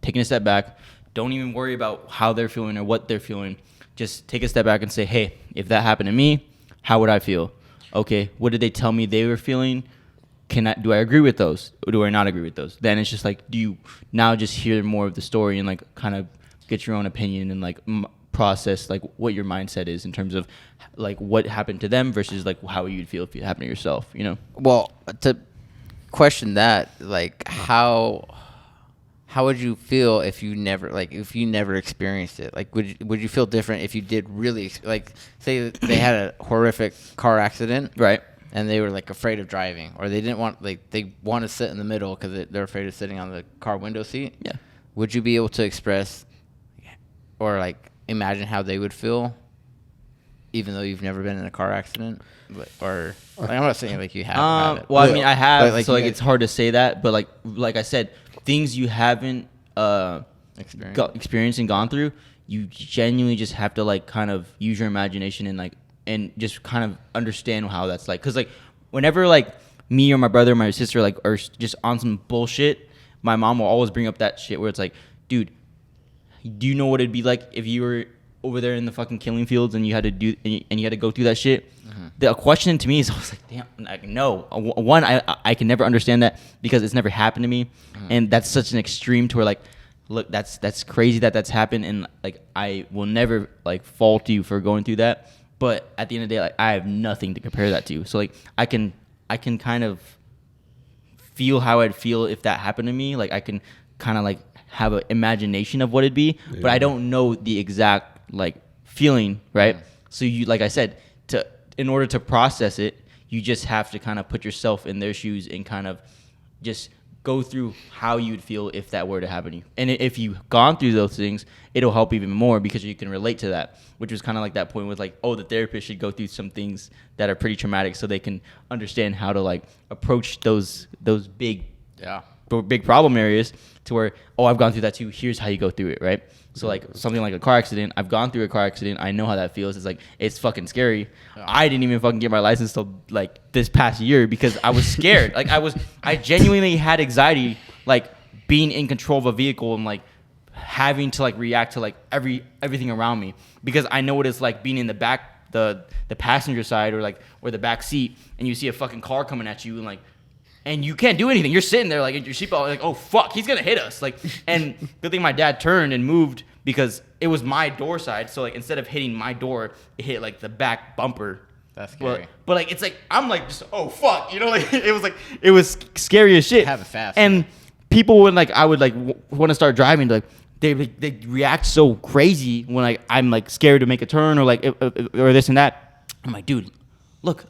taking a step back. Don't even worry about how they're feeling or what they're feeling. Just take a step back and say, hey, if that happened to me, how would I feel? Okay, what did they tell me they were feeling? Do I agree with those, or do I not agree with those? Then it's just like, do you now just hear more of the story and like kind of get your own opinion and like process like what your mindset is in terms of like what happened to them versus like how you'd feel if it happened to yourself, you know? Well, to question that, like, how would you feel if you never experienced it? Like, would you feel different if you did really, like, say they had a horrific car accident, right? And they were like afraid of driving, or they didn't want, like, they want to sit in the middle because they're afraid of sitting on the car window seat. Yeah. Would you be able to express or like imagine how they would feel? even though you've never been in a car accident, or like, I'm not saying like you have it. Well, I mean, I have, But, like, so like you it's hard to say that, but like I said, things you haven't experienced and gone through, you genuinely just have to like kind of use your imagination and just kind of understand how that's like. Because like whenever like me or my brother or my sister like are just on some bullshit, my mom will always bring up that shit where it's like, dude, do you know what it'd be like if you were over there in the fucking killing fields and you had to you had to go through that shit? Mm-hmm. The question to me is, I was like, damn, like, no. One, I can never understand that because it's never happened to me, and that's such an extreme to where like, look, that's crazy that's happened, and like I will never like fault you for going through that. But at the end of the day, like I have nothing to compare that to. So like I can kind of feel how I'd feel if that happened to me. Like I can kind of like have an imagination of what it'd be, but I don't know the exact like feeling, right? So you, like I said, in order to process it, you just have to kind of put yourself in their shoes and kind of just go through how you'd feel if that were to happen to you. And if you've gone through those things, it'll help even more because you can relate to that, which was kind of like that point with like, oh, the therapist should go through some things that are pretty traumatic so they can understand how to like approach those big problem areas to where, oh, I've gone through that too. Here's how you go through it, right? So like something like a car accident, I've gone through a car accident. I know how that feels. It's like, it's fucking scary. Yeah. I didn't even fucking get my license till like this past year because I was scared. Like I genuinely had anxiety, like being in control of a vehicle and like having to like react to like everything around me because I know what it's like being in the back, the passenger side or the back seat, and you see a fucking car coming at you and you can't do anything. You're sitting there like in your seatbelt, like, oh fuck, he's gonna hit us. Like, and good thing my dad turned and moved because it was my door side. So like instead of hitting my door, it hit like the back bumper. That's scary. But like it's like I'm like just like it was scary as shit. Have it fast. And people would like I would like want to start driving like they react so crazy when like I'm like scared to make a turn or like or this and that. I'm like, dude, look,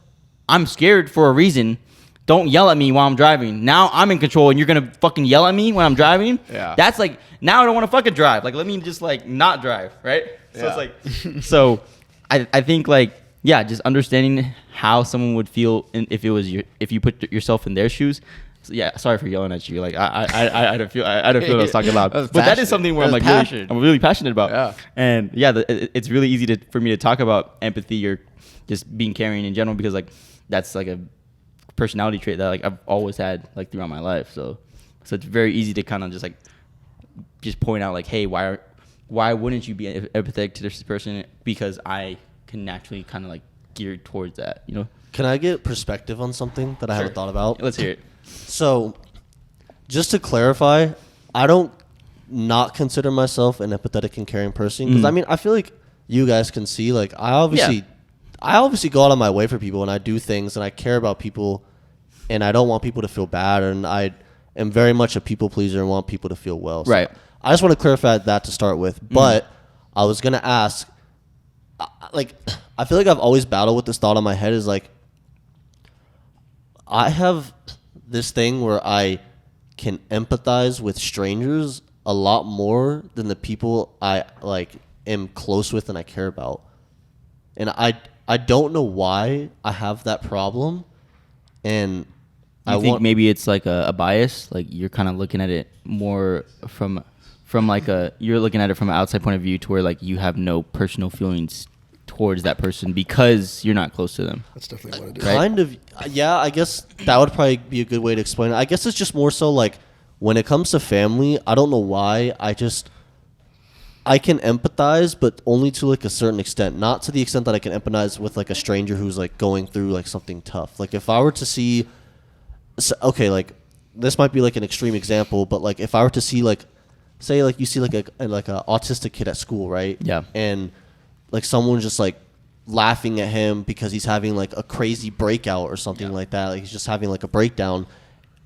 I'm scared for a reason. Don't yell at me while I'm driving. Now I'm in control and you're going to fucking yell at me when I'm driving? Yeah. That's like, now I don't want to fucking drive. Like, let me just like not drive, right? So it's like, so I think like, yeah, just understanding how someone would feel if you put yourself in their shoes. So yeah, sorry for yelling at you. Like I don't feel I was talking loud. But that is something where I'm like I'm really passionate about. Yeah. And yeah, it's really easy for me to talk about empathy or just being caring in general because like that's like a personality trait that like I've always had like throughout my life. So it's very easy to kind of just point out like, hey, why wouldn't you be empathetic to this person? Because I can naturally kind of like gear towards that, you know. Can I get perspective on something that I haven't thought about? Let's hear it. So, just to clarify, I don't not consider myself an empathetic and caring person because I mean I feel like you guys can see like I obviously go out of my way for people and I do things and I care about people and I don't want people to feel bad and I am very much a people pleaser and want people to feel well. So right. I just want to clarify that to start with. But I was going to ask, like, I feel like I've always battled with this thought in my head is like, I have this thing where I can empathize with strangers a lot more than the people I like am close with and I care about. And I don't know why I have that problem. And I think maybe it's like a bias. Like you're kind of looking at it more from like you're looking at it from an outside point of view to where like you have no personal feelings towards that person because you're not close to them. That's definitely what it is. Right? Kind of. Yeah, I guess that would probably be a good way to explain it. I guess it's just more so like when it comes to family, I don't know why. I can empathize, but only to like a certain extent. Not to the extent that I can empathize with like a stranger who's like going through like something tough. Like if I were to see, okay, like this might be like an extreme example, but like if I were to see like, say like you see like a autistic kid at school, right? Yeah. And like someone's just like laughing at him because he's having like a crazy breakout or something like that. Like he's just having like a breakdown.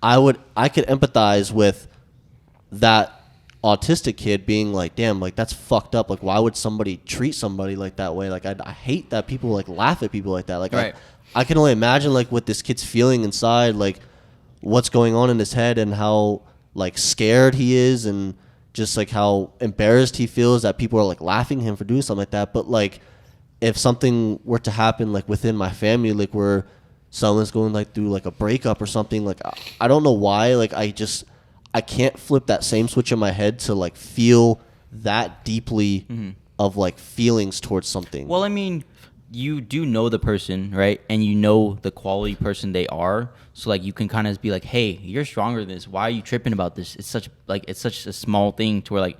I could empathize with that autistic kid being like, damn, like that's fucked up. Like why would somebody treat somebody like that way? Like I hate that people like laugh at people like that. Like right. I can only imagine like what this kid's feeling inside, like what's going on in his head and how like scared he is and just like how embarrassed he feels that people are like laughing at him for doing something like that. But like if something were to happen like within my family, like where someone's going like through like a breakup or something, like I don't know why, like I can't flip that same switch in my head to like feel that deeply of like feelings towards something. Well, I mean, you do know the person, right? And you know the quality person they are. So like you can kind of be like, hey, you're stronger than this. Why are you tripping about this? It's such a small thing to where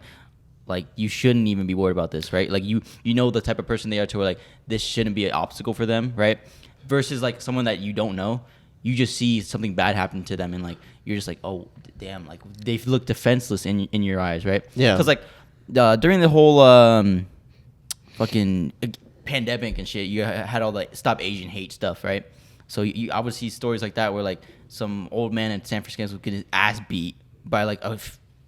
like you shouldn't even be worried about this, right? Like you know the type of person they are to where like this shouldn't be an obstacle for them, right? Versus like someone that you don't know, you just see something bad happen to them and like you're just like, oh damn, like they look defenseless in your eyes, right? Yeah. Because like during the whole fucking pandemic and shit, you had all the Stop Asian Hate stuff, right? So I would see stories like that where like some old man in San Francisco would get his ass beat by like a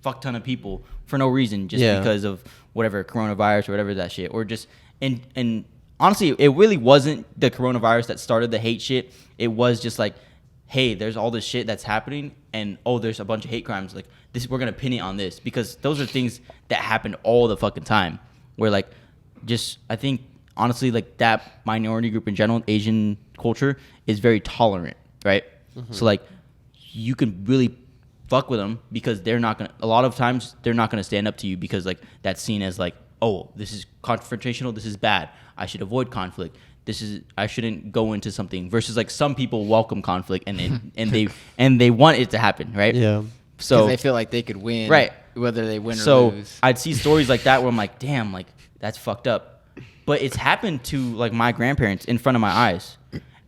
fuck ton of people for no reason, just because of whatever coronavirus or whatever that shit, or just and honestly, it really wasn't the coronavirus that started the hate shit. It was just like, hey, there's all this shit that's happening, and oh, there's a bunch of hate crimes. Like this, we're gonna pin it on this because those are things that happen all the fucking time. Where like, just I think honestly, like that minority group in general, Asian culture is very tolerant, right? So like, you can really fuck with them because they're not gonna. A lot of times, they're not gonna stand up to you because like that's seen as like, oh, this is confrontational. This is bad. I should avoid conflict. I shouldn't go into something. Versus like some people welcome conflict and they want it to happen, right? Yeah. So they feel like they could win, right? Whether they win or so lose. I'd see stories like that where I'm like, damn, like that's fucked up. But it's happened to like my grandparents in front of my eyes,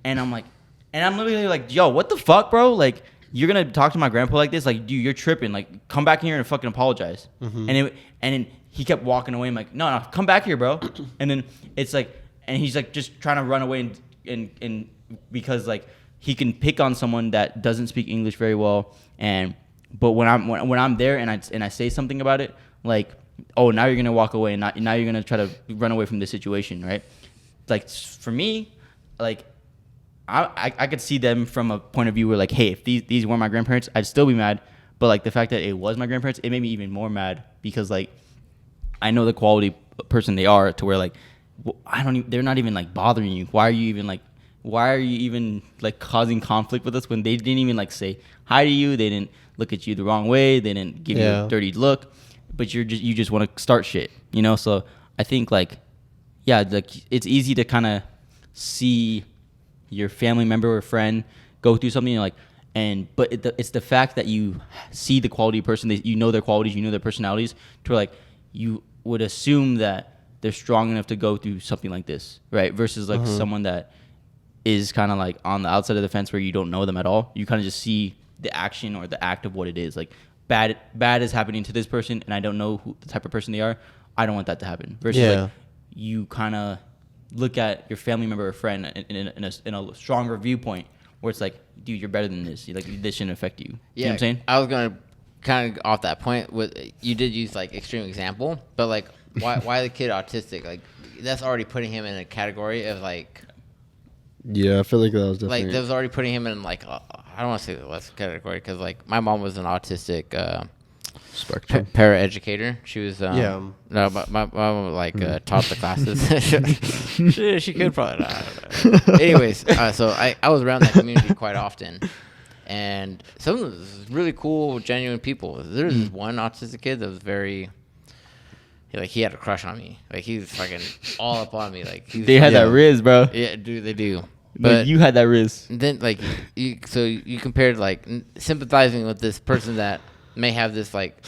and I'm like, and I'm literally like, yo, what the fuck, bro? Like you're gonna talk to my grandpa like this? Like, dude, you're tripping. Like, come back here and fucking apologize. And then he kept walking away. I'm like, no, come back here, bro. And then it's like, and he's like just trying to run away and because like he can pick on someone that doesn't speak English very well. But when I'm there and I say something about it, like, oh, now you're gonna walk away and now you're gonna try to run away from this situation, right? Like for me, like I could see them from a point of view where like, hey, if these weren't my grandparents, I'd still be mad. But like the fact that it was my grandparents, it made me even more mad because like I know the quality person they are to where like they're not even like bothering you. Why are you even like causing conflict with us when they didn't even like say hi to you? They didn't look at you the wrong way. They didn't give you a dirty look. But you just want to start shit, you know? So I think like, yeah, like it's easy to kind of see your family member or friend go through something like, but it's the fact that you see the quality person, that you know their qualities, you know their personalities, to where like you would assume that they're strong enough to go through something like this, right? Versus like someone that is kind of like on the outside of the fence where you don't know them at all. You kind of just see the action or the act of what it is. Like bad is happening to this person, and I don't know who the type of person they are. I don't want that to happen. Versus like you kind of look at your family member or friend in a stronger viewpoint where it's like, dude, you're better than this. Like this shouldn't affect you. Yeah, You know what I'm saying? I was gonna kind of off that point. You did use like extreme example, but like why the kid autistic? Like that's already putting him in a category of like. Yeah, I feel like that was definitely Like that was already putting him in like I don't want to say the less category because like my mom was an autistic spectrum. paraeducator. She was no, my mom like taught the classes. she could probably not. I don't know. Anyways, so I was around that community quite often, and some of those really cool, genuine people. There's this one autistic kid that was very. He had a crush on me. Like he was fucking all up on me. Like they had that riz, bro. Yeah, dude, they do. But you had that riz. Then like you compared like sympathizing with this person that may have this like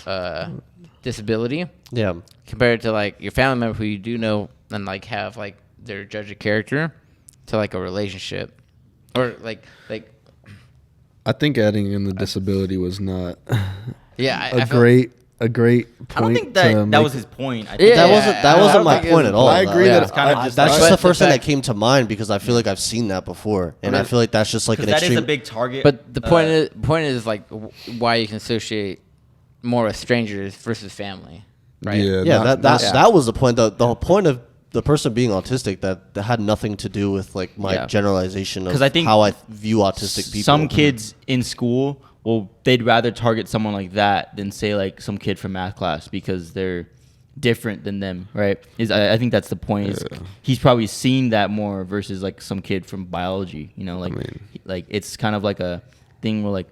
disability. Yeah. Compared to like your family member who you do know and like have like their judge of character to like a relationship or like. I think adding in the disability was not. Yeah, a great point. I don't think that was his point. I think Yeah, that wasn't my point at all. I agree that that that's just the first thing that came to mind because I feel like I've seen that before, and I feel like that's just like an that extreme. is a big target. But the point is like why you can associate more with strangers versus family, right? Yeah, that was the point. The whole point of the person being autistic that had nothing to do with like my generalization of I think how I view autistic people. Some kids in school. Well, they'd rather target someone like that than say like some kid from math class because they're different than them, right? I think that's the point. Is he's probably seen that more versus like some kid from biology, you know, like like it's kind of like a thing where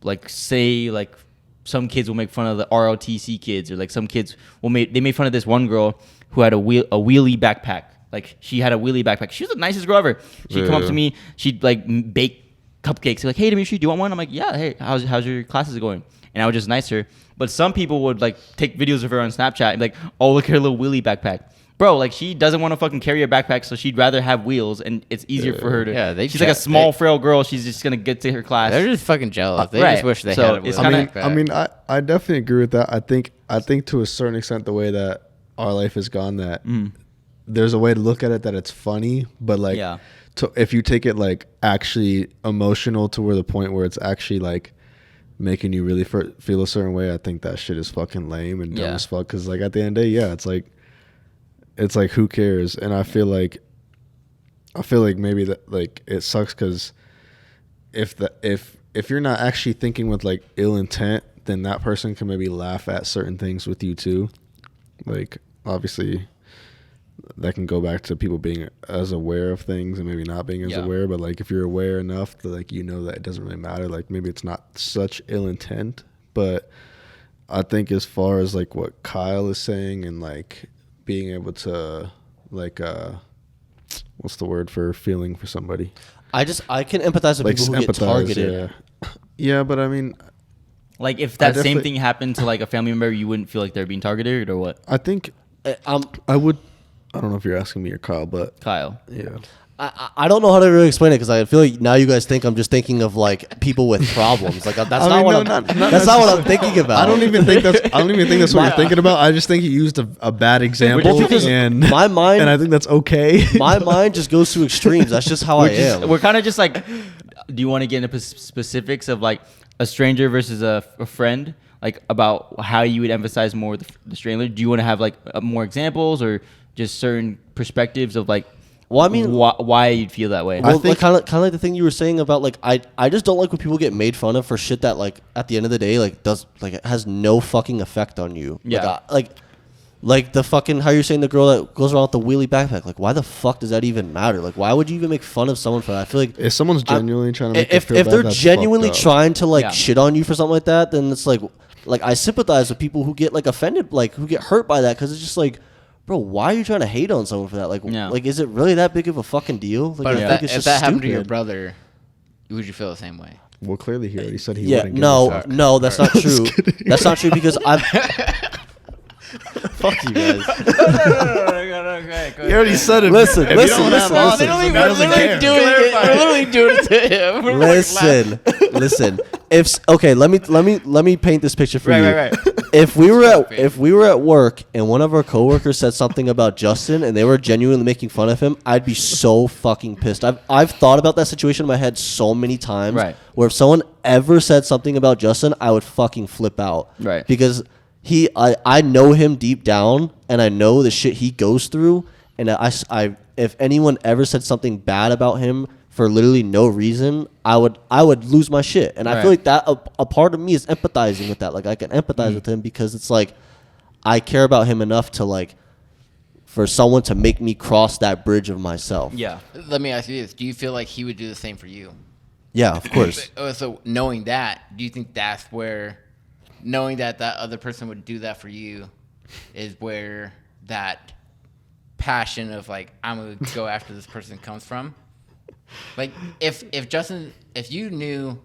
like say like some kids will make fun of the ROTC kids, or like some kids they made fun of this one girl who had a wheelie backpack. Like she had a wheelie backpack. She was the nicest girl ever. She'd come up to me. She'd like bake cupcakes. Like, hey Dimitri, do you want one? I'm like, yeah. Hey, how's your classes going? And I would just nice her. But some people would like take videos of her on Snapchat and be like, oh, look at her little wheelie backpack. Bro, like she doesn't want to fucking carry a backpack, so she'd rather have wheels, and it's easier for her to. Yeah, she's like a small, frail girl. She's just gonna get to her class. They're just fucking jealous. They just wish they had a wheelie backpack. I mean, I definitely agree with that. I think to a certain extent, the way that our life has gone, that there's a way to look at it that it's funny, but like, if you take it like actually emotional to where the point where it's actually like making you really feel a certain way, I think that shit is fucking lame and dumb as fuck. Because like at the end of the day, it's like who cares? And I feel like maybe that like it sucks because if you're not actually thinking with like ill intent, then that person can maybe laugh at certain things with you too. Like obviously that can go back to people being as aware of things and maybe not being as aware, but like if you're aware enough to like, you know, that it doesn't really matter, like maybe it's not such ill intent. But I think as far as like what Kyle is saying and like being able to like what's the word for feeling for somebody, I can empathize with like people who get targeted. Yeah, but I mean, like if that same thing happened to like a family member, you wouldn't feel like they're being targeted or what? I think I would. I don't know if you're asking me or Kyle, but Kyle. Yeah. I don't know how to really explain it because I feel like now you guys think I'm just thinking of like people with problems. Like that's not what I'm thinking about. I don't even think that's what you're thinking about. I just think you used a bad example, and my mind, and I think that's okay. My mind just goes to extremes. That's just how I am. We're kind of just like, do you want to get into specifics of like a stranger versus a friend? Like about how you would emphasize more the stranger? Do you want to have like more examples or just certain perspectives of like, well, I mean, why you'd feel that way? Well, like kind of like the thing you were saying about like I just don't like when people get made fun of for shit that like at the end of the day like it has no fucking effect on you. Yeah. Like the fucking how you're saying the girl that goes around with the wheelie backpack. Like why the fuck does that even matter? Like why would you even make fun of someone for that? I feel like if someone's genuinely trying to make you feel if bad, they're genuinely trying to like shit on you for something like that, then it's like I sympathize with people who get like offended, like who get hurt by that, because it's just like, bro, why are you trying to hate on someone for that? Like, like is it really that big of a fucking deal? Like, but if that happened to your brother, would you feel the same way? Well, clearly he already said he wouldn't. No, that's not true. That's not true because I've. Fuck you guys. No, you already said it. Listen. We're literally doing it to him. Listen. Let me paint this picture for you. Right. If we were at work and one of our coworkers said something about Justin and they were genuinely making fun of him, I'd be so fucking pissed. I've thought about that situation in my head so many times. Right. Where if someone ever said something about Justin, I would fucking flip out. Right. Because I know him deep down and I know the shit he goes through, and if anyone ever said something bad about him for literally no reason, I would lose my shit. And I feel like that a part of me is empathizing with that. Like I can empathize with him because it's like I care about him enough to like for someone to make me cross that bridge of myself. Yeah. Let me ask you this: do you feel like he would do the same for you? Yeah, of course. So knowing that, do you think that's where knowing that other person would do that for you is where that passion of like I'm gonna go after this person comes from? Like if you knew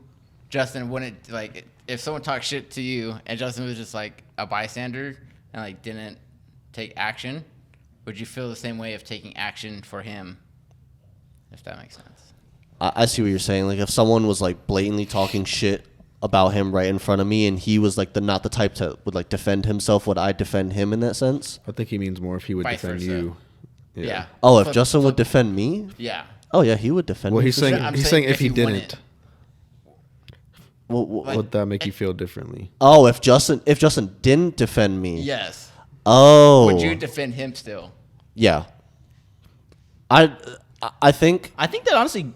Justin wouldn't, like if someone talked shit to you and Justin was just like a bystander and like didn't take action, would you feel the same way of taking action for him? If that makes sense. I see what you're saying. Like if someone was like blatantly talking shit about him right in front of me and he was like not the type to would like defend himself, would I defend him in that sense? I think he means more if he would defend you. Yeah. Oh, if Justin would defend me? Yeah. Oh yeah, he would defend me. Well, he's saying if he didn't. Well, would that make you feel differently? Oh, if Justin didn't defend me. Yes. Oh. Would you defend him still? Yeah. I think that honestly,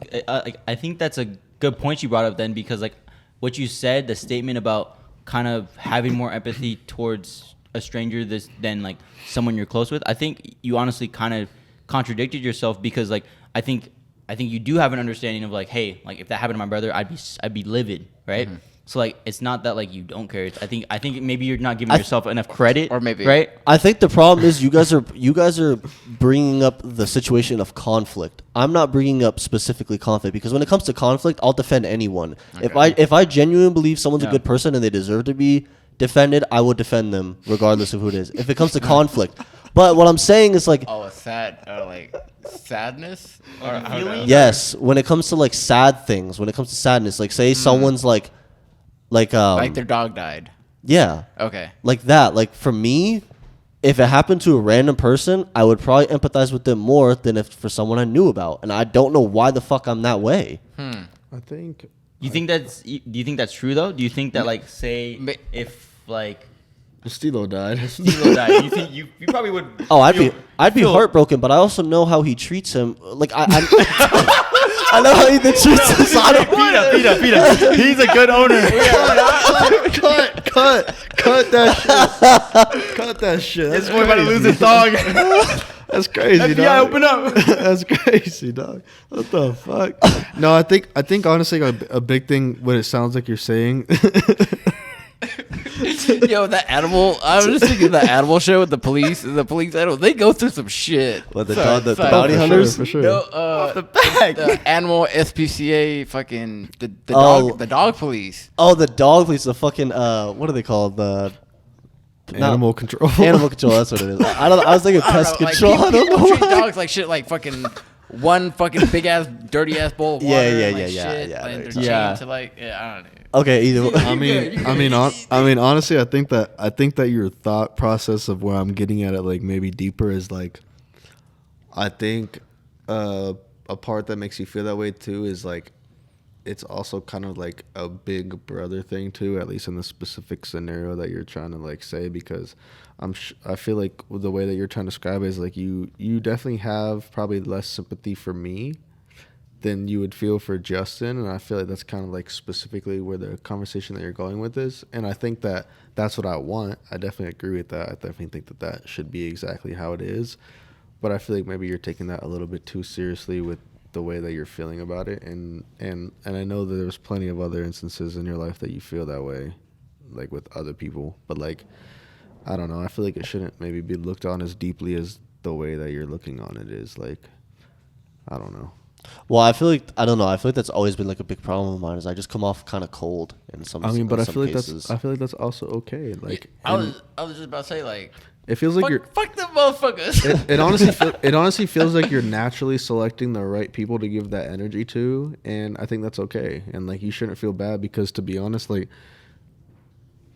I think that's a good point you brought up then, because like what you said, the statement about kind of having more empathy towards a stranger than like someone you're close with. I think you honestly kind of contradicted yourself because like I think you do have an understanding of like, hey, like if that happened to my brother, I'd be livid, right? Mm-hmm. So like it's not that like you don't care. I think maybe you're not giving yourself enough credit, or maybe right. I think the problem is you guys are bringing up the situation of conflict. I'm not bringing up specifically conflict because when it comes to conflict, I'll defend anyone. Okay. If I genuinely believe someone's a good person and they deserve to be defended, I will defend them regardless of who it is. If it comes to conflict, but what I'm saying is like sadness or feeling. Yes, when it comes to like sad things, when it comes to sadness, like say someone's like their dog died. Yeah. Okay. Like that. Like for me, if it happened to a random person, I would probably empathize with them more than if for someone I knew about. And I don't know why the fuck I'm that way. I think. Do you think that's true though? Do you think that like say if like Stilo died. You think you probably would? Oh, I'd be heartbroken, but I also know how he treats him. Like I know how he treats his Peter. He's a good owner. Cut that shit. Cut that shit. This boy about to lose his dog. That's crazy, FBI, dog. open up. That's crazy, dog. What the fuck? No, I think honestly a big thing what it sounds like you're saying. Yo, that animal. I was just thinking the animal show with the police animals. They go through some shit. What the bounty hunters? For sure. No, off the back. The animal SPCA, fucking the dog police. Oh, the dog police. The fucking what are they called? The animal control. Animal control. That's what it is. I don't know. I was thinking pest control. Like, people treat dogs like shit. Like fucking one fucking big ass dirty ass bowl of water. Yeah. And they're chained to like I don't know. Okay, either. I mean, honestly, I think that your thought process of where I'm getting at it, like maybe deeper, is like, I think a part that makes you feel that way too is like, it's also kind of like a big brother thing too, at least in the specific scenario that you're trying to like say, because I feel like the way that you're trying to describe it is like you definitely have probably less sympathy for me than you would feel for Justin, and I feel like that's kind of like specifically where the conversation that you're going with is, and I think that that's what I want. I definitely agree with that. I definitely think that should be exactly how it is, but I feel like maybe you're taking that a little bit too seriously with the way that you're feeling about it, and I know that there's plenty of other instances in your life that you feel that way, like with other people, but like I don't know, I feel like it shouldn't maybe be looked on as deeply as the way that you're looking on it is. Like, I don't know. Well, I feel like that's always been like a big problem of mine. Is I just come off kind of cold in some. I mean, but I feel cases. like that's also okay. Like, I was just about to say like. It feels like fuck them motherfuckers. It honestly feels like you're naturally selecting the right people to give that energy to, and I think that's okay. And like, you shouldn't feel bad because, to be honest, like,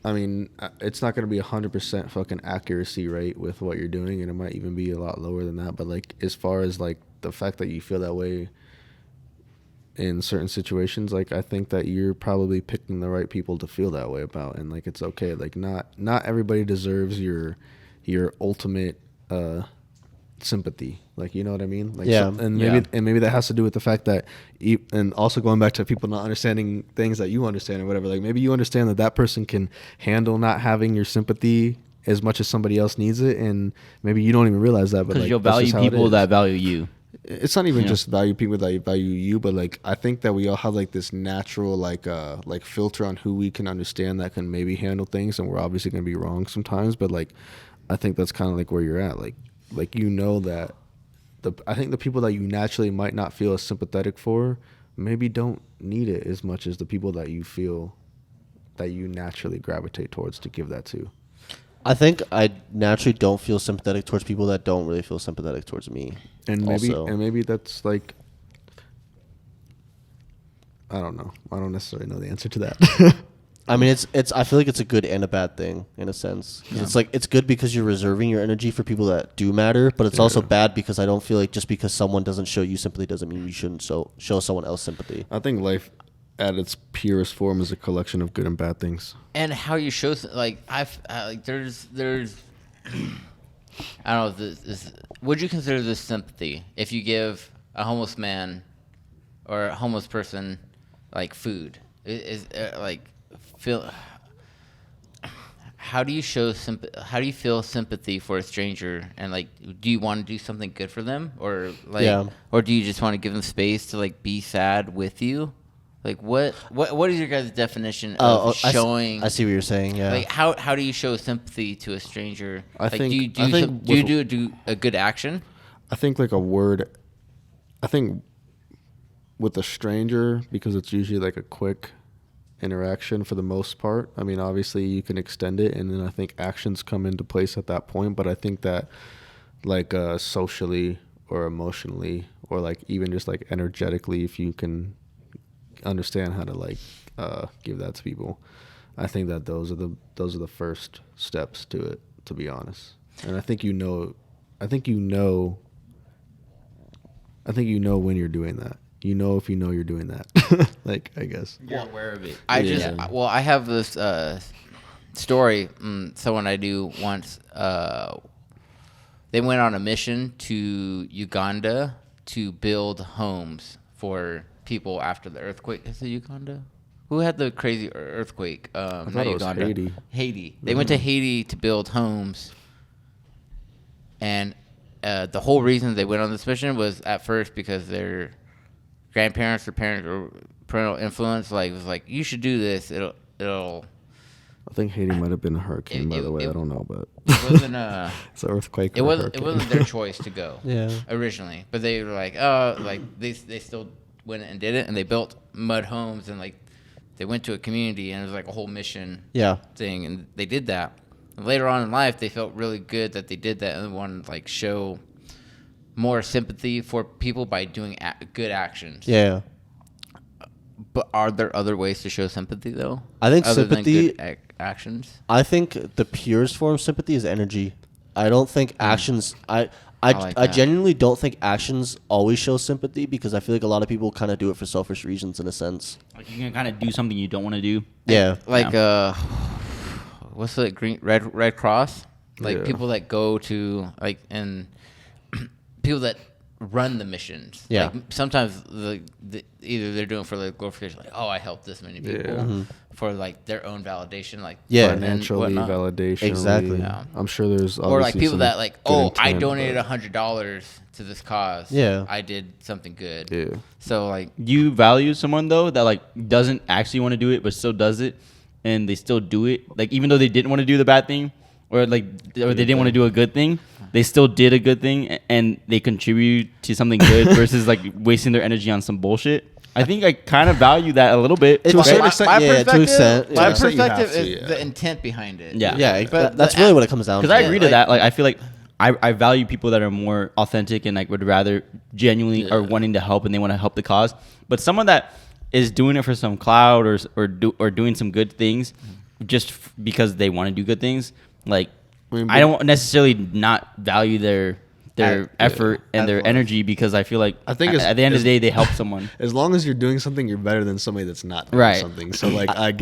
I mean, it's not going to be 100% fucking accuracy rate with what you're doing, and it might even be a lot lower than that. But like, as far as like the fact that you feel that way in certain situations, like I think that you're probably picking the right people to feel that way about, and like it's okay. Like not everybody deserves your ultimate sympathy, like, you know what I mean? Like, yeah. So, and maybe that has to do with the fact that and also going back to people not understanding things that you understand or whatever, like maybe you understand that person can handle not having your sympathy as much as somebody else needs it, and maybe you don't even realize that, but because like, you'll value people that value you. It's not even just value people that value you, but like I think that we all have like this natural like filter on who we can understand that can maybe handle things, and we're obviously going to be wrong sometimes, but like I think that's kind of like where you're at, like you know that I think the people that you naturally might not feel as sympathetic for maybe don't need it as much as the people that you feel that you naturally gravitate towards to give that to. I think I naturally don't feel sympathetic towards people that don't really feel sympathetic towards me. And maybe that's like, I don't know. I don't necessarily know the answer to that. I mean, it's. I feel like it's a good and a bad thing in a sense. Yeah. It's like it's good because you're reserving your energy for people that do matter, but it's also bad because I don't feel like just because someone doesn't show you sympathy doesn't mean you shouldn't show someone else sympathy. I think life at its purest form is a collection of good and bad things. And how you show, like, there's I don't know, this would you consider this sympathy if you give a homeless man or a homeless person how do you show how do you feel sympathy for a stranger, and like, do you want to do something good for them, or like, or do you just want to give them space to like be sad with you? Like, what is your guys' definition of showing? I see what you're saying. Yeah. Like, how do you show sympathy to a stranger? I think do you do a good action? I think like a word. I think with a stranger, because it's usually like a quick interaction for the most part. I mean, obviously you can extend it, and then I think actions come into place at that point. But I think that like socially or emotionally, or like even just like energetically, if you can understand how to like give that to people, I think that those are the first steps to it, to be honest. And I think you know when you're doing that. You know if you know you're doing that. Like, I guess. You're aware of it. I have this story. Someone I knew once, they went on a mission to Uganda to build homes for people after the earthquake. Is it Uganda? Who had the crazy earthquake? I thought it was Haiti. Haiti. They went to Haiti to build homes. And the whole reason they went on this mission was at first because their grandparents or parents or parental influence was like, you should do this. It'll. I think Haiti might have been a hurricane, by the way. I don't know, but it wasn't it's an earthquake. It wasn't their choice to go. Yeah. Originally, but they were like, oh, like they still went and did it, and they built mud homes, and like they went to a community, and it was like a whole mission. Thing, and they did that. And later on in life, they felt really good that they did that, and wanted to like show more sympathy for people by doing good actions. Yeah. But are there other ways to show sympathy, though? I think other sympathy than good actions. I think the purest form of sympathy is energy. I don't think actions. I genuinely don't think actions always show sympathy, because I feel like a lot of people kind of do it for selfish reasons in a sense. Like, you can kind of do something you don't want to do. Yeah. Like what's the Red Cross? Like people that go to and people that run the missions. Yeah. Like sometimes either they're doing it for like glorification, like, oh, I helped this many people, for like their own validation, like financially validation. Exactly. Yeah. I'm sure there's or like people that like, oh, I intent, donated $100 to this cause. Yeah. I did something good. Yeah. So like, Do you value someone though that like doesn't actually want to do it but still does it, and they still do it, like even though they didn't want to do the bad thing, or they didn't want to do a good thing, they still did a good thing and they contribute to something good versus like wasting their energy on some bullshit? I think I kind of value that a little bit. To a certain extent, my yeah, to an extent. My Yeah. perspective to, is the intent behind it. Yeah. Yeah, But that's really what it comes down to. Because I agree to like- that. Like, I feel like I value people that are more authentic and like would rather genuinely are wanting to help and they want to help the cause. But someone that is doing it for some clout or doing some good things just because they want to do good things, like I don't necessarily not value their effort and their energy, because I feel like I think at the end of the day they help someone. As long as you're doing something, you're better than somebody that's not doing Right. something. So like I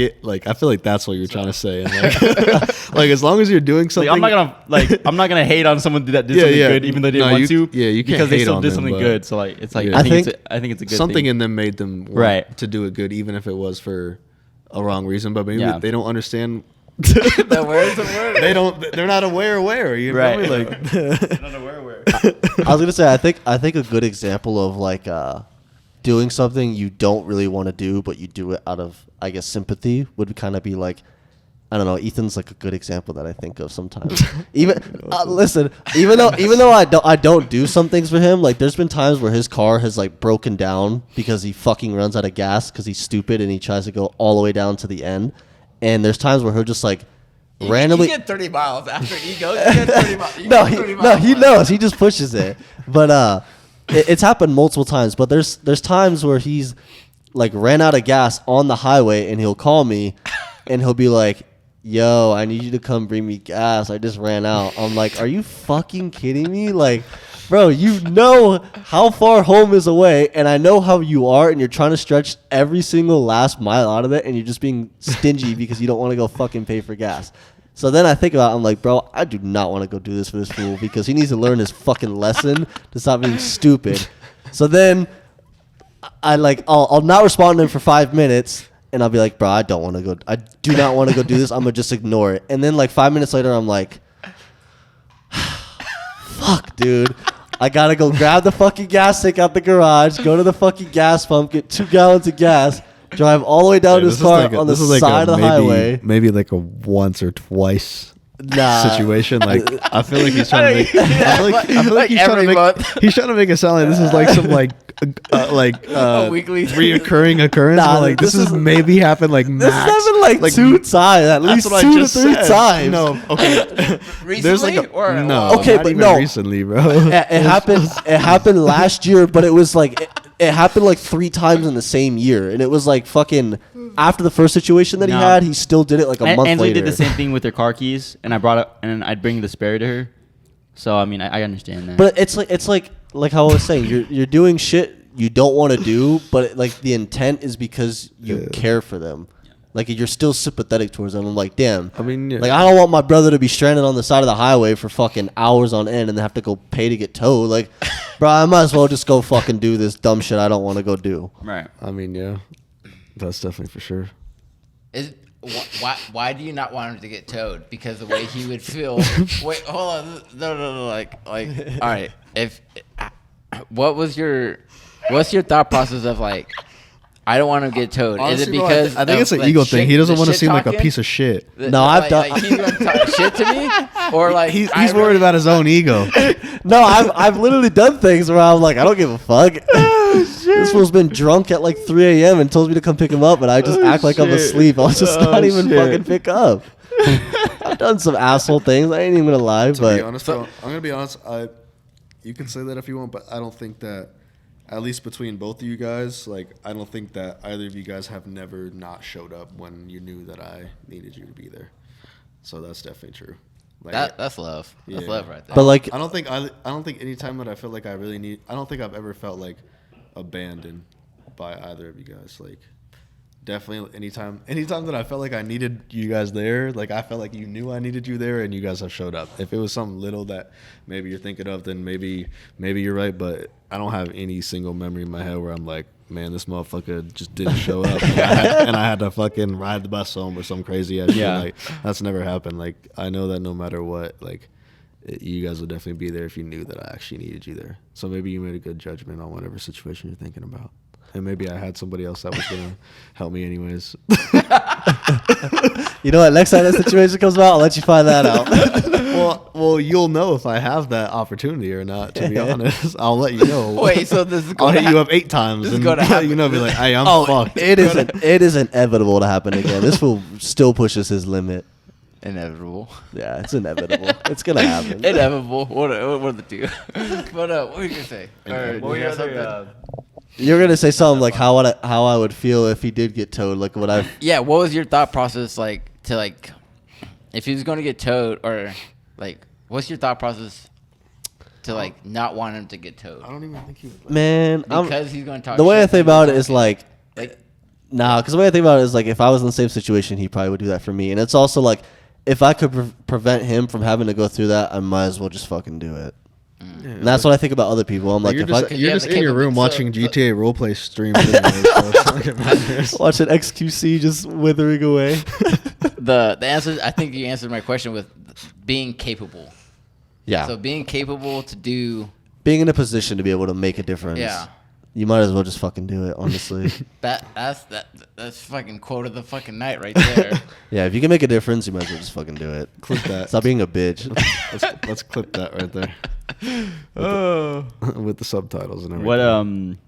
feel like that's what you're trying to say. And like, like as long as you're doing something, Like, I'm not gonna hate on someone that did something good even though they didn't want to. Yeah, you can't because they hate still on did them, something but- good. So like it's like Yeah. I think it's a good something thing. in them made them want Right. to do it good, even if it was for a wrong reason. But maybe Yeah. they don't understand. The word's the word. They don't. They're not aware. You know Right. what I mean? Like, I was gonna say, I think a good example of like doing something you don't really want to do, but you do it out of, I guess, sympathy would kind of be like, I don't know. Ethan's like a good example that I think of sometimes. Listen, even though I don't do some things for him, like there's been times where his car has like broken down because he fucking runs out of gas because he's stupid and he tries to go all the way down to the end. And there's times where he'll just like randomly. You get 30 miles after he goes. You get 30 miles. He knows. He just pushes it. But it's happened multiple times. But there's times where he's like ran out of gas on the highway, and he'll call me, and he'll be like, "Yo, I need you to come bring me gas. I just ran out." I'm like, "Are you fucking kidding me?" Like, bro, you know how far home is away, and I know how you are, and you're trying to stretch every single last mile out of it, and you're just being stingy because you don't want to go fucking pay for gas. So then I think about it, I'm like, bro, I do not want to go do this for this fool because he needs to learn his fucking lesson to stop being stupid. So then I'll not respond to him for 5 minutes, and I'll be like, bro, I don't want to go. I do not want to go do this. I'm gonna just ignore it. And then like 5 minutes later, I'm like, fuck, dude. I gotta go grab the fucking gas tank out the garage, go to the fucking gas pump, get 2 gallons of gas, drive all the way down to his car on the side of the highway. Maybe like a once or twice situation. Like I feel like he's trying to make. I feel like he's trying to make. He's trying to make it sound like this is like some a weekly reoccurring occurrence. Nah, like this is maybe happened like This max. has happened like 2 times, at least 2 to 3 times. No, okay. Recently There's like or no, okay, not but even no. recently, bro. It happened. It happened last year, but it was like it happened like 3 times in the same year, and it was like fucking after the first situation that he had, he still did it like a month later. And we did the same thing with her car keys, and I brought it, and I'd bring the spare to her. So I mean, I understand that. But it's like how I was saying, you're doing shit you don't want to do, but like the intent is because you care for them. Like you're still sympathetic towards them. I'm like, damn. I mean, like I don't want my brother to be stranded on the side of the highway for fucking hours on end and then have to go pay to get towed. Like, bro, I might as well just go fucking do this dumb shit I don't want to go do. Right. I mean, yeah, that's definitely for sure. Why do you not want him to get towed? Because the way he would feel. Wait, hold on. No. Like, all right. What's your thought process of like, I don't want to get towed? Honestly, is it because I think it's an ego thing. He doesn't want to seem like a piece of shit. No, I've done. Like he's gonna talk shit to me, or like He's worried about his own ego. No, I've literally done things where I'm like, I don't give a fuck. This fool's been drunk at like 3 a.m. and told me to come pick him up, and I just act like I'm asleep. I'll just not even fucking pick up. I've done some asshole things. I ain't even gonna lie, To but be honest, bro, I'm gonna be honest. You can say that if you want, but I don't think that. At least between both of you guys, like I don't think that either of you guys have never not showed up when you knew that I needed you to be there. So that's definitely true. Like, that's love. That's Yeah. love right there. but like I don't think any time that I feel like I really need. I don't think I've ever felt like abandoned by either of you guys. Like definitely anytime that I felt like I needed you guys there, like I felt like you knew I needed you there and you guys have showed up. If it was something little that maybe you're thinking of, then maybe you're right, but I don't have any single memory in my head where I'm like, man, this motherfucker just didn't show up and I had to fucking ride the bus home or some crazy ass shit. Like that's never happened. Like I know that no matter what, like you guys would definitely be there if you knew that I actually needed you there. So maybe you made a good judgment on whatever situation you're thinking about. And maybe I had somebody else that was going to help me anyways. you know what? Next time that situation comes about, I'll let you find that out. well, you'll know if I have that opportunity or not, to be honest. I'll let you know. Wait, so this is I'll going hit you up 8 times. This is and gonna happen. You know, be like, hey, I'm fucked. It is inevitable to happen again. This fool still pushes his limit. Inevitable. Yeah, it's inevitable. It's gonna happen. Inevitable. What are the two? But what were you gonna say? Or What were you your have other, something? You're gonna say something like how I would feel if he did get towed. Like what I. Yeah. What was your thought process like to like, if he was going to get towed, or like, what's your thought process to like not want him to get towed? I don't even think he would. Man, Because he's going to talk. the way I shit think to you about it is like, like because the way I think about it is like, if I was in the same situation, he probably would do that for me. And it's also like, if I could prevent him from having to go through that, I might as well just fucking do it. Yeah, And that's what I think about other people. I'm like, you're if just, I you have the in your room capability- watching GTA roleplay streams. Anyway, so it's not like it matters. watch an XQC just withering away. the answer, I think you answered my question with being capable. Yeah. So being capable to do. Being in a position to be able to make a difference. Yeah. You might as well just fucking do it, honestly. That's fucking quote of the fucking night right there. Yeah, if you can make a difference, you might as well just fucking do it. Clip that. Stop being a bitch. Let's clip that right there. With the subtitles and everything.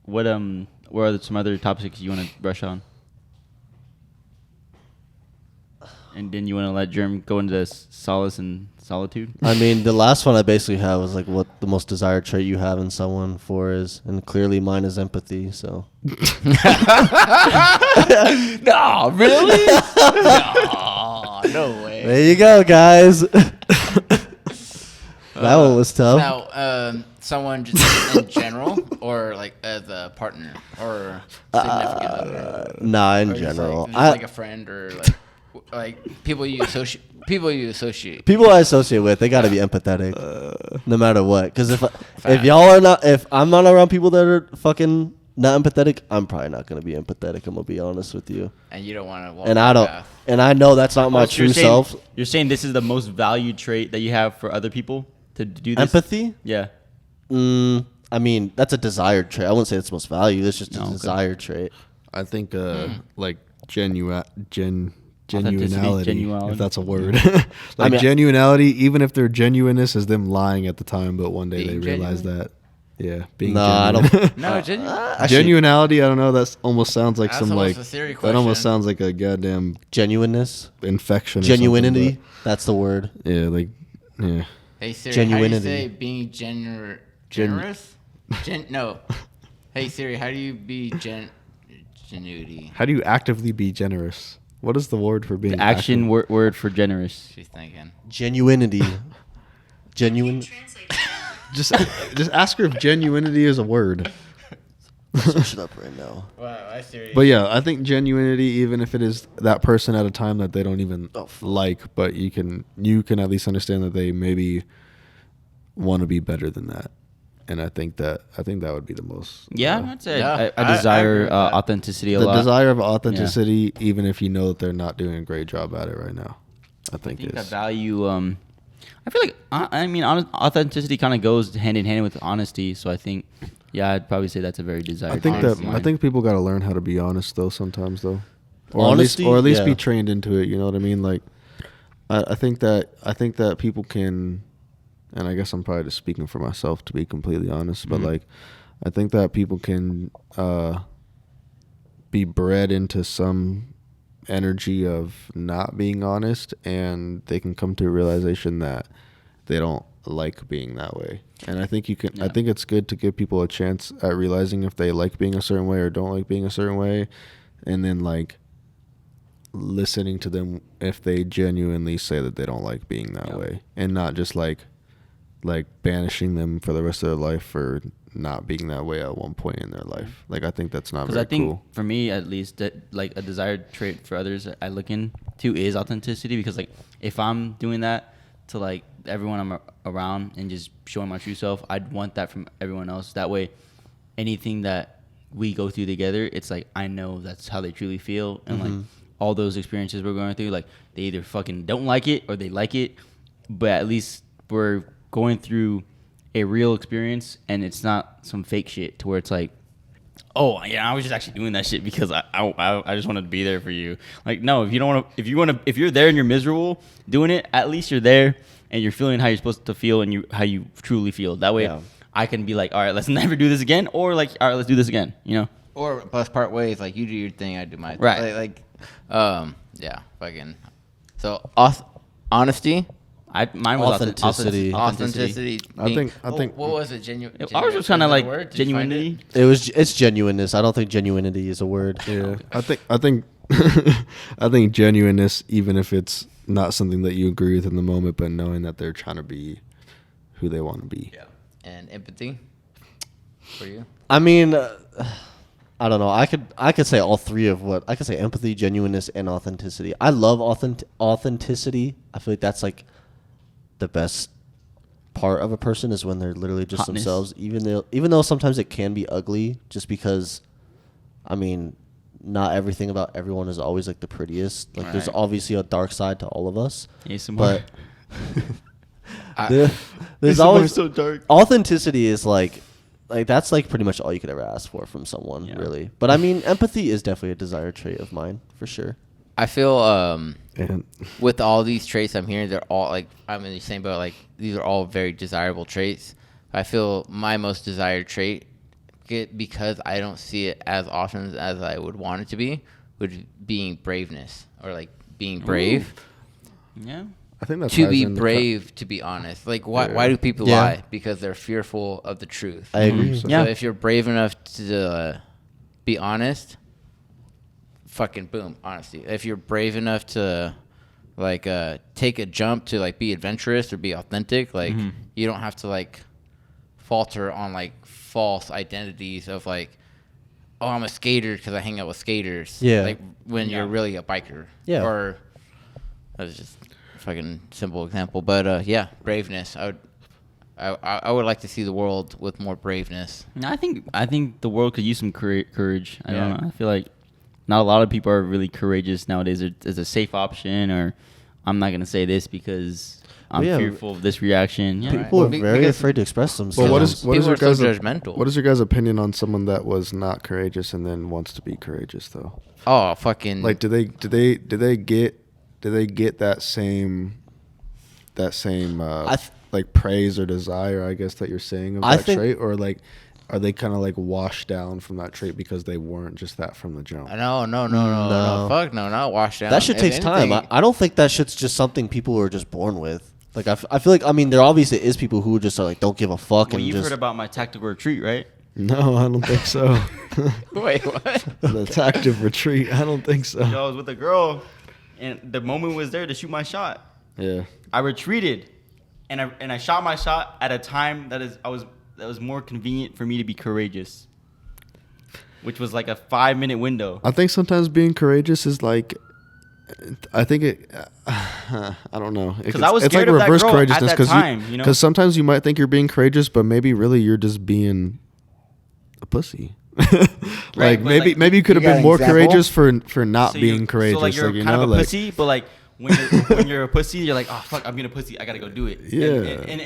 what are some other topics you want to brush on? And then you want to let Germ go into Solace and Solitude? I mean, the last one I basically had was like what the most desired trait you have in someone for is, and clearly mine is empathy. So. No, really? No way. There you go, guys. That one was tough. Now, someone just in general, or like as a partner, or significant other, Nah, in or just general, like, just like a friend, or like people you associate. People I associate with, they got to be empathetic, no matter what. Because if y'all are not, if I'm not around people that are fucking not empathetic, I'm probably not going to be empathetic. I'm going to be honest with you. And you don't want to walk And I that don't. path. And I know that's not my So you're true saying- self. You're saying this is the most valued trait that you have for other people to do this? Empathy? Yeah. I mean, that's a desired trait. I wouldn't say it's most valued. It's just a Okay. desired trait. I think like genuinality, Genuality. if that's a word. I Like mean- genuinality, even if their genuineness is them lying at the time, but one day Being they realize genuine? that. Yeah, being No, I genuine. don't. No, genuine. Genuinality, I don't know. That almost sounds like That's some almost like a Siri that almost question. sounds like a goddamn Genuineness. infection. Or something, Genuinity. but That's the word. yeah, like yeah. Hey Siri, Genuinity. how do you say being generous? No. Hey Siri, how do you be genuity? How do you actively be generous? What is the word for being The action active? word for generous. She's thinking. Genuinity. Genuine. Just ask her if genuinity is a word. Search it up right now. Wow, I Siri. But yeah, I think genuinity, even if it is that person at a time that they don't even Oh, fuck. like, but you can at least understand that they maybe want to be better than that. And I think that would be the most. Yeah, I'd say Yeah, I I desire agree with that. authenticity a the lot. desire of authenticity, even if you know that they're not doing a great job at it right now. I I think think that is value. I feel like authenticity kind of goes hand in hand with honesty. So I think, yeah, I'd probably say that's a very desired. I think trait that of mine. I think people got to learn how to be honest though sometimes though, Honesty? or at least Yeah. be trained into it. You know what I mean? Like, I think that people can, and I guess I'm probably just speaking for myself to be completely honest, but Mhm. like, I think that people can be bred into some energy of not being honest, and they can come to a realization that they don't like being that way. And I think you can. I Yeah. think it's good to give people a chance at realizing if they like being a certain way or don't like being a certain way, and then like listening to them if they genuinely say that they don't like being that Yep. way, and not just like banishing them for the rest of their life for not being that way at one point in their life. Like, I think that's not Because very I think cool. for me at least, that like a desired trait for others that I look into is authenticity. Because like if I'm doing that to like everyone I'm around and just showing my true self, I'd want that from everyone else. That way, anything that we go through together, it's like I know that's how they truly feel, and like all those experiences we're going through, like they either fucking don't like it or they like it, but at least we're going through a real experience, and it's not some fake shit to where it's like, oh yeah, I was just actually doing that shit because I just wanted to be there for you. Like, no, if you don't want to, if you're there and you're miserable doing it, at least you're there and you're feeling how you're supposed to feel and how you truly feel. That way, Yeah. I can be like, all right, let's never do this again, or like, all right, let's do this again. You know? Or let's part ways. Like you do your thing, I do my thing. Right. Yeah, fucking. So honesty, Mine was Authenticity. authenticity. I think- What was it? Genuine. Ours was kind of like genuinity. It's genuineness. I don't think genuinity is a word. Yeah, I think I think genuineness, even if it's not something that you agree with in the moment, but knowing that they're trying to be who they want to be. Yeah. And empathy. For you. I mean, I don't know. I could say all three of what I could say: empathy, genuineness, and authenticity. I love authenticity. I feel like that's like the best part of a person is when they're literally just Hotness. themselves. Even though sometimes it can be ugly, just because, I mean, not everything about everyone is always like the prettiest. Like there's Right. obviously a dark side to all of us. ASMR. But I- there's ASMR always is so dark. authenticity is like that's like pretty much all you could ever ask for from someone, Yeah. really. But I mean, empathy is definitely a desired trait of mine for sure. I feel And with all these traits I'm hearing, they're all like I'm in the same boat. Like these are all very desirable traits. I feel my most desired trait, because I don't see it as often as I would want it to be, would being braveness, or like being brave. Yeah. I think that's To be brave, to be honest. Like why do people Yeah. lie? Because they're fearful of the truth. I agree. Mhm. Yeah. So if you're brave enough to be honest, fucking boom, honesty. If you're brave enough to like take a jump to like be adventurous or be authentic, like you don't have to like falter on like false identities of like, oh, I'm a skater because I hang out with skaters. Yeah. Like when you're really a biker. Yeah. Or that was just a fucking simple example, but yeah, braveness. I I would like to see the world with more braveness. I think the world could use some courage. I don't know. I feel like not a lot of people are really courageous nowadays. There's a safe option, or I'm not gonna say this because I'm fearful of this reaction. Yeah, people are very afraid to express themselves. But what is your guys' judgmental? What is your guys' opinion on someone that was not courageous and then wants to be courageous though? Oh, fucking! Like, do they get that same like praise or desire, I guess, that you're saying of that trait, or like are they kind of like washed down from that trait because they weren't just that from the jump? No, fuck no, not washed down. That shit takes time. I don't think that shit's just something people are just born with. Like I feel like, I mean, there obviously is people who just are like, don't give a fuck. Well, you've heard about my tactical retreat, right? No, I don't think so. Wait, what? The tactical retreat? I don't think so. Yo, I was with a girl, and the moment was there to shoot my shot. Yeah. I retreated, and I shot my shot at a time that was more convenient for me to be courageous, which was like a 5-minute window. I think sometimes being courageous is like, I think it. I don't know. Because I was scared of that girl at that time. You know, because sometimes you might think you're being courageous, but maybe really you're just being a pussy. Right, maybe you could have been more courageous for not being courageous. So like you're kind of a pussy, but like when you're a pussy, you're like, oh fuck, I'm being a pussy. I gotta go do it. Yeah. And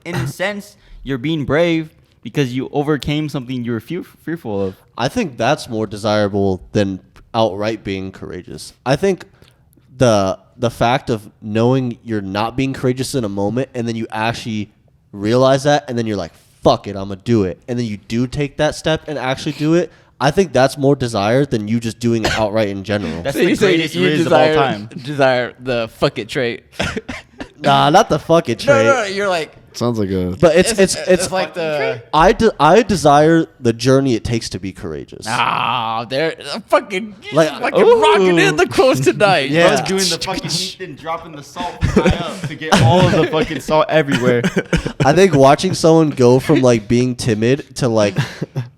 in a sense, you're being brave because you overcame something you were fearful of. I think that's more desirable than outright being courageous. I think the fact of knowing you're not being courageous in a moment, and then you actually realize that, and then you're like, fuck it, I'm gonna do it, and then you do take that step and actually do it, I think that's more desired than you just doing it outright in general. That's the greatest riz of all time. Desire the fuck it trait. Nah, not the fuck it trait. No, you're like, Sounds like a. But it's like the. I desire the journey it takes to be courageous. Ah, they're fucking Like, rocking in the quotes tonight. Yeah. I was doing the fucking heat and dropping the salt high up to get all of the fucking salt everywhere. I think watching someone go from like being timid to like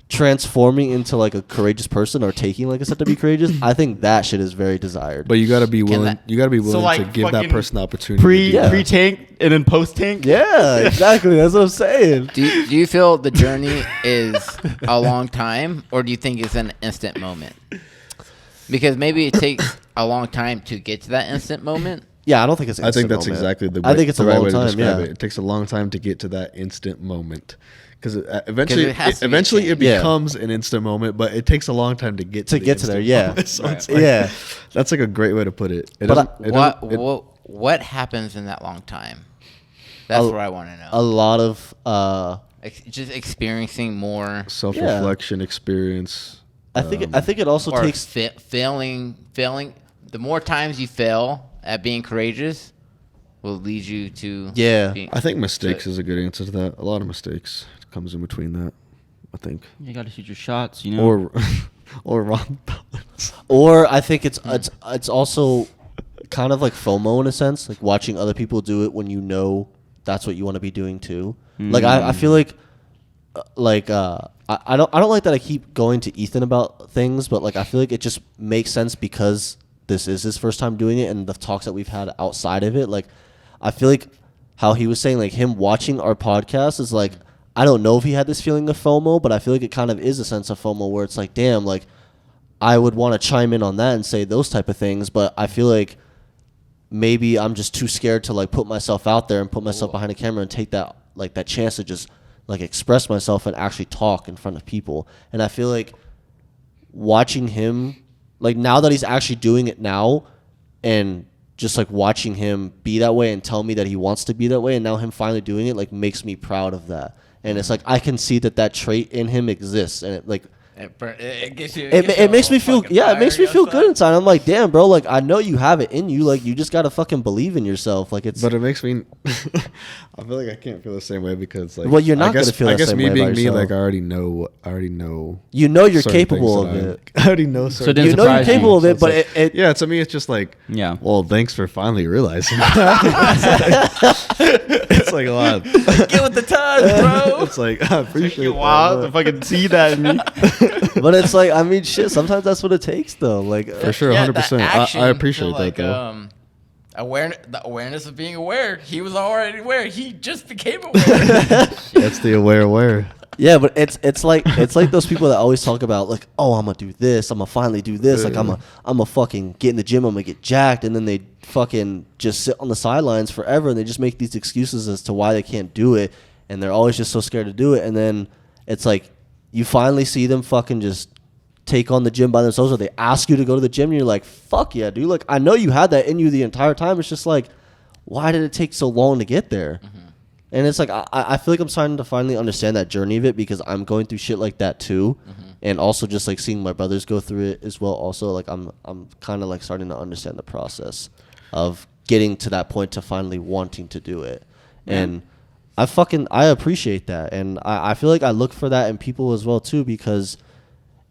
transforming into like a courageous person, or taking like a step to be courageous, I think that shit is very desired. But you gotta be willing. You gotta be willing like, to give that fucking person the opportunity. Pre-tank and then post-tank. Yeah, exactly. That's what I'm saying. Do you feel the journey is a long time, or do you think it's an instant moment? Because maybe it takes a long time to get to that instant moment. Yeah, I don't think it's an I think instant that's moment. exactly the. I think it's the a right long way to time. describe Yeah, it. It takes a long time to get to that instant moment. Because it eventually, has to be eventually it Yeah. becomes an instant moment, but it takes a long time to get to the there. instant Yeah, moment. So it's yeah. That's like a great way to put it. It But doesn't- What happens in that long time? That's what I want to know. A lot of Just experiencing more. self-reflection experience. I think it also Or takes failing. The more times you fail at being courageous, will lead you to. Being, I think mistakes is a good answer to that. A lot of mistakes comes in between that, I think. You got to shoot your shots, you know. Or wrong balance. Or I think it's also kind of like FOMO in a sense, like watching other people do it when you know that's what you want to be doing too. Like I feel like I don't like that I keep going to Ethan about things, but like I feel like it just makes sense because this is his first time doing it, and the talks that we've had outside of it, like I feel like how he was saying, like him watching our podcast is like, I don't know if he had this feeling of FOMO, but I feel like it kind of is a sense of FOMO where it's like, damn, like I would want to chime in on that and say those type of things, but I feel like maybe I'm just too scared to like put myself out there and put myself behind a camera and take that chance to just like express myself and actually talk in front of people. And I feel like watching him, like now that he's actually doing it now, and just like watching him be that way and tell me that he wants to be that way, and now him finally doing it, like makes me proud of that. And it's like I can see that trait in him exists, and it like it gets you. it makes me feel it makes me feel good inside. I'm like, damn, bro, like I know you have it in you, like you just gotta fucking believe in yourself. Like it's. But it makes me. I feel like I can't feel the same way because like. Well, you're not gonna feel I the guess same me way being about me, yourself. like I already know. You know you're certain capable things of that it. I already know. So Certain it You doesn't know you're surprise you. capable of So it, it's but like- it yeah, to me it's just like. Yeah. Well, thanks for finally realizing that. It's like a lot. Get with the times, bro. It's like I appreciate a while that. to fucking see that in me. but it's like, I mean, shit. Sometimes that's what it takes, though. Like For sure, Yeah, 100%. that action I appreciate to, like, that though. The awareness of being aware. He was already aware. He just became aware. That's the aware. Yeah, but it's like those people that always talk about like, oh, I'm gonna do this, I'm gonna finally do this, like I'm a fucking get in the gym, I'm gonna get jacked, and then they fucking just sit on the sidelines forever, and they just make these excuses as to why they can't do it, and they're always just so scared to do it, and then it's like you finally see them fucking just take on the gym by themselves, or they ask you to go to the gym, and you're like, fuck yeah, dude, like I know you had that in you the entire time. It's just like, why did it take so long to get there? Mm-hmm. And it's like, I feel like I'm starting to finally understand that journey of it, because I'm going through shit like that too. Mm-hmm. And also just like seeing my brothers go through it as well. Also, like I'm kind of like starting to understand the process of getting to that point to finally wanting to do it. Yeah. And I appreciate that. And I feel like I look for that in people as well too, because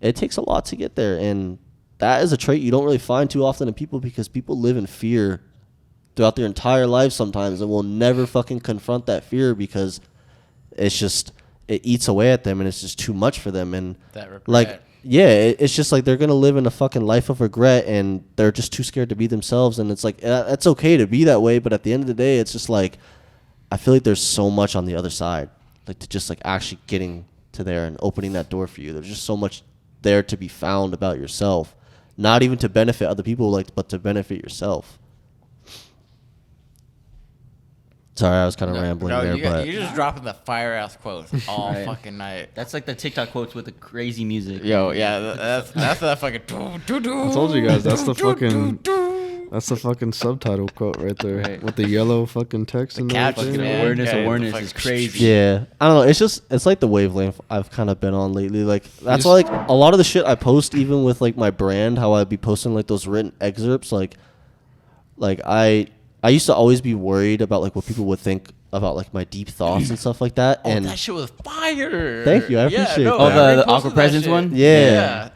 it takes a lot to get there. And that is a trait you don't really find too often in people, because people live in fear throughout their entire life sometimes, and will never fucking confront that fear, because it's just, it eats away at them, and it's just too much for them. And that regret. Like, yeah, it's just like they're gonna live in a fucking life of regret, and they're just too scared to be themselves. And it's like, that's okay to be that way, but at the end of the day, it's just like, I feel like there's so much on the other side, like to just like actually getting to there and opening that door for you. There's just so much there to be found about yourself, not even to benefit other people, like, but to benefit yourself. Sorry, I was kind of rambling there, but you're just dropping the fire ass quotes all fucking night. That's like the TikTok quotes with the crazy music. Yo, yeah, that's that fucking. I told you guys that's the fucking subtitle quote right there, right, with the yellow fucking text and everything. Awareness is crazy. Yeah, I don't know. It's like the wavelength I've kind of been on lately. Like that's why, like, a lot of the shit I post, even with like my brand, how I'd be posting like those written excerpts, like I used to always be worried about like what people would think about like my deep thoughts and stuff like that. And that shit was fire. Thank you, I appreciate that. The awkward presence one. Yeah.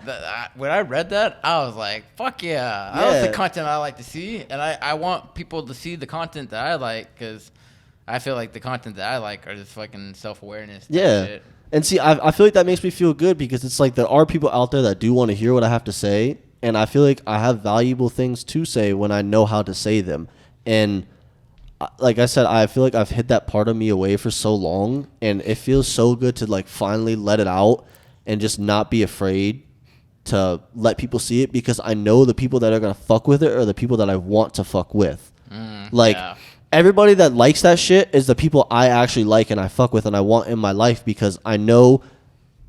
When I read that, I was like, "Fuck yeah!" That's the content I like to see, and I want people to see the content that I like, because I feel like the content that I like are just fucking self-awareness. Yeah. Shit. And see, I feel like that makes me feel good, because it's like there are people out there that do want to hear what I have to say, and I feel like I have valuable things to say when I know how to say them. And like I said, I feel like I've hid that part of me away for so long, and it feels so good to like finally let it out and just not be afraid to let people see it, because I know the people that are going to fuck with it are the people that I want to fuck with. Everybody that likes that shit is the people I actually like and I fuck with and I want in my life, because I know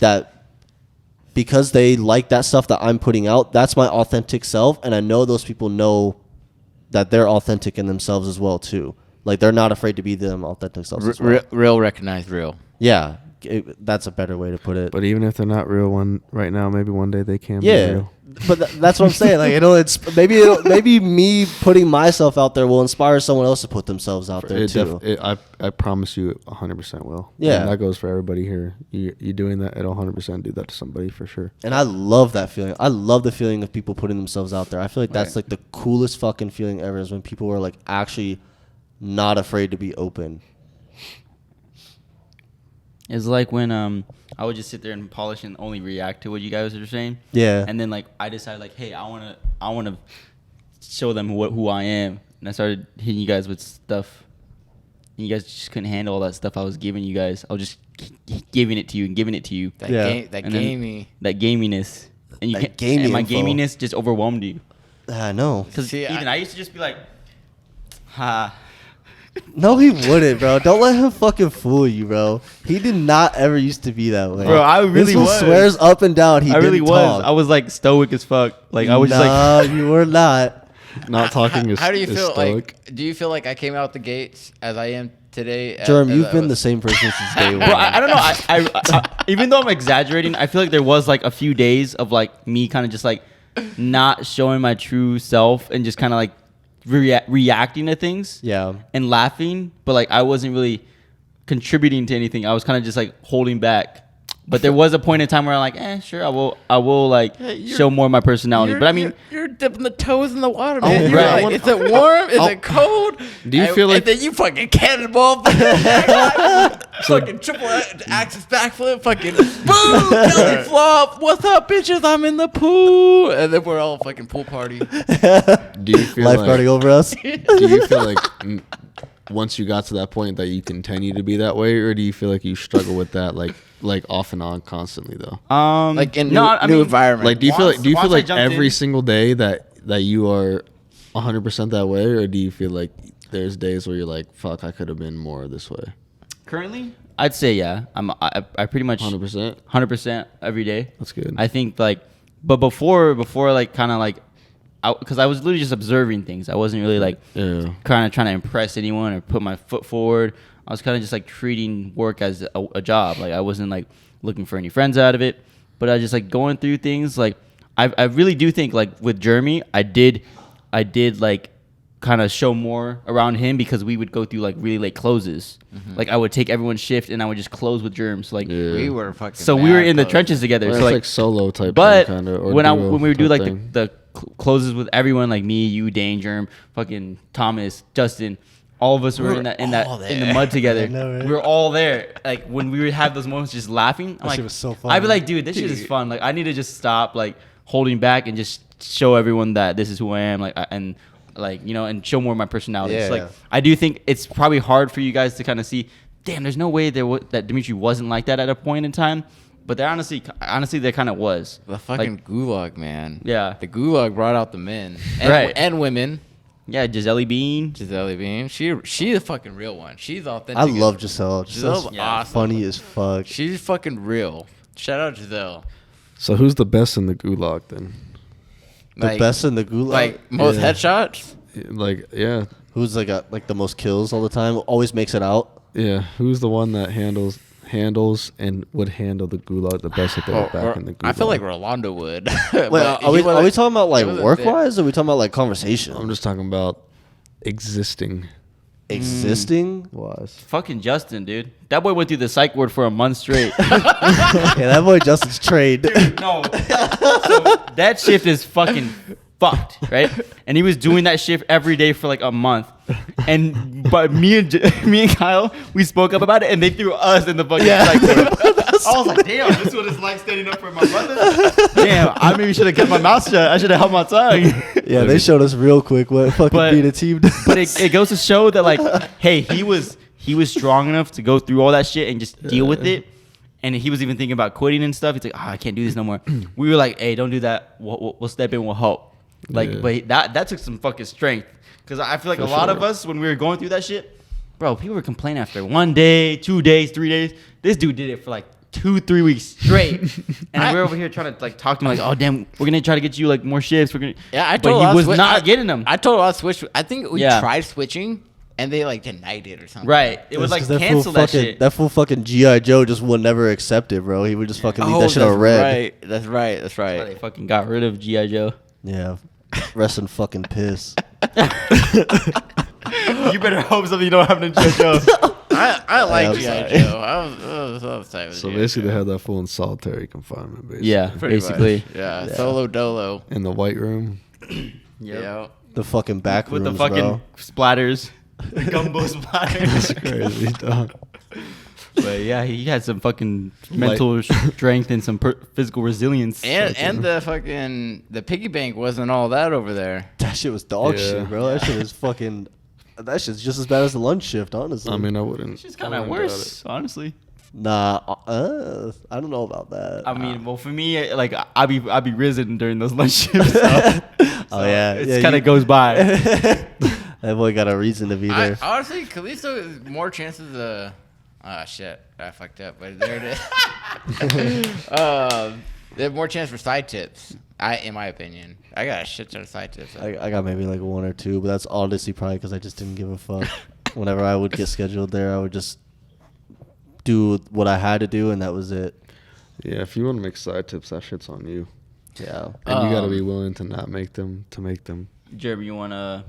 that because they like that stuff that I'm putting out, that's my authentic self, and I know those people know that they're authentic in themselves as well too. Like they're not afraid to be them authentic selves as well. Real recognized real. Yeah, that's a better way to put it. But even if they're not real right now, maybe one day they can be real. But that's what I'm saying. Like, maybe me putting myself out there will inspire someone else to put themselves out there too. I promise you, 100% will. Yeah, and that goes for everybody here. You doing that, it'll 100% do that to somebody for sure. And I love that feeling. I love the feeling of people putting themselves out there. I feel like that's like the coolest fucking feeling ever, is when people are like actually not afraid to be open. It's like when I would just sit there and polish and only react to what you guys are saying. Yeah. And then like I decided like, hey, I wanna show them who I am, and I started hitting you guys with stuff. And you guys just couldn't handle all that stuff I was giving you guys. I was just giving it to you and giving it to you. That gaminess. And you that and my gaminess just overwhelmed you. I know. Because I used to just be like, ha. No, he wouldn't, bro. Don't let him fucking fool you, bro. He did not ever used to be that way. Bro, I really was. Swears up and down he really didn't was. talk. I was like stoic as fuck. Like I was just like, you were not. Not talking is How do you feel? stoic. Like, do you feel like I came out the gates as I am today? Jerem, you've been the same person since day one. Bro, I don't know. I even though I'm exaggerating, I feel like there was like a few days of like me kind of just like not showing my true self and just kind of like reacting to things, and laughing, but like I wasn't really contributing to anything. I was kind of just like holding back. But there was a point in time where I'm like, sure, I will like show more of my personality. But I mean, you're dipping the toes in the water, man. You're right. like, is it warm? Is it cold? Do you feel like and then you fucking cannonball, fucking triple axis backflip, fucking boom, belly flop. What's up, bitches? I'm in the pool, and then we're all fucking pool party. do you feel Lifeguarding over us. Do you feel like once you got to that point that you continue to be that way, or do you feel like you struggle with that like off and on constantly though? Like in new environment. Like do you feel like I every in, single day that you are 100% that way, or do you feel like there's days where you're like, fuck, I could have been more this way? Currently, I'd say yeah. I pretty much 100% every day. That's good. I think like, but before like kind of like, because I was literally just observing things. I wasn't really like kind of trying to impress anyone or put my foot forward. I was kind of just like treating work as a job. Like I wasn't like looking for any friends out of it, but I just like going through things. Like I really do think like with Jeremy, I did like kind of show more around him because we would go through like really late closes. Like I would take everyone's shift and I would just close with germs. Like we were fucking. So we were in the trenches together. Well, so it's like solo type. But thing, kinda, or when we would do like thing. the closes with everyone, like me, you, Dane, Germ, fucking Thomas, Justin, all of us were in the mud together. I know, right? We were all there. Like when we would have those moments just laughing. I'm That shit like, was so fun. I'd be like, dude, this shit is fun. Like I need to just stop like holding back and just show everyone that this is who I am. Like and and show more of my personality. Yeah, It's like yeah. I do think it's probably hard for you guys to kind of see. Damn, there's no way that Dimitri wasn't like that at a point in time. But there honestly, there kind of was. The fucking gulag, man. Yeah. The gulag brought out the men. Right. And women. Yeah, Gisele Bean. Gisele Bean. She the fucking real one. She's authentic. I love Giselle. Giselle's Giselle's awesome. funny as fuck. She's fucking real. Shout out Giselle. So who's the best in the gulag then? The best in the gulag. Like most Yeah. headshots? Like yeah, Who's like got like the most kills all the time? Always makes it out. yeah. Who's the one that handles and would handle the gulag the best if they were back in the gulag? I feel like Rolando would. Wait, But are we he wasn't- talking about like he wasn't work there. wise, or are we talking about like conversation? I'm just talking about existing Existing wise. Fucking Justin, dude. That boy went through the psych ward for a month straight. Yeah, that boy Justin's trade. No. So that shift is fucking fucked, right? And he was doing that shift every day for like a month. But me and Kyle, we spoke up about it, and they threw us in the fucking psych ward. I was like, damn, this is what it's like standing up for my brother. Damn, I maybe should have kept my mouth shut. I should have held my tongue. Yeah, they showed us real quick what fucking But- being a team does. But it goes to show that like, hey, he was strong enough to go through all that shit and just deal with it. And he was even thinking about quitting and stuff. He's like, I can't do this no more. We were like, hey, don't do that. We'll step in. We'll help. Like, Yeah. but that took some fucking strength. Because I feel like For a lot sure. of us, when we were going through that shit, bro, people were complaining after 1 day, 2 days, 3 days. This dude did it for like 2-3 weeks straight. And we're over here trying to like talk to him like, oh damn, we're gonna try to get you like more shifts. We're gonna. Yeah, I but told he us was swi- not getting them. I told us switch. I think we Yeah. tried switching, and they like denied it or something. Right. It was like cancel that shit. That fool fucking G.I. Joe just would never accept it, bro. He would just fucking leave that shit on red. Right. That's right. That's They right. fucking got rid of G.I. Joe. Yeah. Rest in fucking piss. You better hope something you don't happen in G.I. Joe. I like I'm G.I. sorry. Joe. I was tight with So G.I. basically, Joe. they had that fool in solitary confinement, basically. Yeah, Pretty basically. much. Yeah. Yeah. Solo dolo. In the white room. Yeah. The fucking back With the rooms, fucking bro. splatters. Gumbo splatters. Crazy, dog. But yeah, he had some fucking mental strength and some physical resilience. And the piggy bank wasn't all that over there. That shit was dog Yeah. shit, bro. That shit was fucking. That shit's just as bad as the lunch shift, honestly. I mean, I wouldn't. It's just kind of worse, honestly. Nah, I don't know about that. I mean, well, for me, like I'd be risen during those lunch shifts. So, Oh yeah, it kind of goes by. That boy got a reason to be there. Honestly, Kalisto is more chances of. Ah, shit. I fucked up, but there it is. They have more chance for side tips, in my opinion. I got a shit ton of side tips. I got maybe like 1 or 2, but that's honestly probably because I just didn't give a fuck. Whenever I would get scheduled there, I would just do what I had to do, and that was it. Yeah, if you want to make side tips, that shit's on you. Yeah. And you got to be willing to not make them, to make them. Jeremy, you wanna?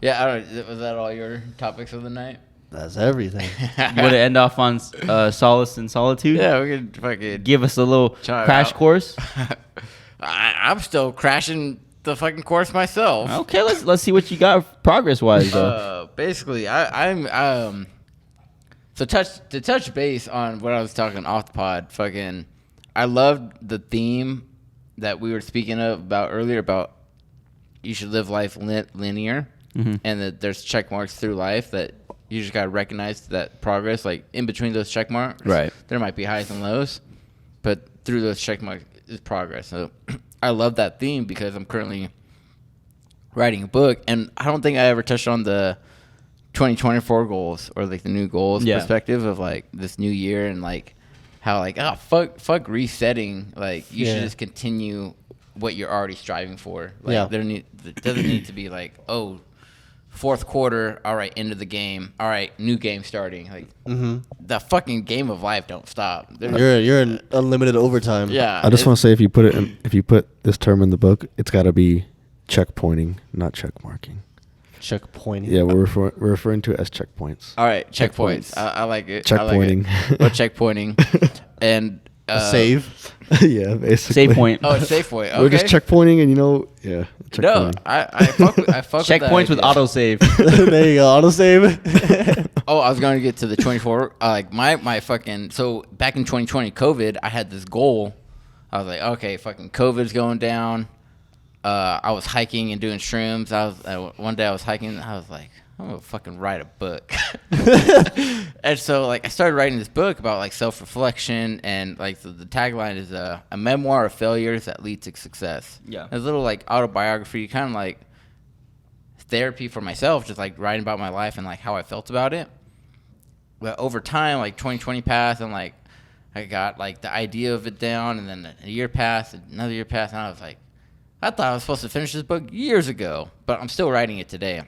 Yeah, I don't. Was that all your topics of the night? That's everything. You want to end off on Solace and Solitude? Yeah, we could fucking Give us a little try it crash out. course. I'm still crashing the fucking course myself. Okay, let's see what you got progress wise though. Basically, I'm so to touch base on what I was talking off the pod. Fucking, I loved the theme that we were speaking about earlier about you should live life linear, and that there's check marks through life that you just gotta recognize that progress, like in between those check marks, Right. there might be highs and lows, but through those check marks is progress. So I love that theme because I'm currently writing a book, and I don't think I ever touched on the 2024 goals or like the new goals perspective of like this new year and like how like fuck resetting, like you should just continue what you're already striving for. Like there doesn't need to be like, oh, fourth quarter, all right, end of the game, all right, new game starting. Like the fucking game of life don't stop. You're in unlimited overtime. Yeah, I just want to say if you put this term in the book, it's got to be checkpointing, not check marking. Checkpointing. Yeah, we're referring to it as checkpoints. all right, checkpoints. I like it. Checkpointing. I like it. But checkpointing and Save. Yeah, basically. Save point. Oh, it's Safeway. Okay. We're just checkpointing, and No, checkpointing. I fuck with Checkpoints with autosave. There you go. Autosave. Oh, I was going to get to the 24. Like my fucking. So back in 2020, COVID, I had this goal. I was like, okay, fucking COVID's going down. I was hiking and doing shrooms. One day I was hiking. And I was like, I'm gonna fucking write a book. And so like I started writing this book about like self-reflection, and like the tagline is a memoir of failures that lead to success. Yeah. It's a little like autobiography, kind of like therapy for myself, just like writing about my life and like how I felt about it. But over time, like 2020 passed, and like I got like the idea of it down, and then a year passed, another year passed, and I was like, I thought I was supposed to finish this book years ago, but I'm still writing it today.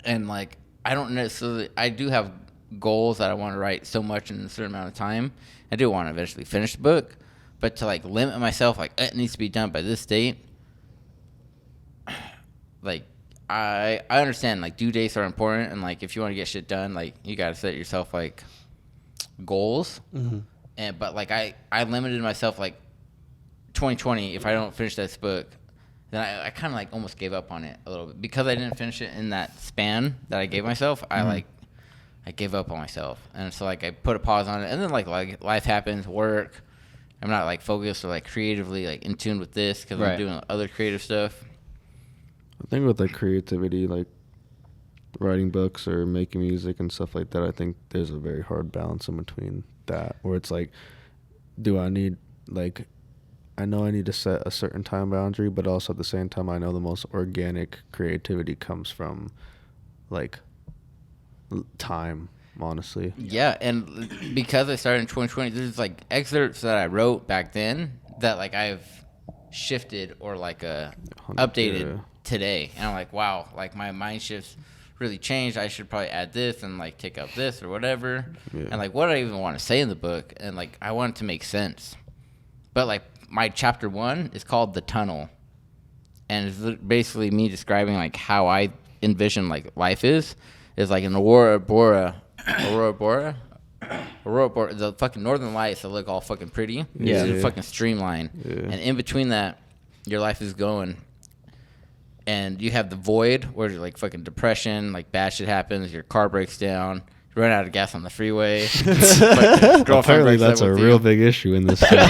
And like I don't necessarily, I do have goals that I want to write so much in a certain amount of time. I do want to eventually finish the book, but to like limit myself, like it needs to be done by this date. Like I understand like due dates are important, and like if you want to get shit done, like you got to set yourself like goals. And but like I limited myself like 2020. If I don't finish this book, then I kind of like almost gave up on it a little bit because I didn't finish it in that span that I gave myself. I gave up on myself, and so like I put a pause on it, and then like life happens, work. I'm not like focused or like creatively like in tune with this because I'm doing other creative stuff. I think with like creativity, like writing books or making music and stuff like that, I think there's a very hard balance in between that, where it's like, do I need like, I know I need to set a certain time boundary, but also at the same time, I know the most organic creativity comes from like time, honestly. Yeah, and because I started in 2020, there's like excerpts that I wrote back then that like I've shifted or like updated today, and I'm like, wow, like my mind shifts really changed. I should probably add this and like take out this or whatever. And like what I even want to say in the book, and like I want it to make sense. But like my chapter 1 is called The Tunnel, and it's basically me describing like how I envision like life is like an aurora borealis, the fucking northern lights that look all fucking pretty. Yeah. It's a fucking streamline. And in between that, your life is going. And you have the void where you're like fucking depression, like bad shit happens, your car breaks down, you run out of gas on the freeway. Apparently that's a real big issue in this town.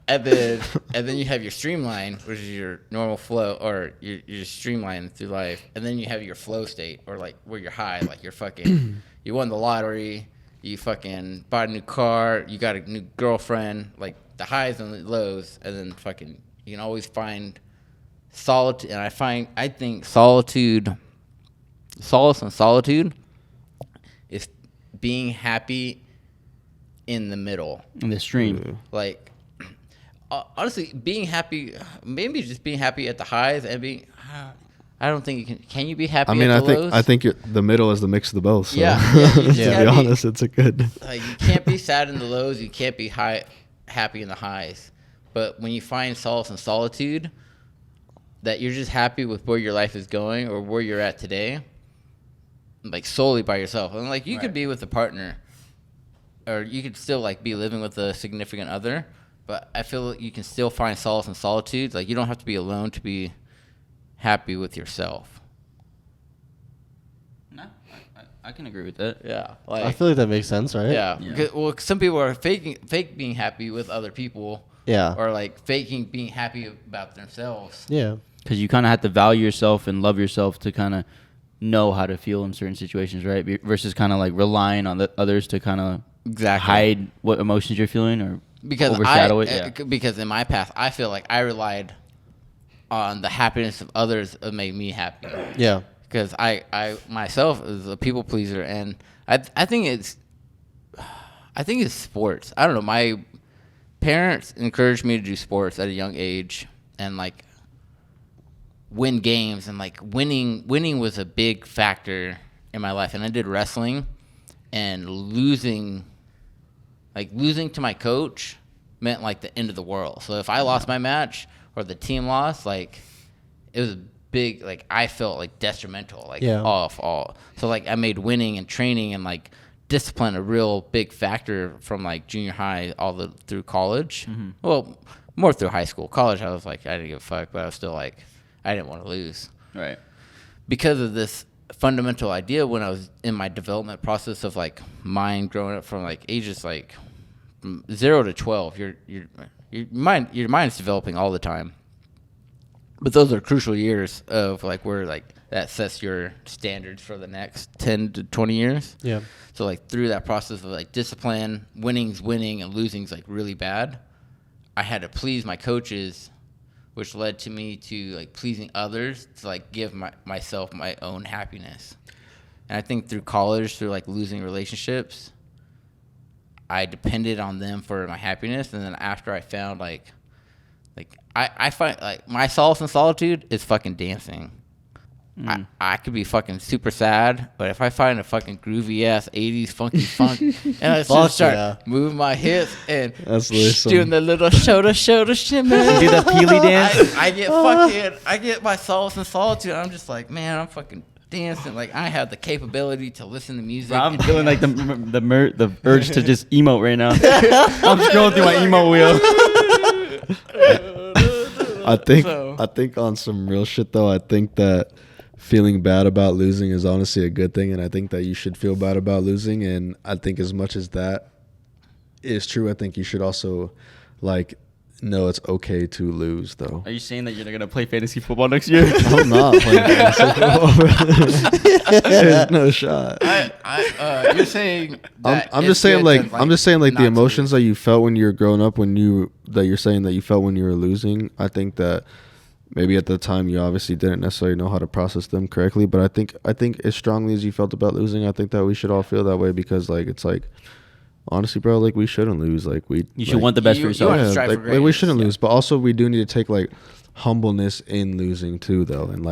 And then you have your streamline, which is your normal flow, or you're just streamlining through life. And then you have your flow state, or like where you're high, like you're fucking, you won the lottery, you fucking bought a new car, you got a new girlfriend, like the highs and the lows. And then fucking, you can always find solitude. And I think solace and solitude is being happy in the middle. In the stream. Like, honestly, being happy, maybe just being happy at the highs and being, I don't think you can you be happy at the lows? I think the middle is the mix of the both. So. Yeah. To be honest, it's a good. Like, you can't be sad in the lows, you can't be happy in the highs. But when you find solace and solitude, that you're just happy with where your life is going or where you're at today, like solely by yourself. And like you could be with a partner, or you could still like be living with a significant other. But I feel like you can still find solace in solitude. Like you don't have to be alone to be happy with yourself. No, I can agree with that. Yeah, like, I feel like that makes sense, right? Yeah. Yeah. Well, some people are fake being happy with other people. Yeah. Or like faking being happy about themselves. Yeah. Because you kind of have to value yourself and love yourself to kind of know how to feel in certain situations, right? Versus kind of like relying on the others to kind of hide what emotions you're feeling or overshadow it. Yeah. Because in my past, I feel like I relied on the happiness of others to make me happy. Yeah. Because I myself is a people pleaser, and I think it's sports. I don't know. My parents encouraged me to do sports at a young age, and like win games, and like winning was a big factor in my life. And I did wrestling, and losing to my coach meant like the end of the world. So if I lost my match or the team lost, like it was big, like I felt like detrimental, like off all. So like I made winning and training and like discipline a real big factor from like junior high through college. Mm-hmm. Well, more through high school. College, I was like, I didn't give a fuck, but I was still like, I didn't want to lose. Right. Because of this fundamental idea when I was in my development process of like mind growing up from like ages like 0 to 12, your mind's developing all the time. But those are crucial years of like where like that sets your standards for the next 10 to 20 years. Yeah. So like through that process of like discipline, winning's winning and losing's like really bad. I had to please my coaches, which led to me to like pleasing others to like give myself my own happiness. And I think through college, through like losing relationships, I depended on them for my happiness. And then after I found I find like my solace in solitude is fucking dancing. I could be fucking super sad, but if I find a fucking groovy ass 80s funky funk and I just start moving my hips and doing the little shoulder shimmer, do the peely dance, I get my solace in solitude. I'm just like, man, I'm fucking dancing. Like I have the capability to listen to music. Bro, I'm feeling like the urge to just emote right now. I'm scrolling through my emo wheel. I think on some real shit though, I think that feeling bad about losing is honestly a good thing, and I think that you should feel bad about losing. And I think as much as that is true, I think you should also like know it's okay to lose though. Are you saying that you're not gonna play fantasy football next year? I'm not playing fantasy football. There's no shot. You're saying that I'm just saying like the emotions that you felt when you were growing up, you're saying that you felt when you were losing. I think that maybe at the time you obviously didn't necessarily know how to process them correctly, but I think as strongly as you felt about losing, I think that we should all feel that way, because like it's like honestly, bro, like we shouldn't lose. Like you should want the best for yourself. Like we shouldn't lose, but also we do need to take like humbleness in losing too, though, and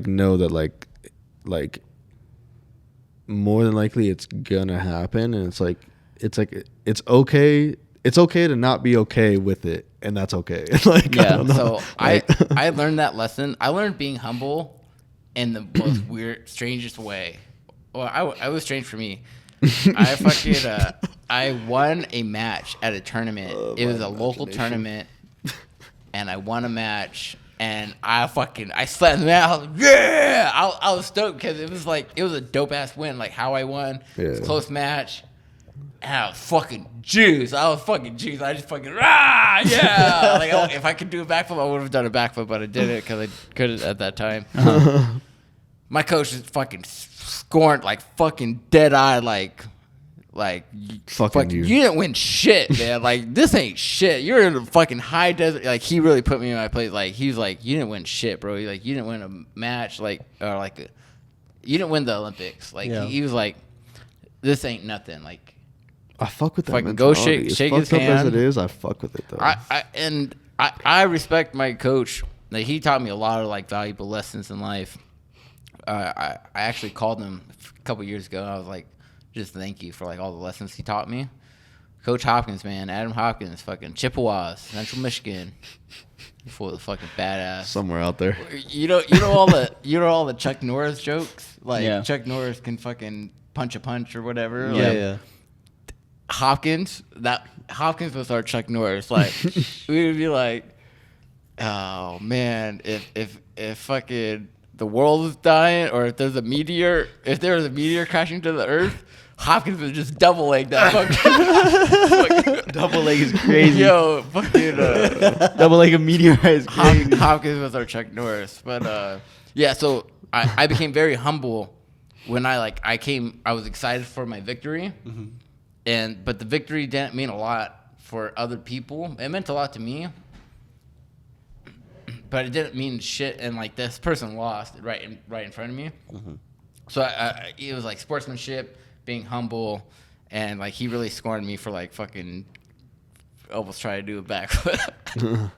know that like more than likely it's gonna happen, and it's okay. It's okay to not be okay with it, and that's okay. Like yeah. So I learned that lesson. I learned being humble in the most weird, strangest way. Well, I was strange for me. I won a match at a tournament. It was a local tournament, and I won a match, and I slapped them out. I was like, yeah, I was stoked because it was a dope ass win. Like how I won, it was a close match, and I was fucking juiced. I just fucking yeah. Like if I could do a backflip, I would have done a backflip, but I didn't because I couldn't at that time. My coach is fucking scorned, like fucking dead eye, like fucking you didn't win shit, man. Like this ain't shit. You're in a fucking high desert. Like he really put me in my place. Like he was like, you didn't win shit, bro. Like you didn't win a match, you didn't win the Olympics. Like he was like, this ain't nothing. Like I fuck with that. Fucking go shake his hand. As it is, I fuck with it though. I respect my coach. Like he taught me a lot of like valuable lessons in life. I actually called him a couple years ago. And I was like, just thank you for like all the lessons he taught me. Coach Hopkins, man, Adam Hopkins, fucking Chippewas, Central Michigan. For the fucking badass. Somewhere out there. You know all the Chuck Norris jokes. Like Chuck Norris can fucking punch a punch or whatever. Yeah. Hopkins was our Chuck Norris. Like we would be like, oh man, if fucking the world is dying, or if there was a meteor crashing to the earth, Hopkins would just double leg that fucking. Double leg is crazy. Yo, fucking. Double leg of meteorite is crazy. Hopkins was our Chuck Norris, but yeah. So I became very humble when I was excited for my victory, but the victory didn't mean a lot for other people. It meant a lot to me, but it didn't mean shit. And like this person lost right in front of me, so it was like sportsmanship, being humble, and like he really scorned me for like fucking almost trying to do a backflip.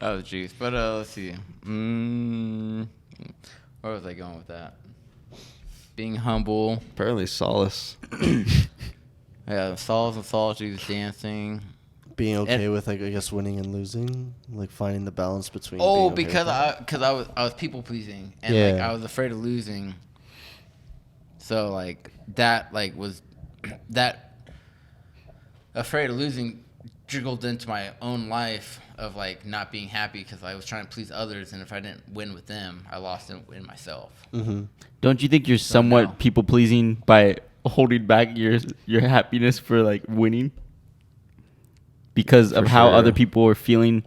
That was juice. But let's see. Where was I going with that? Being humble. Apparently Solace. Yeah, Solace and Solitude, dancing. Being okay with, like, I guess, winning and losing, like finding the balance between. Oh, being okay because I was people pleasing, and like I was afraid of losing. So like that was that afraid of losing jiggled into my own life of like not being happy because I was trying to please others, and if I didn't win with them, I lost in myself. Don't you think you're somewhat people pleasing by holding back your happiness for like winning? Because of how other people are feeling,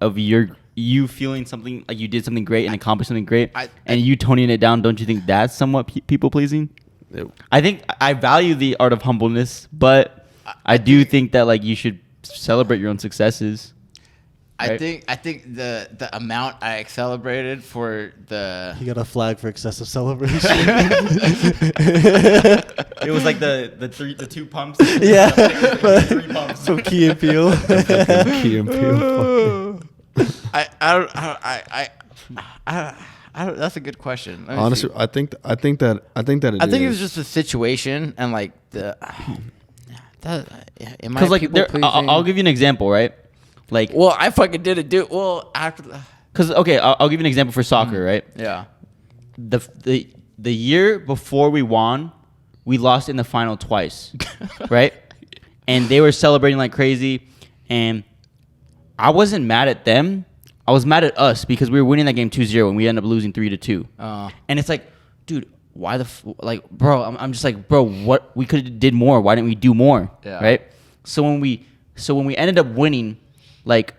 of you feeling something like you did something great and accomplished something great, and you toning it down. Don't you think that's somewhat people pleasing? I think I value the art of humbleness, but I do think that like you should celebrate your own successes. Right? I think the amount I celebrated for the He got a flag for excessive celebration. It was like the two pumps. Yeah, three pumps. So Key and Peele. Key and Peele. I don't, that's a good question. Honestly, I think that it was just a situation and like because like I'll give you an example, right? Like, well, I fucking didn't do well after. Because okay, I'll give you an example for soccer, right? Yeah. The year before we won, we lost in the final twice, right? And they were celebrating like crazy, and I wasn't mad at them. I was mad at us because we were winning that game 2-0 and we ended up losing 3-2. And it's like, dude, why like, bro? I'm just like, bro, what we could have did more? Why didn't we do more? Yeah. Right? So when we ended up winning, like,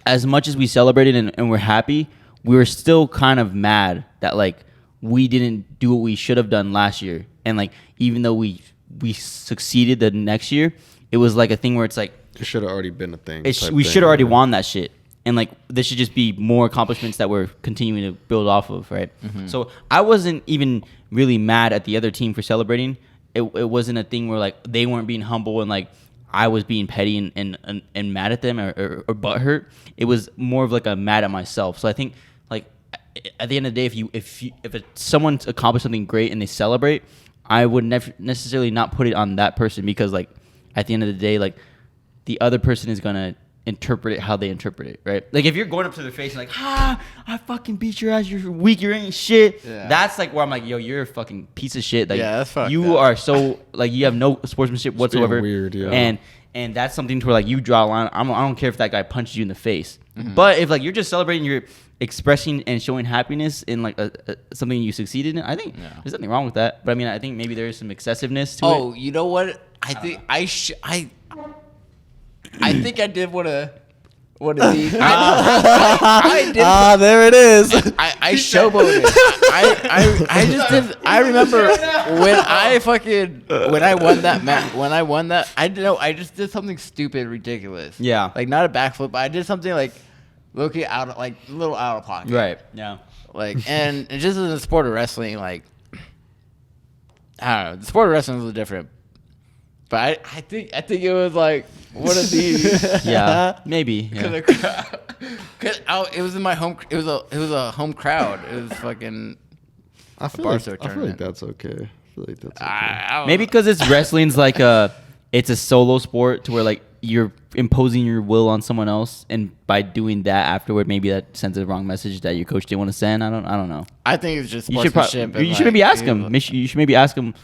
as much as we celebrated and we're happy, we were still kind of mad that like we didn't do what we should have done last year. And like, even though we succeeded the next year, it was like a thing where it's like it should have already been a thing. We should have already won that shit. And like this should just be more accomplishments that we're continuing to build off of, right? So I wasn't even really mad at the other team for celebrating. It wasn't a thing where like they weren't being humble and like I was being petty and mad at them or butthurt. It was more of like a mad at myself. So I think like at the end of the day, if someone accomplished something great and they celebrate, I would necessarily not put it on that person because like at the end of the day, like the other person is gonna interpret it how they interpret it, right? Like if you're going up to their face and like, I fucking beat your ass, you're weak, you ain't shit. Yeah. That's like where I'm like, yo, you're a fucking piece of shit. Like, yeah, that's fucked you up. are so like you have no sportsmanship whatsoever. Weird, yeah. And that's something to where like you draw a line. I don't care if that guy punches you in the face, but if like you're just celebrating, you're expressing and showing happiness in like something you succeeded in, I think there's nothing wrong with that. But I mean, I think maybe there is some excessiveness to it. Oh, you know what? I think I think I did one of these. I did. There it is. I showboated. I just did. I remember when I won that match. When I won that, I don't know. I just did something stupid, ridiculous. Yeah. Like not a backflip, but I did something like looking out, like a little out of pocket. Right. Yeah. Like and just in the sport of wrestling, like I don't know. The sport of wrestling is a little different. But I think it was like one of these. Yeah, maybe. Yeah. Cause it was in my home. It was a home crowd. It was fucking. I feel like that's okay. Maybe because it's wrestling's like a it's a solo sport to where like you're imposing your will on someone else, and by doing that afterward, maybe that sends a wrong message that your coach didn't want to send. I don't know. I think it's just You should sportsmanship. you should maybe ask him. You should maybe ask him,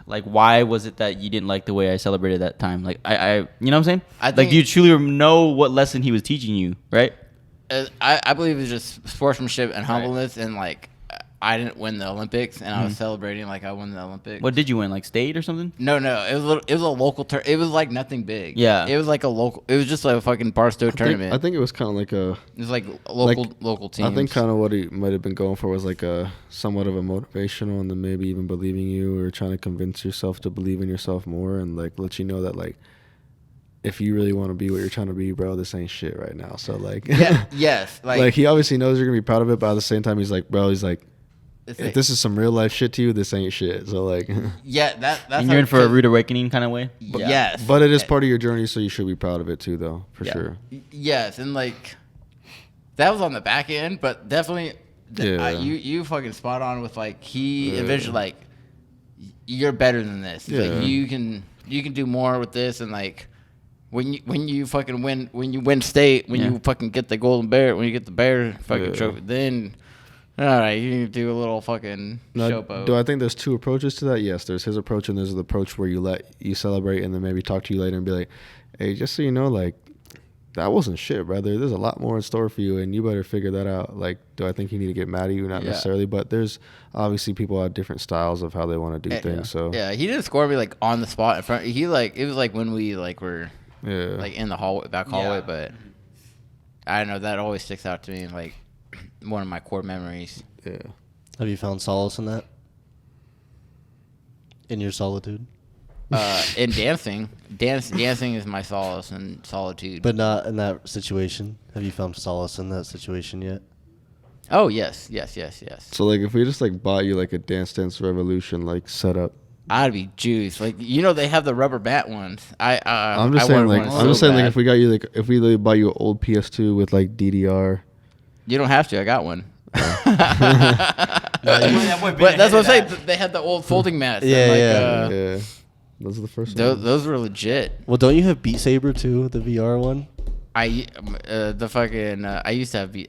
like, why was it that you didn't like the way I celebrated that time? Like, I you know what I'm saying? I Like, think- do you truly know what lesson he was teaching you, right? I believe it's just sportsmanship and humbleness, and like I didn't win the Olympics, and I was celebrating like I won the Olympics. What did you win? Like state or something? No, it was a local it was like nothing big. Yeah. it was like a local. It was just like a fucking Barstow tournament. I think it was kind of like a. It was like local teams. I think kind of what he might have been going for was like a somewhat of a motivational, and then maybe even believing you or trying to convince yourself to believe in yourself more, and like let you know that like if you really want to be what you're trying to be, bro, this ain't shit right now. So like, yes, like he obviously knows you're gonna be proud of it, but at the same time, he's like, it's if like- this is some real life shit to you, this ain't shit. So like, yeah, that's And you're in for a rude awakening kind of way. Yes, but it is part of your journey, so you should be proud of it too, though, for Yeah. sure. Yes, and like that was on the back end, but definitely, Yeah. you fucking spot on with like he envisioned like you're better than this. It's Yeah. Like you can do more with this, and like when you fucking win state, when you fucking get the golden bear, when you get the bear fucking trophy, then all right, you need to do a little fucking Now, showboat. do I think there's two approaches to that? Yes, there's his approach, and there's the approach where you celebrate, and then maybe talk to you later and be like, hey, just so you know, like, that wasn't shit, brother. There's a lot more in store for you, and you better figure that out. Like, do I think you need to get mad at you? Not necessarily, but there's obviously people have different styles of how they want to do things. So yeah, he didn't score me like on the spot in front. He like it was like when we like were yeah, like in the back hallway, but I don't know, that always sticks out to me like one of my core memories. yeah. Have you found solace in that? In your solitude? In dancing is my solace and solitude. But not in that situation. Have you found solace in that situation yet? Oh yes. So like, if we just like bought you like a Dance Dance Revolution like setup, I'd be juiced. Like they have the rubber bat ones. I'm just saying like if we got you like if we like, bought you an old PS2 with like DDR. You don't have to. I got one. But But that's what I'm saying. They had the old folding mats. Yeah, and, Yeah, those are the first Those, ones. those were legit. Well, don't you have Beat Saber too, the VR one? I used to have a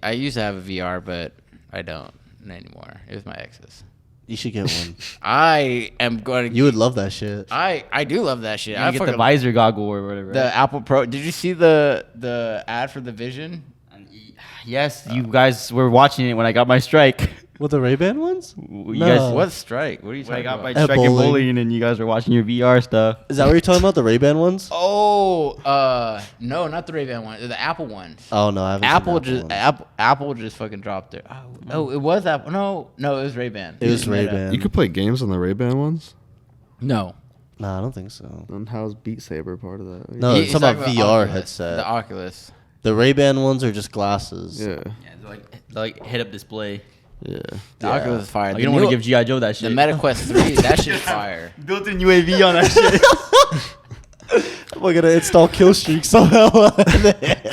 VR, but I don't anymore. It was my ex's. You should get one. I am going to. You would love that shit. I do love that shit. You I get the fucking- visor goggle or whatever. the Apple Pro. Did you see the ad for the Vision? Yes, you guys were watching it when I got my strike. With the Ray-Ban ones? You No. guys, What strike? What are you when I talking got my about? strike in bowling. bowling, and you guys were watching your VR stuff. Is that what you're talking about? The Ray-Ban ones? Oh, no, not the Ray-Ban one. The Apple ones. Oh, no, I haven't seen Apple just fucking dropped it. Oh, it was Apple. No, it was Ray-Ban. It was You made up. Ray-Ban. You could play games on the Ray-Ban ones. No. Nah, I don't think so. And how's Beat Saber part of that? No, He's it's talking about talking VR Oculus, headset. The Oculus. The Ray-Ban ones are just glasses. Yeah, Yeah, they're like head-up display. yeah. The Yeah. Oculus is fire. Like, The you don't want to new- give G.I. Joe that the shit. Meta Quest 3. That shit's fire. Built-in UAV on that shit. We're gonna install kill streak somehow.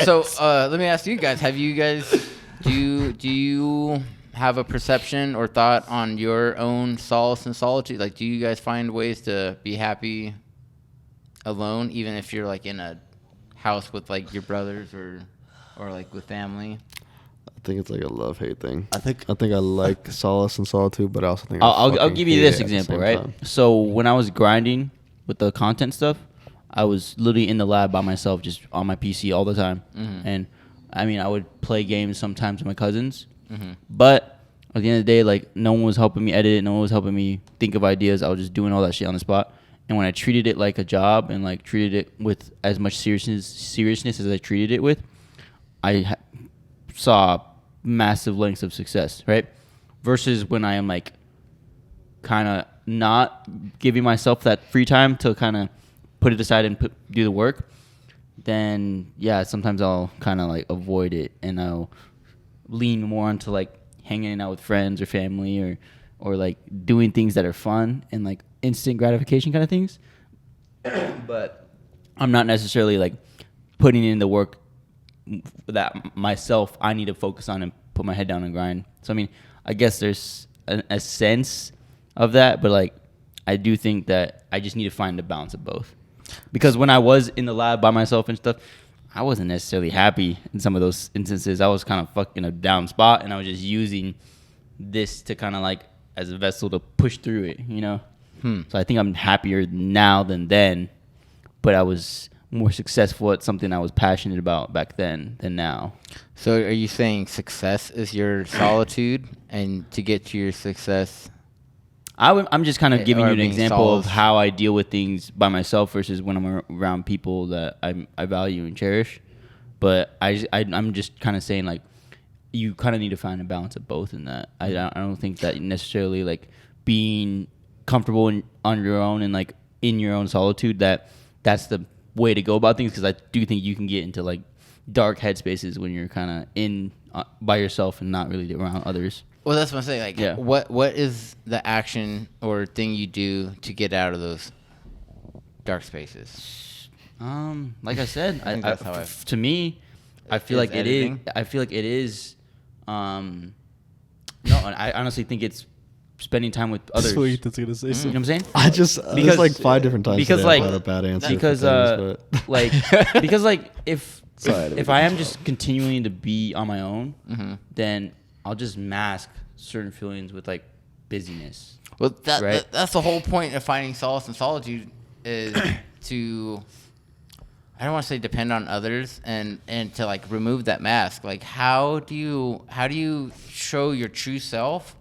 So let me ask you guys: have you guys do you have a perception or thought on your own solace and solitude? Like, do you guys find ways to be happy alone, even if you're like in a house with like your brothers or like with family? I think it's like a love-hate thing. I think I like solace and solitude, but I also think I'll fucking give you hate this it at the example, same right? time. So when I was grinding with the content stuff, I was literally in the lab by myself, just on my PC all the time. And I mean, I would play games sometimes with my cousins, but at the end of the day, like, no one was helping me edit it, no one was helping me think of ideas. I was just doing all that shit on the spot. And when I treated it like a job and like treated it with as much seriousness as I treated it with, I saw massive lengths of success, right? Versus when I am like kind of not giving myself that free time to kind of put it aside and do the work, then yeah, sometimes I'll kind of like avoid it and I'll lean more onto like hanging out with friends or family or like doing things that are fun and like instant gratification kind of things. But I'm not necessarily like putting in the work that myself I need to focus on and put my head down and grind. So I mean, I guess there's a sense of that, but like I do think that I just need to find the balance of both. Because when I was in the lab by myself and stuff, I wasn't necessarily happy in some of those instances. I was kind of fucking a down spot, and I was just using this to kind of like as a vessel to push through it, you know? So I think I'm happier now than then, but I was more successful at something I was passionate about back then than now. So are you saying success is your solitude, and to get to your success? I'm just kind of giving you an being example of solace. how I deal with things by myself versus when I'm around people that I value and cherish. But I'm just kind of saying, like, you kind of need to find a balance of both in that. I don't think that necessarily, like, being comfortable on your own and, like, in your own solitude, that's the way to go about things, because I do think you can get into, like, dark headspaces when you're kind of in by yourself and not really around others. Well, that's what I'm saying. Like, Yeah. what is the action or thing you do to get out of those dark spaces? Like I said, I think that's how to me, I feel like it is. editing? I feel like it is. No, I honestly think it's spending time with others. Sweet, that's gonna say You know what I'm saying? I just Because- there's like 5 different times because, today like- I've had a bad answer. Because for things, but like because like if Sorry, if I am just continuing to be on my own, Mm-hmm. then I'll just mask certain feelings with like busyness. Well, Right. that's the whole point of finding solace and solitude is to, I don't want to say depend on others and to like remove that mask. Like, how do you show your true self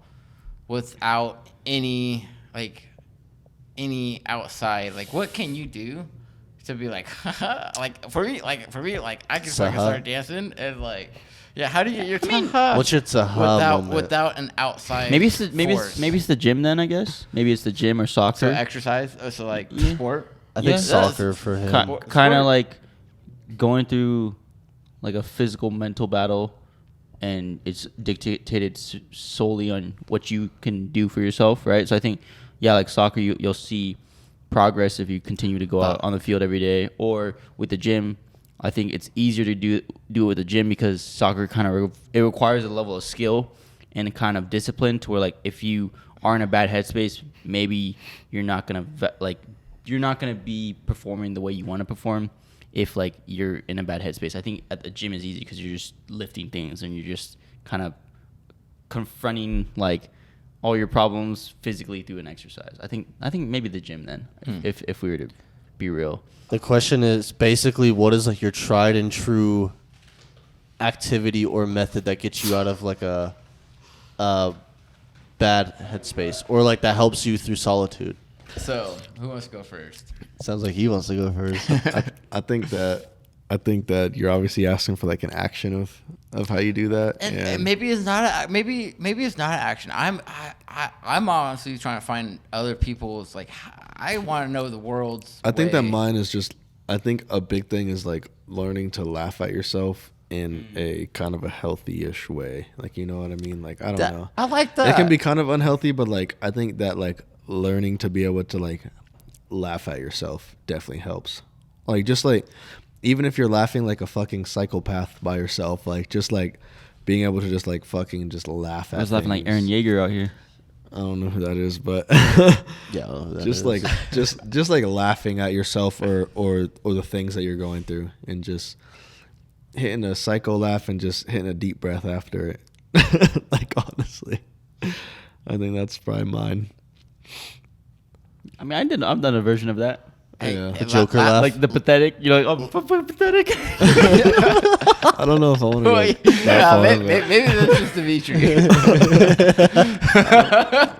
without any outside? Like, what can you do to be like, like for me, I can fucking start dancing and like, yeah. How do you get your What's your taha moment? without an outside? Maybe it's force? maybe it's the gym then, I guess. Maybe it's the gym or soccer. So exercise, so like Yeah. sport. I think Yeah. soccer for him. Sport- Kind of sport. like going through like a physical mental battle, and it's dictated solely on what you can do for yourself, right? So I think, yeah, like soccer, you'll see progress if you continue to go out on the field every day. Or with the gym, I think it's easier to do it with the gym because soccer kind of it requires a level of skill and a kind of discipline to where, like, if you are in a bad headspace, maybe you're not gonna be performing the way you want to perform if like you're in a bad headspace. I think at the gym is easy because you're just lifting things and you're just kind of confronting like all your problems physically through an exercise. I think maybe the gym then, if we were to be real. The question is basically, what is like your tried and true activity or method that gets you out of like a bad headspace, or like that helps you through solitude? So, who wants to go first? Sounds like he wants to go first. I think that you're obviously asking for like an action of how you do that, And maybe it's not maybe it's not an action. I'm honestly trying to find other people's like. I want to know the world's. I think that way. mine is just. I think a big thing is like learning to laugh at yourself in a kind of a healthy-ish way. Like, you know what I mean? Like, I don't know. I like that. It can be kind of unhealthy, but like I think that like learning to be able to like laugh at yourself definitely helps. Like, just like even if you're laughing like a fucking psychopath by yourself, like just like being able to just like fucking just laugh at. I was laughing like things. Aaron Yeager out here. I don't know who that is, but Yeah, I don't know who that just is. like just like laughing at yourself or the things that you're going through, and just hitting a psycho laugh and just hitting a deep breath after it. Like, honestly, I think that's probably mine. I mean, I've done a version of that. Yeah. The Joker laugh. Like the pathetic, you're like, oh, pathetic. I don't know if I want to go that far, but- maybe that's just Dimitri.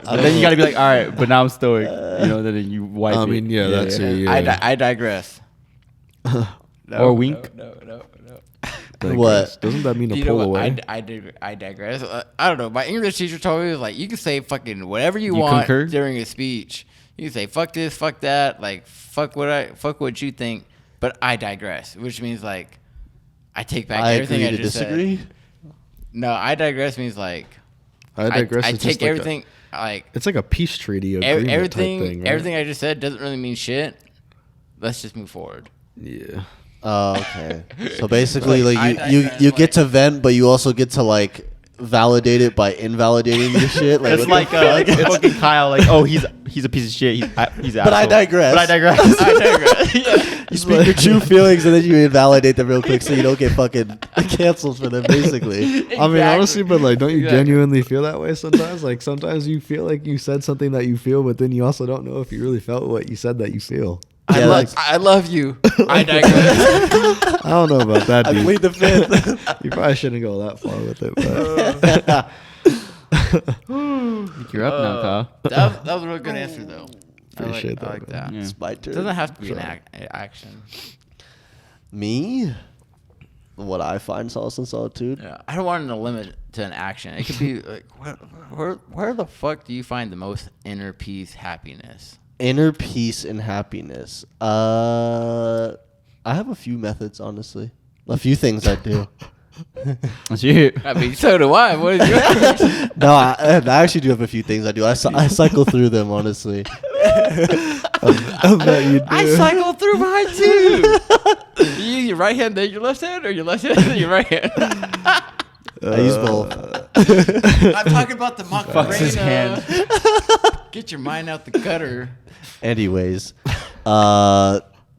And then you got to be like, all right, but now I'm stoic. You know, then you wipe it. I mean, yeah, that's it. Yeah. I digress. Or wink. No. Digress. What? Doesn't that mean to You know pull what? away? I digress. I don't know. My English teacher told me, like, you can say fucking whatever you You want concur? during a speech. You can say fuck this, fuck that, like fuck what you think. But I digress, which means like I take back I everything agree I to just disagree. said. No, I digress means like I digress. I is just take like everything like it's like a peace treaty agreement everything. type thing, right? Everything I just said doesn't really mean shit. Let's just move forward. Yeah. Oh, okay. So basically, Like, like I you digress, get to vent, but you also get to like validate it by invalidating this shit. Like, It's like fucking Kyle. Like, oh, he's a piece of shit. He's an But I asshole. digress. But I digress. I digress. Yeah. You speak your true feelings and then you invalidate them real quick so you don't get fucking canceled for them, basically. I mean, honestly, but like, don't you Exactly. genuinely feel that way sometimes? Like, sometimes you feel like you said something that you feel, but then you also don't know if you really felt what you said that you feel. Yeah, like, I love you. I digress. I don't know about that, I dude. plead the fifth. You probably shouldn't go that far with it, but You're up now, Kyle. That was a real good answer, though. Appreciate I that, like man. that. Yeah. It's my It turn. doesn't have to be an action. Me? What I find solace and solitude? Yeah, I don't want to limit it to an action. It could be like, where the fuck do you find the most inner peace, happiness? Inner peace and happiness. I have a few methods, honestly. A few things I do. Let's hear it. I mean, so do I. What is yours? No, I actually do have a few things I do. I cycle through them, honestly. I bet you do. I cycle through mine too. You use your right hand, then your left hand, or your left hand, then your right hand. I use both. I'm talking about the Fucks his hand. Get your mind out the gutter. Anyways,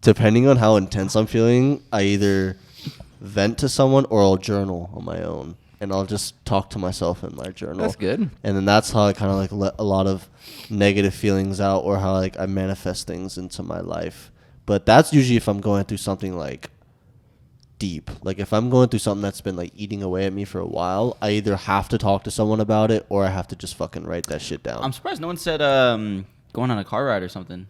depending on how intense I'm feeling, I either vent to someone or I'll journal on my own. And I'll just talk to myself in my journal. That's good. And then that's how I kind of like let a lot of negative feelings out, or how like I manifest things into my life. But that's usually if I'm going through something like deep. Like if I'm going through something that's been like eating away at me for a while, I either have to talk to someone about it or I have to just fucking write that shit down. I'm surprised no one said going on a car ride or something.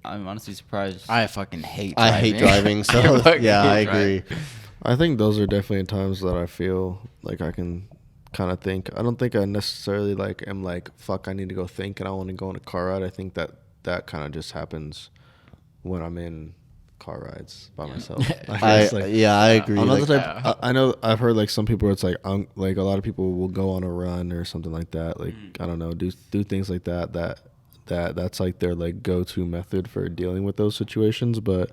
I'm honestly surprised. I fucking hate driving. I hate driving, I so fucking yeah, hate I agree. driving. I think those are definitely times that I feel like I can kind of think. I don't think I necessarily like am like, fuck, I need to go think and I want to go on a car ride. I think that kind of just happens when I'm in car rides by myself. I agree. Another Like, type, I know I've heard like some people where it's like like a lot of people will go on a run or something like that. Like I don't know, do things like that's like their like go-to method for dealing with those situations. But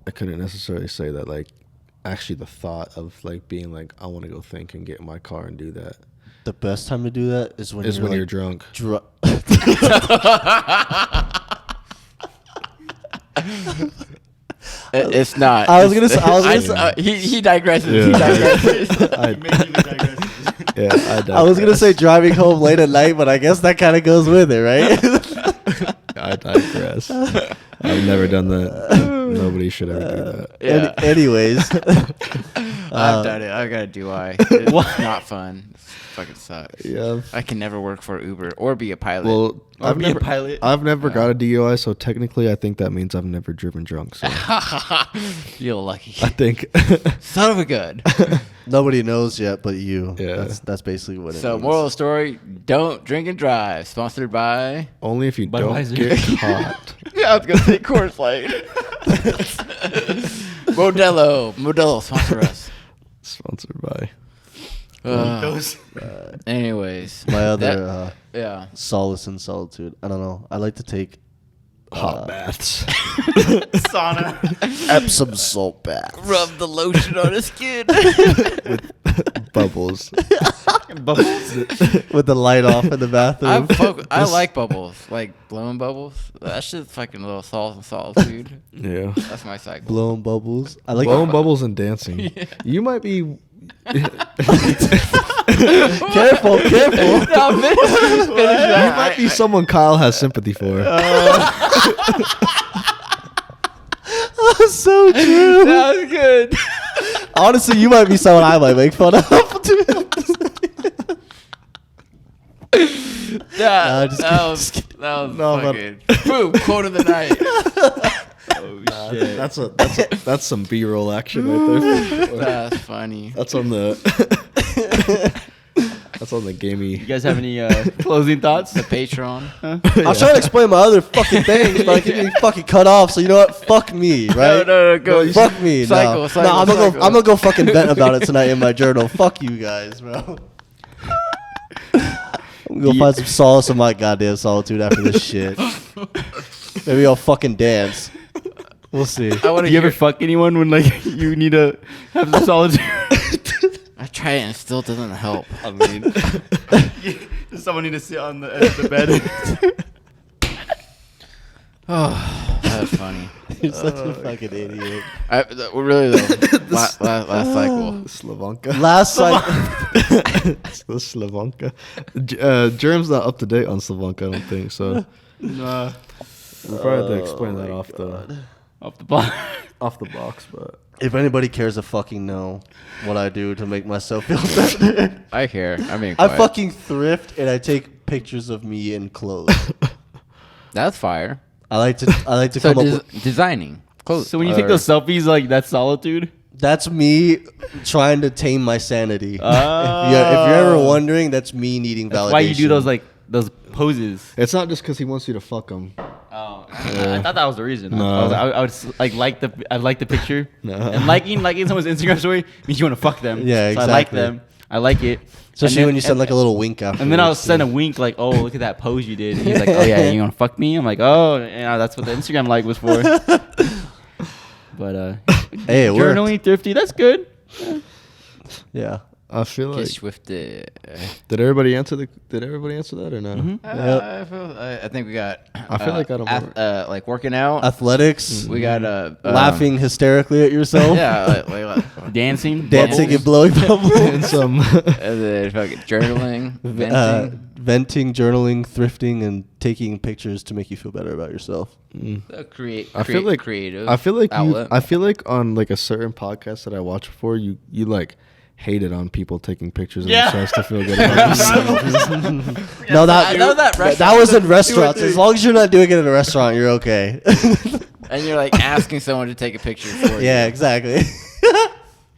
I couldn't necessarily say that like actually the thought of like being like I want to go think and get in my car and do that the best time to do that is when is when like, you're drunk. It's not. I was gonna say- he digresses. Yeah. He digresses. I was gonna say driving home late at night, but I guess that kind of goes with it, right? I digress. I've never done that. Nobody should ever do that. Yeah. Anyways, I've done it. I got a DUI. It's not fun. It fucking sucks. Yeah. I can never work for Uber or be a pilot. Well, Or be a pilot. I've never got a DUI, so technically I think that means I've never driven drunk. So You're lucky. I think Son of a gun. nobody knows yet, but you. Yeah. That's basically what it So, means. moral of the story: don't drink and drive. Sponsored by. only if you don't Budweiser. get caught. Yeah, I was gonna say Coors Light. Modelo, sponsor us. Sponsored by. Anyways, My other yeah. solace and solitude. I don't know. I like to take Hot baths. Sauna. Epsom salt bath. Rub the lotion on his skin. Bubbles. Bubbles. With the light off in the bathroom. I like bubbles, like blowing bubbles. That shit's fucking little salt and solitude. Yeah. That's my cycle. Blowing bubbles. I like Blowing bubbles and dancing. Yeah. You might be. Careful. No, finish You that. might be someone Kyle has sympathy for. So true. That was good. Honestly, you might be someone I might make fun of. That just was No, but- fucking boom, quote of the night. Oh shit. That's some B-roll action right there. For sure. That's funny. That's on the. That's on the gamey. You guys have any closing thoughts? The Patreon. I was trying to explain my other fucking things, but I keep getting fucking cut off. So you know what? Fuck me, right? No, go. Fuck me. Cycle, no, cycle, I'm cycle. gonna go fucking vent about it tonight in my journal. Fuck you guys, bro. I'm gonna go find some solace in my goddamn solitude after this shit. Maybe I'll fucking dance. We'll see. I want Do to you ever fuck anyone when like you need to have some solitude? I try it and it still doesn't help. I mean, does someone need to sit on the edge of the bed? Oh, that's funny. You're such a fucking idiot. Really though, last cycle. Slavanka. Last cycle. It's the Slavanka. Germ's not up to date on Slavanka, I don't think so. Nah. We'll probably have to explain that off the box, but If anybody cares to fucking know what I do to make myself feel better, I care. I mean, I fucking thrift and I take pictures of me in clothes. that's fire. I like to So come up with. designing clothes. So when you take those selfies, like that's Solitude. That's me trying to tame my sanity. Oh. If you're ever wondering, that's me needing validation. That's why you do those poses. it's not just because he wants you to fuck him. Oh, I thought that was the reason. No. I would like the picture. No. And liking someone's Instagram story means you want to fuck them. Yeah, So I like exactly. them. I like it. Especially when you send like a little wink after. And then I'll send a wink like, "Oh, look at that pose you did." And he's like, "Oh yeah, you want to fuck me?" I'm like, "Oh, yeah, that's what the Instagram like was for." But Hey, it worked. journaling, thrifty, that's good. Yeah. I feel like Get swifted. did everybody answer that or no? Mm-hmm. I think we got. I feel like I don't remember. like working out. Athletics. We got Laughing hysterically at yourself. Yeah, Dancing, Dancing and blowing bubbles. And some and then fucking journaling, venting. Venting, journaling, thrifting, and taking pictures to make you feel better about yourself. I feel like creative. I feel like outlet. I feel like on like a certain podcast that I watched before, you like hated on people taking pictures of Yeah. themselves to feel good about themselves. No, I know that that was in restaurants. As long as you're not doing it in a restaurant, you're okay. And you're like asking someone to take a picture for you. Yeah, exactly.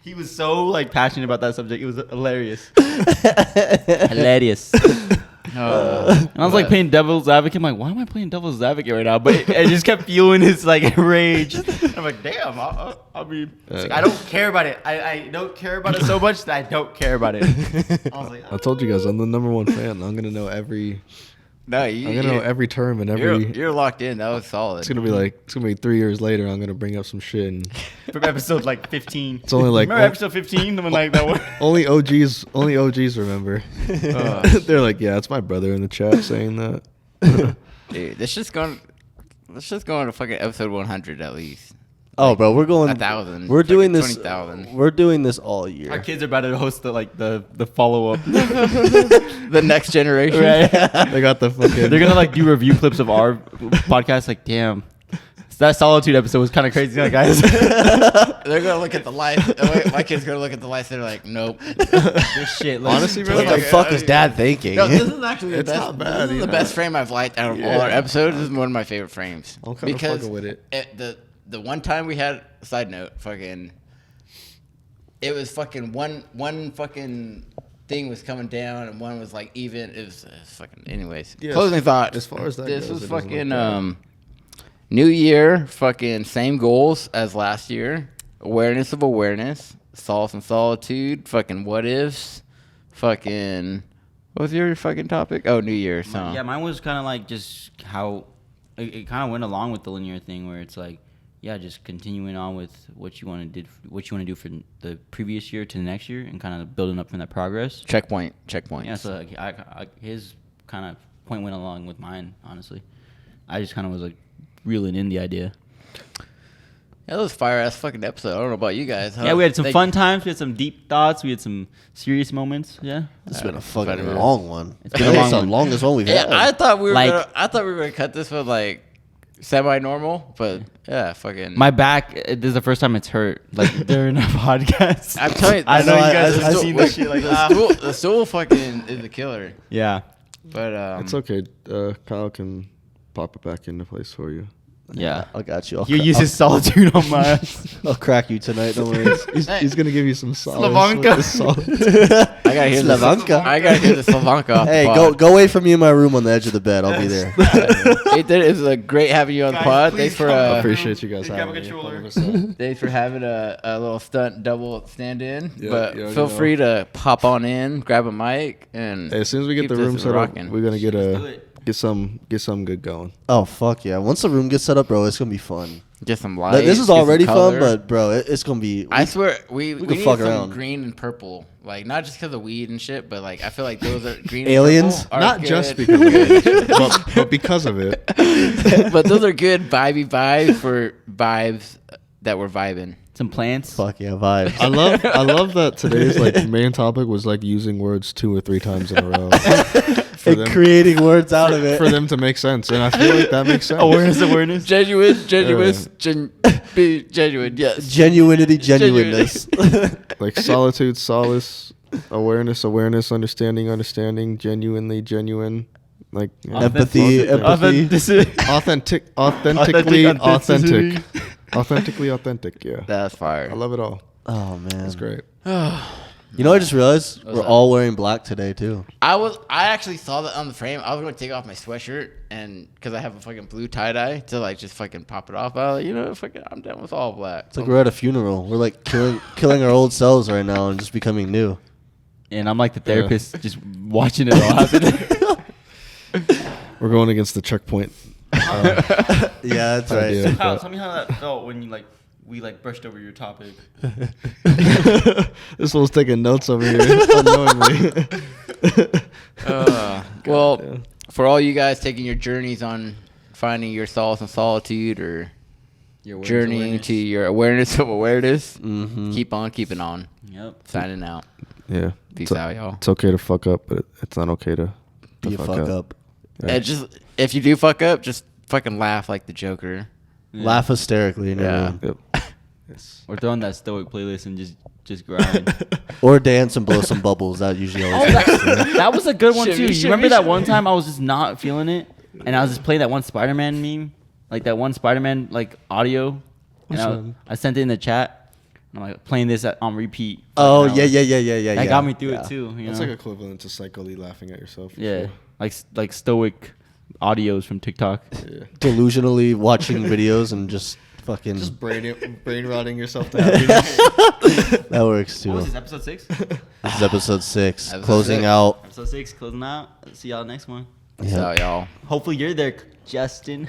He was so like passionate about that subject. It was hilarious. Hilarious. And I was like playing devil's advocate. I'm like, why am I playing devil's advocate right now? But I just kept feeling his like rage. I'm like, damn. I mean, it's like, I don't care about it. I don't care about it so much that I don't care about it. I was like, I told you guys I'm the #1 fan. I'm gonna know every No, I'm gonna know every term and You're, every. you're locked in. That was solid. It's gonna be 3 years later. I'm gonna bring up some shit and from episode like 15. it's only like Remember episode 15? The one like that one. only OGs remember. They're like, yeah, it's my brother in the chat saying that. Dude, let's just go on to fucking episode 100 at least. Oh, bro, we're going 1,000. We're doing this. 20,000. We're doing this all Our year. kids are about to host the follow up. The next generation. Right. They got the fucking. They're gonna like do review clips of our podcast. Like, damn, that Solitude episode was kind of crazy, huh, guys. They're gonna look at the life. My kid's gonna look at the life. They're like, nope. This shit. Like, Honestly, bro, What the fuck is Dad thinking? No, this is actually the It's best. not bad, This is you the know. best frame I've liked out of all our episodes. This is one of my favorite frames. I'm kinda because fucking with it. The one time we had, side note, fucking, it was fucking one fucking thing was coming down and one was like even. It was fucking. Anyways, Yeah, closing thoughts. as far as that this goes, was it doesn't fucking look bad. New Year, fucking same goals as last year. Awareness of awareness, Solace and Solitude, fucking what ifs, fucking. What was your fucking topic? Oh, New Year. So yeah, mine was kind of like just how it kind of went along with the linear thing, where it's like, yeah, just continuing on with what you want to do for the previous year to the next year, and kind of building up from that progress. checkpoint. Yeah, so like, his kind of point went along with mine. Honestly, I just kind of was like reeling in the idea. Yeah, that was fire ass fucking episode. I don't know about you guys. Huh? Yeah, we had some Like, fun times. We had some deep thoughts. We had some serious moments. Yeah. It's been a fucking Better. long one. It's been a long the one. longest one we've Yeah, had. I thought we were Like- gonna cut this with like semi-normal, but yeah, fucking. My back. This is the first time it's hurt. Like during a podcast. I'm telling you, I know you I- guys I- have I- seen this shit. Like, the stool fucking is a killer. yeah. But It's okay. Kyle can pop it back into place for you. Yeah. I got you. You use his Solitude on my ass. I'll crack you tonight. Don't worry. He's gonna give you some solace. Slavanka. with solace. I gotta hear Slavanka. I gotta hear the Slavanka. off the Hey, pod. go away from me in my room on the edge of the bed. I'll be there. Hey, dude, it was great having you on the Guys, pod. please Thanks for come I up. appreciate you guys Grab a having me. controller. 100%. thanks for having a little stunt double stand in. Yeah, but yeah, feel you know. free to pop on in, grab a mic, and Hey, as soon as we get keep the this room set up, rocking. we're gonna get Let's do a it. Get some good going. Oh fuck yeah! Once the room gets set up, bro, it's gonna be fun. Get some Like, lights. this is get some already fun, color. but bro, it's gonna be. I swear we could need fuck some around. green and purple. Like not just because of weed and shit, but like I feel like those are green. Aliens? And purple are Not good. just because of it, but because of it. But those are good vibes for vibes that we're vibing. Some plants. Fuck yeah, vibes. I love that today's like main topic was like using words 2 or 3 times in a row. And creating words out of it. For them to make sense, and I feel like that makes sense. Awareness. Genuine, be genuine. Yes. Genuinity, genuineness. Like solitude, solace, awareness, understanding, genuine, like Empathy, authentically authentic. Yeah, That's fire. I love it all. Oh man, That's great. You know, I just realized What's we're that? all wearing black today too. I actually saw that on the frame. I was going to take off my sweatshirt and because I have a fucking blue tie dye to like just fucking pop it off. I was like, fucking, I'm down with all black. It's like we're at a funeral. We're like killing our old selves right now and just becoming new. And I'm like the therapist, just watching it all happen. We're going against the checkpoint. Yeah, that's right. idea. Tell me how that felt when we brushed over your topic. This one's taking notes over here unknowingly. Well, for all you guys taking your journeys on finding your solace and solitude or Your journeying to your awareness of awareness, Mm-hmm. keep on keeping on. Yep. Signing out. Yeah, Peace out, y'all. it's okay to fuck up, but it's not okay to Be a fuck up. Yeah. And just if you do fuck up, just fucking laugh like the Joker. Yeah. Laugh hysterically in your Yeah. room. Yep. Yes. Or throw on that stoic playlist and just grind. Or dance and blow some bubbles. That usually always helps. That was a good one too. Shimmy, You remember shimmy, that one shimmy. time I was just not feeling it, and I was just playing that one Spider-Man meme, like that one Spider-Man like audio, Which and one? I sent it in the chat. And I'm like playing this on repeat. for Oh an hour. yeah. That got me through Yeah. it too. You That's know? like equivalent to psychically laughing at yourself. for Yeah, sure. like stoic audios from TikTok. Yeah. Delusionally watching videos and just fucking. Just brain rotting yourself to happiness. That works too. What was this, episode 6? This is episode 6. Episode Closing 6. out. Episode 6, closing out. See y'all next one. Peace out, y'all. Hopefully you're there, Justin.